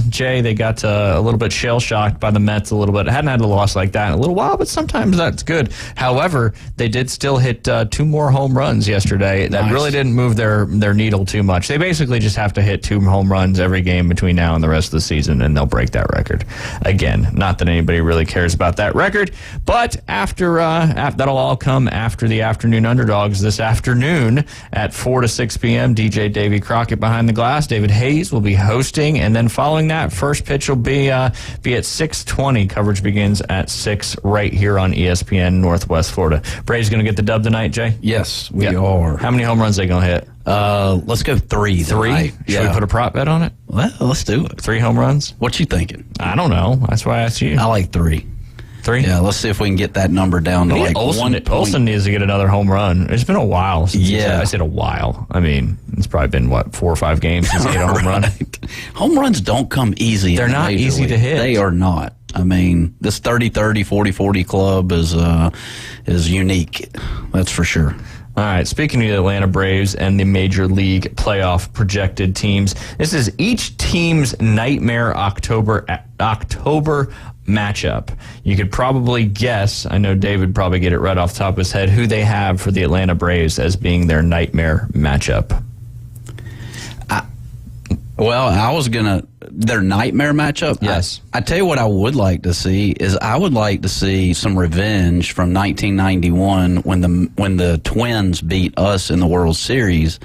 Jay. They got a little bit shell-shocked by the Mets a little bit. Hadn't had a loss like that in a little while, but sometimes that's good. However, they did still hit 2 more home runs yesterday. That really didn't move their needle too much. They basically just have to hit 2 home runs every game between now and the rest of the season, and they'll break that record. Again, not that anybody really cares about that record, but after that'll all come after the afternoon underdogs this afternoon at 4 to 6 p.m. DJ Davey Crockett behind the glass. David Hayes will be hosting, and then following that, first pitch will be at 6:20. Coverage begins at 6 right here on ESPN Northwest Florida. Braves going to get the dub tonight, Jay? Yes, we are. How many home runs are they going to hit? Let's go 3. 3? Should we put a prop bet on it? Well, let's do it. 3 home runs? What you thinking? I don't know. That's why I asked you. I like 3. 3? Yeah, let's see if we can get that number down to like Olsen needs to get another home run. It's been a while since I said a while. I mean, it's probably been, 4 or 5 games since he hit a home run. Home runs don't come easy. They're not easy to hit. They are not. I mean, this 30-30, 40-40 club is unique. That's for sure. All right, speaking of the Atlanta Braves and the Major League playoff projected teams, this is each team's nightmare October matchup. You could probably guess, I know David probably get it right off the top of his head, who they have for the Atlanta Braves as being their nightmare matchup. Their nightmare matchup? Yes. I tell you what I would like to see is I would like to see some revenge from 1991 when the Twins beat us in the World Series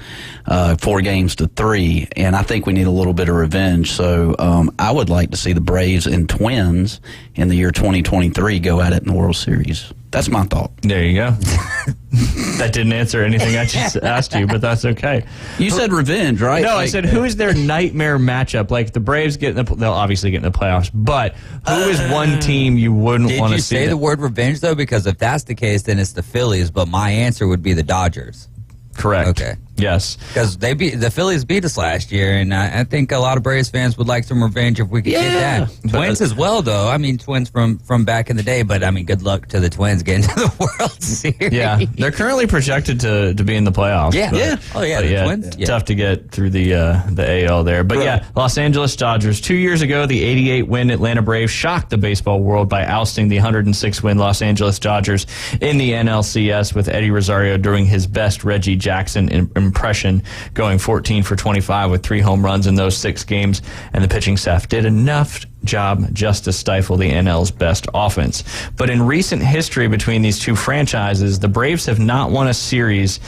4-3, and I think we need a little bit of revenge. So I would like to see the Braves and Twins in the year 2023 go at it in the World Series. That's my thought. There you go. That didn't answer anything I just asked you, but that's okay. You said revenge, right? No, I said who is their nightmare matchup? Like the Braves they'll obviously get in the playoffs, but who is one team you wouldn't want to see? Did you say the word revenge though? Because if that's the case, then it's the Phillies. But my answer would be the Dodgers. Correct. Okay. Yes. Because the Phillies beat us last year, and I think a lot of Braves fans would like some revenge if we could get that. Twins as well, though. I mean, Twins from back in the day, but I mean, good luck to the Twins getting to the World Series. Yeah, they're currently projected to be in the playoffs. Yeah. Oh yeah, the Twins. Yeah. Tough to get through the AL there, but yeah, Los Angeles Dodgers. 2 years ago, the 88-win Atlanta Braves shocked the baseball world by ousting the 106-win Los Angeles Dodgers in the NLCS with Eddie Rosario doing his best Reggie Jackson impression, going 14 for 25 with 3 home runs in those 6 games, and the pitching staff did enough job just to stifle the NL's best offense. But in recent history between these two franchises, the Braves have not won a series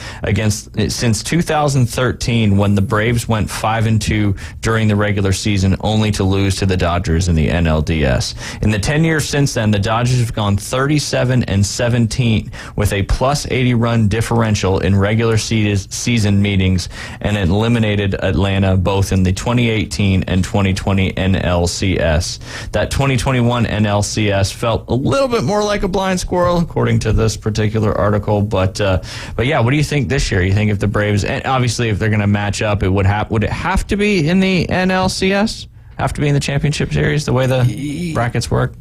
since 2013, when the Braves went 5-2 during the regular season, only to lose to the Dodgers in the NLDS. In the 10 years since then, the Dodgers have gone 37-17 with a plus 80 run differential in regular season meetings, and eliminated Atlanta both in the 2018 and 2020 NLCS. That 2021 NLCS felt a little bit more like a blind squirrel, according to this particular article. But yeah, what do you think this year? You think if the Braves, and obviously if they're going to match up, would it have to be in the NLCS? Have to be in the championship series? The way the brackets work?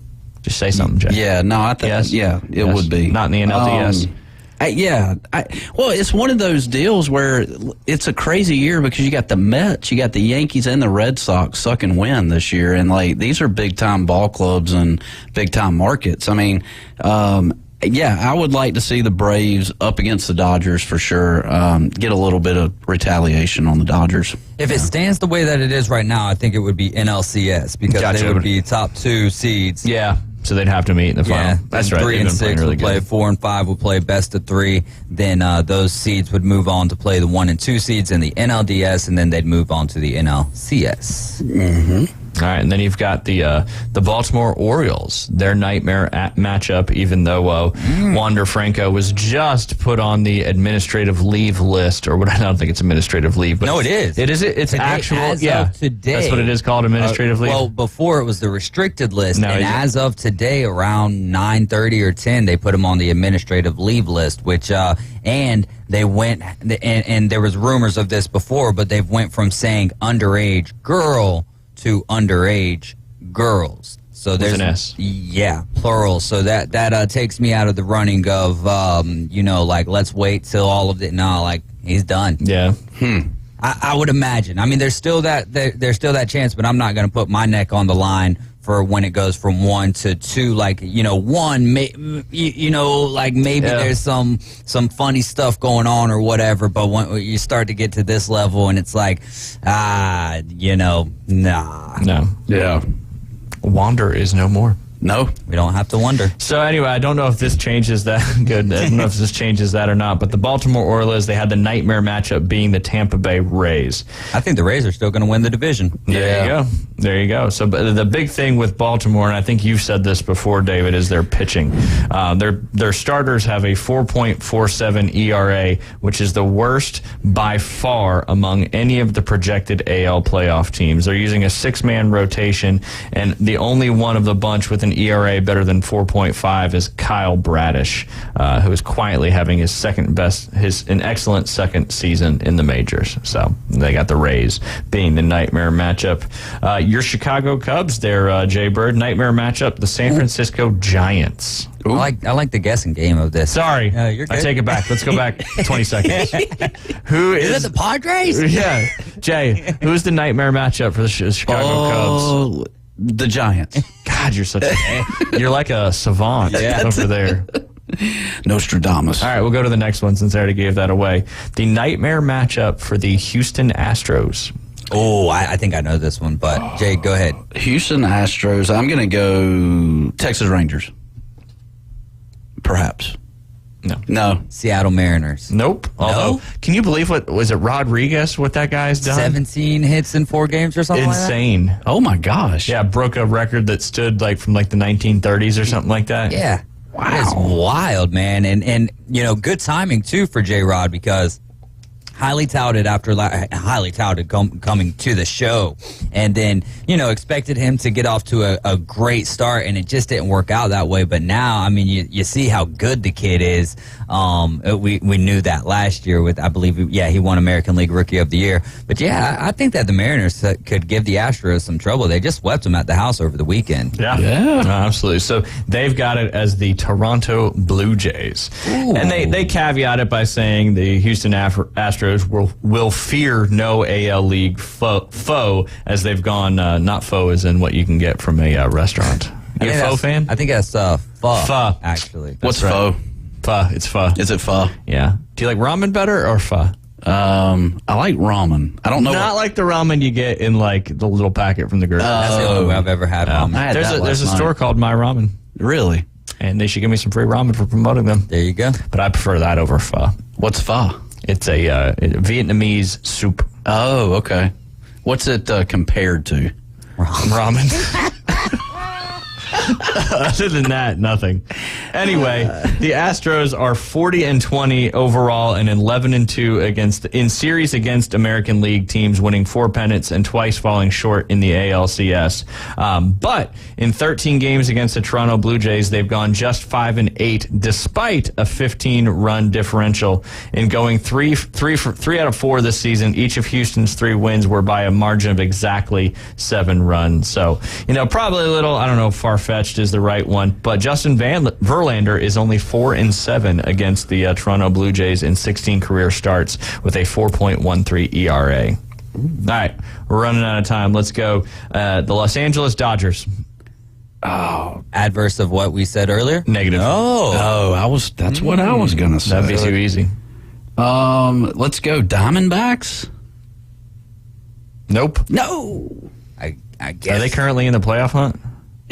Just say something, Jeff. Yeah, no, I think it would be not in the NLDS. Well, it's one of those deals where it's a crazy year because you got the Mets, you got the Yankees, and the Red Sox sucking wind this year, and like these are big time ball clubs and big time markets. I mean, I would like to see the Braves up against the Dodgers for sure. Get a little bit of retaliation on the Dodgers. If it stands the way that it is right now, I think it would be NLCS because they would be top 2 seeds. Yeah. So they'd have to meet in the final. That's right. 3 and 6 would play, 4 and 5 would play best of 3. Then those seeds would move on to play the 1 and 2 seeds in the NLDS, and then they'd move on to the NLCS. Mm-hmm. All right, and then you've got the Baltimore Orioles, their nightmare matchup, even though Wander Franco was just put on the administrative leave list, or what? I don't think it's administrative leave. But no, it is. It's today, actual. As of today, that's what it is called, administrative leave. Well, before it was the restricted list, now, and as of today, around 9:30 or 10, they put him on the administrative leave list, which and they went and there was rumors of this before, but they've went from saying underage girl to underage girls. So there's an S. Yeah, plural. So that takes me out of the running of like let's wait till all of it. No, like he's done. Yeah. I would imagine. I mean, there's still that chance, but I'm not going to put my neck on the line for when it goes from 1 to 2. Like one, like maybe there's some funny stuff going on or whatever. But when you start to get to this level, and it's like, nah. No. Yeah. Wander is no more. No, we don't have to wonder. So anyway, I don't know if this changes that. Good. I don't know if this changes that or not. But the Baltimore Orioles, they had the nightmare matchup being the Tampa Bay Rays. I think the Rays are still going to win the division. There you go. So the big thing with Baltimore, and I think you've said this before, David, is their pitching. Their starters have a 4.47 ERA, which is the worst by far among any of the projected AL playoff teams. They're using a 6-man rotation, and the only one of the bunch with an ERA better than 4.5 is Kyle Bradish, who is quietly having his an excellent second season in the majors. So they got the Rays being the nightmare matchup. Your Chicago Cubs, their Jay Bird nightmare matchup, the San Francisco Giants. I like the guessing game of this. Sorry, you're good. I take it back. Let's go back 20 seconds. Who is it? The Padres? Yeah, Jay. Who's the nightmare matchup for the Chicago Cubs? The Giants. God, you're like a savant over there. Nostradamus. All right, we'll go to the next one since I already gave that away. The nightmare matchup for the Houston Astros. Oh, I think I know this one, but Jay, go ahead. Houston Astros. I'm going to go Texas Rangers. Perhaps. No. Seattle Mariners. Nope. Although, can you believe what Rodriguez? What that guy's done? 17 hits in 4 games or something. Insane. Like that? Oh my gosh. Yeah, broke a record that stood from the 1930s or something like that. Yeah. Wow. It's wild, man, and good timing too for J-Rod because highly touted coming to the show, and then expected him to get off to a great start, and it just didn't work out that way. But now, I mean, you see how good the kid is. We knew that last year with, I believe, he won American League Rookie of the Year. But I think that the Mariners could give the Astros some trouble. They just swept them at the house over the weekend. Yeah, absolutely. So they've got it as the Toronto Blue Jays. Ooh. And they caveat it by saying the Houston Astros will fear no AL League foe as they've gone, not foe as in what you can get from a restaurant. You a pho fan? I think that's pho, actually. What's pho? Pho. It's pho. Is it pho? Yeah. Do you like ramen better or pho? I like ramen. I don't know. Not like the ramen you get in the little packet from the grocery. That's the only way I've ever had ramen. There's a store called My Ramen. Really? And they should give me some free ramen for promoting them. There you go. But I prefer that over pho. What's pho? It's a Vietnamese soup. Oh, okay. What's it compared to? Ramen. Other than that, nothing. Anyway, the Astros are 40-20 overall and 11-2 in series against American League teams, winning 4 pennants and twice falling short in the ALCS. But in 13 games against the Toronto Blue Jays, they've gone just 5-8, despite a 15-run differential. In going 3 out of 4 this season, each of Houston's 3 wins were by a margin of exactly 7 runs. So, probably a little, I don't know, far-fetched is the right one, but Justin Verlander is only 4-7 against the Toronto Blue Jays in 16 career starts with a 4.13 ERA. All right, we're running out of time. Let's go. The Los Angeles Dodgers. Oh, adverse of what we said earlier? Negative. That's what I was gonna say. That'd be too easy. Let's go Diamondbacks. Nope. No. I guess. Are they currently in the playoff hunt?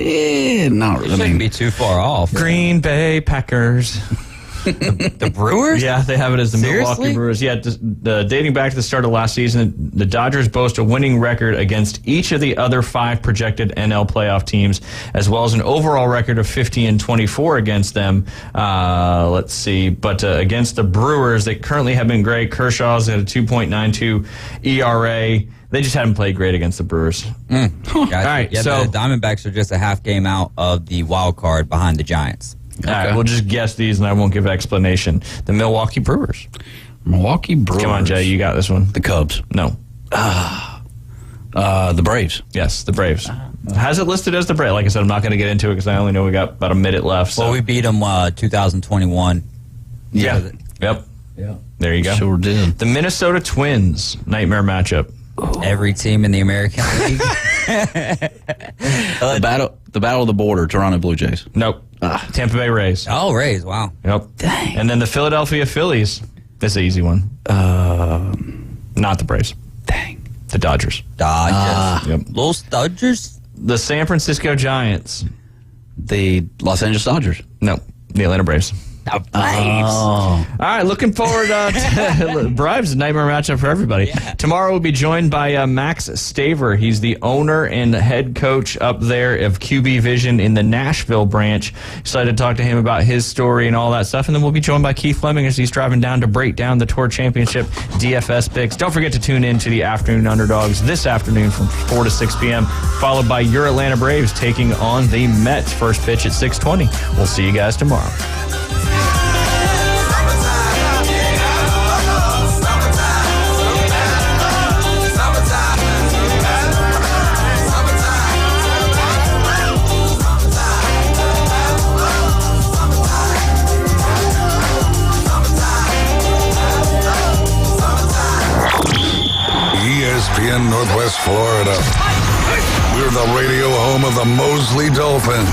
Not really. Shouldn't be too far off. Green Bay Packers. The Brewers? Yeah, they have it as the Seriously? Milwaukee Brewers. Yeah, dating back to the start of last season, the Dodgers boast a winning record against each of the other 5 projected NL playoff teams, as well as an overall record of 50-24 against them. Let's see. But against the Brewers, they currently have been great. Kershaw's at a 2.92 ERA. They just haven't played great against the Brewers. Gotcha. All right, yeah, so the Diamondbacks are just a half game out of the wild card behind the Giants. All right, we'll just guess these, and I won't give explanation. The Milwaukee Brewers. Milwaukee Brewers. Come on, Jay, you got this one. The Cubs. No. The Braves. Yes, the Braves. Has it listed as the Braves? Like I said, I'm not going to get into it because I only know we got about a minute left. So. Well, we beat them 2021. Yeah. Yep. Yeah. There you go. Sure did. The Minnesota Twins, nightmare matchup. Every team in the American League. The battle of the border, Toronto Blue Jays. Nope. Tampa Bay Rays. Oh, Rays. Wow. Yep. Dang. And then the Philadelphia Phillies. This is an easy one. Not the Braves. Dang. The Dodgers. Yep. Los Dodgers. The San Francisco Giants. The Los Angeles Dodgers. No. The Atlanta Braves. The Braves. All right, looking forward to Braves, a nightmare matchup for everybody. Yeah. Tomorrow we'll be joined by Max Staver. He's the owner and head coach up there of QB Vision in the Nashville branch. Excited to talk to him about his story and all that stuff. And then we'll be joined by Keith Fleming as he's driving down to break down the Tour Championship DFS picks. Don't forget to tune in to the Afternoon Underdogs this afternoon from 4 to 6 p.m., followed by your Atlanta Braves taking on the Mets. First pitch at 6:20. We'll see you guys tomorrow. ESPN Northwest Florida. We're the radio home of the Mosley Dolphins.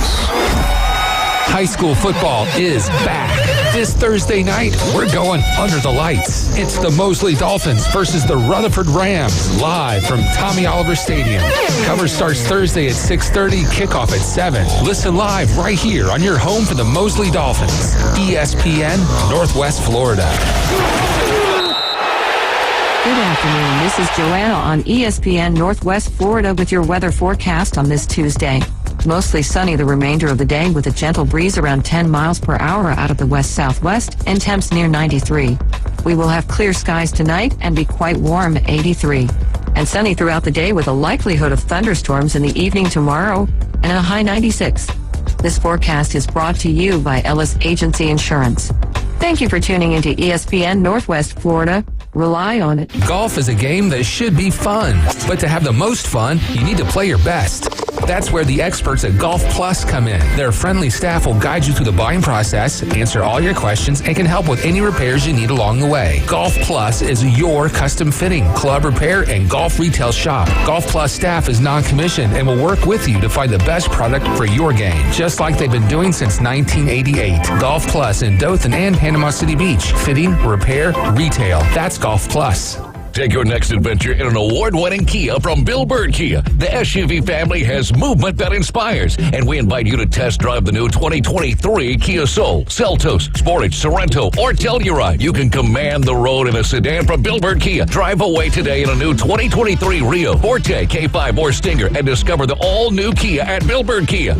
High school football is back. This Thursday night, we're going under the lights. It's the Mosley Dolphins versus the Rutherford Rams, live from Tommy Oliver Stadium. Cover starts Thursday at 6:30, kickoff at 7. Listen live right here on your home for the Mosley Dolphins. ESPN Northwest Florida. Good afternoon. This is Joanna on ESPN Northwest Florida with your weather forecast on this Tuesday. Mostly sunny the remainder of the day with a gentle breeze around 10 miles per hour out of the west-southwest and temps near 93. We will have clear skies tonight and be quite warm, 83. And sunny throughout the day with a likelihood of thunderstorms in the evening tomorrow and a high 96. This forecast is brought to you by Ellis Agency Insurance. Thank you for tuning into ESPN Northwest Florida. Rely on it. Golf is a game that should be fun, but to have the most fun, you need to play your best. That's where the experts at Golf Plus come in. Their friendly staff will guide you through the buying process, answer all your questions, and can help with any repairs you need along the way. Golf Plus is your custom fitting, club repair, and golf retail shop. Golf Plus staff is non-commissioned and will work with you to find the best product for your game, just like they've been doing since 1988. Golf Plus in Dothan and Panama City Beach. Fitting, repair, retail. That's Golf Plus. Take your next adventure in an award-winning Kia from Bill Bird Kia. The SUV family has movement that inspires, and we invite you to test drive the new 2023 Kia Soul, Seltos, Sportage, Sorento, or Telluride. You can command the road in a sedan from Bill Bird Kia. Drive away today in a new 2023 Rio, Forte, K5, or Stinger, and discover the all-new Kia at Bill Bird Kia.